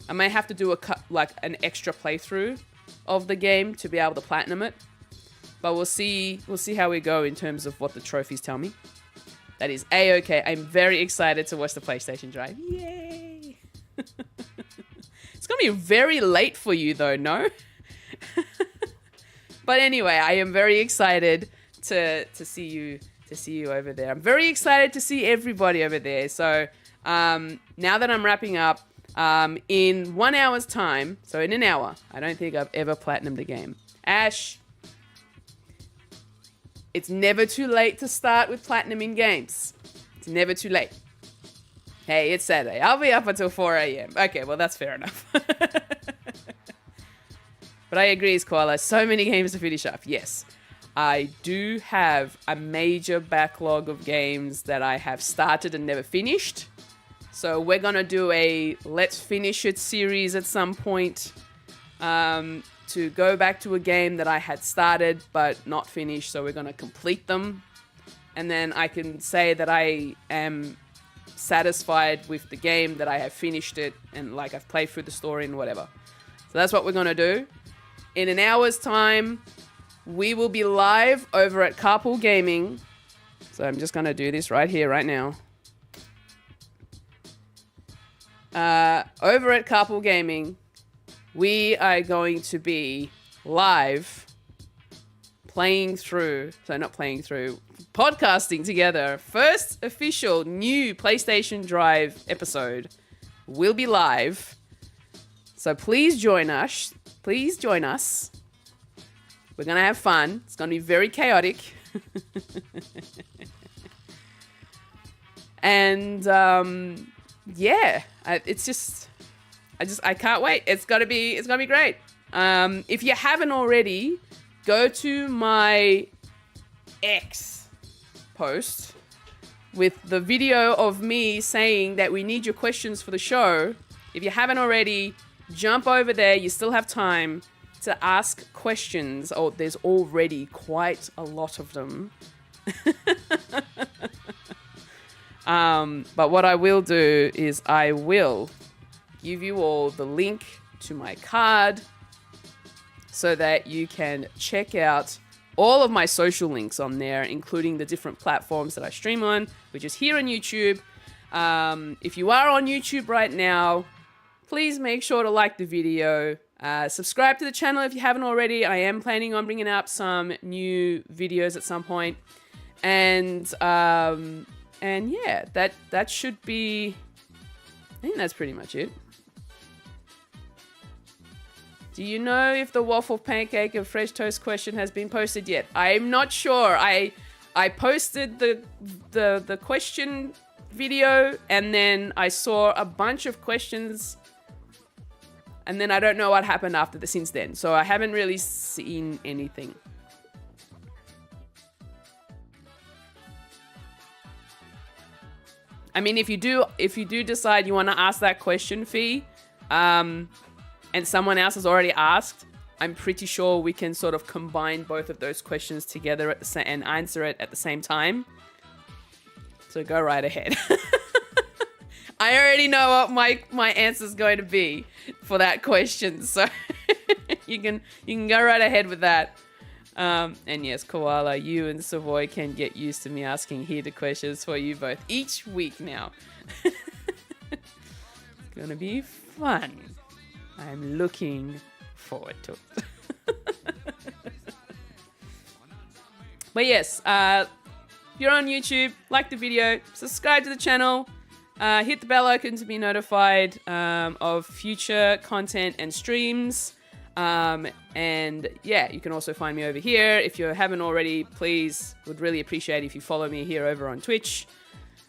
I may have to do an extra playthrough of the game to be able to platinum it. But we'll see how we go in terms of what the trophies tell me. That is A-okay. I'm very excited to watch the PlayStation Drive. Yay! It's gonna be very late for you though, no? But anyway, I am very excited to see you over there. I'm very excited to see everybody over there. So now that I'm wrapping up, in 1 hour's time, so in an hour, I don't think I've ever platinumed a game. Ash, it's never too late to start with platinum in games. It's never too late. Hey, it's Saturday. I'll be up until 4 a.m. Okay, well, that's fair enough. But I agree, Koala. So many games to finish up. Yes, I do have a major backlog of games that I have started and never finished. So we're going to do a Let's Finish It series at some point to go back to a game that I had started but not finished. So we're going to complete them. And then I can say that I am satisfied with the game, that I have finished it, and like I've played through the story and whatever. So that's what we're going to do. In an hour's time, we will be live over at Carpool Gaming. So I'm just going to do this right here, right now. Over at Carpool Gaming, we are going to be live podcasting together. First official new PlayStation Drive episode will be live. So please join us. Please join us. We're going to have fun. It's going to be very chaotic. And yeah, I can't wait. It's gonna be great. If you haven't already, go to my X post with the video of me saying that we need your questions for the show. If you haven't already, jump over there. You still have time to ask questions. Oh, there's already quite a lot of them. But what I will do is I will give you all the link to my card so that you can check out all of my social links on there, including the different platforms that I stream on, which is here on YouTube. If you are on YouTube right now, please make sure to like the video. Subscribe to the channel if you haven't already. I am planning on bringing up some new videos at some point. And yeah, that should be... I think that's pretty much it. Do you know if the waffle, pancake, and fresh toast question has been posted yet? I'm not sure. I posted the question video, and then I saw a bunch of questions, and then I don't know what happened since then. So I haven't really seen anything. I mean, if you do decide you want to ask that question, Fee, and someone else has already asked, I'm pretty sure we can sort of combine both of those questions together and answer it at the same time. So go right ahead. I already know what my answer is going to be for that question. So you can go right ahead with that. And yes, Koala, you and Savoy can get used to me asking heated questions for you both each week now. It's gonna be fun. I'm looking forward to it. But yes, if you're on YouTube, like the video, subscribe to the channel, hit the bell icon to be notified of future content and streams. And yeah, you can also find me over here. If you haven't already, please, would really appreciate if you follow me here over on Twitch.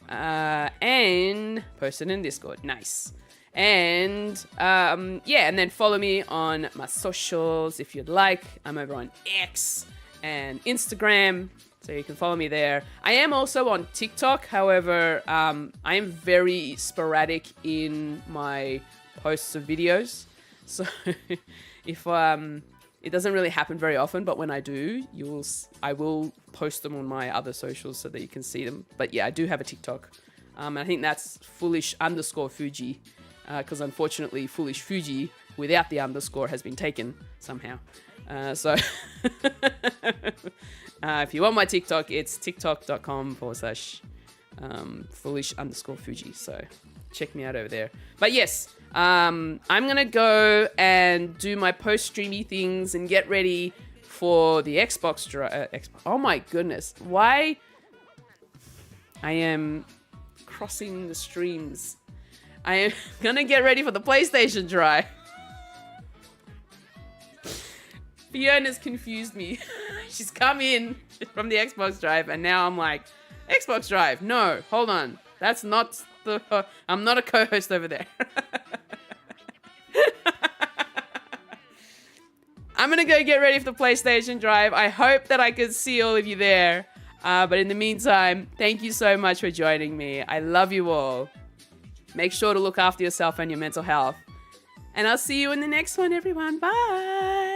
And post it in Discord. Nice. And yeah, and then follow me on my socials if you'd like. I'm over on X and Instagram, so you can follow me there. I am also on TikTok. However, I am very sporadic in my posts of videos. So if it doesn't really happen very often, but when I do, I will post them on my other socials so that you can see them. But yeah, I do have a TikTok. I think that's foolish_Fuji, because unfortunately Foolish Fuji without the underscore has been taken somehow. So if you want my TikTok, it's tiktok.com/foolish_Fuji. So check me out over there. But yes, I'm gonna go and do my post-streamy things and get ready for the Xbox drive. Oh my goodness, why I am crossing the streams. I am gonna get ready for the PlayStation drive. Fiona's confused me. She's come in from the Xbox drive and now I'm like, Xbox drive? No, hold on. That's not the... I'm not a co-host over there. I'm gonna go get ready for the PlayStation drive. I hope that I can see all of you there. But in the meantime, thank you so much for joining me. I love you all. Make sure to look after yourself and your mental health. And I'll see you in the next one, everyone. Bye!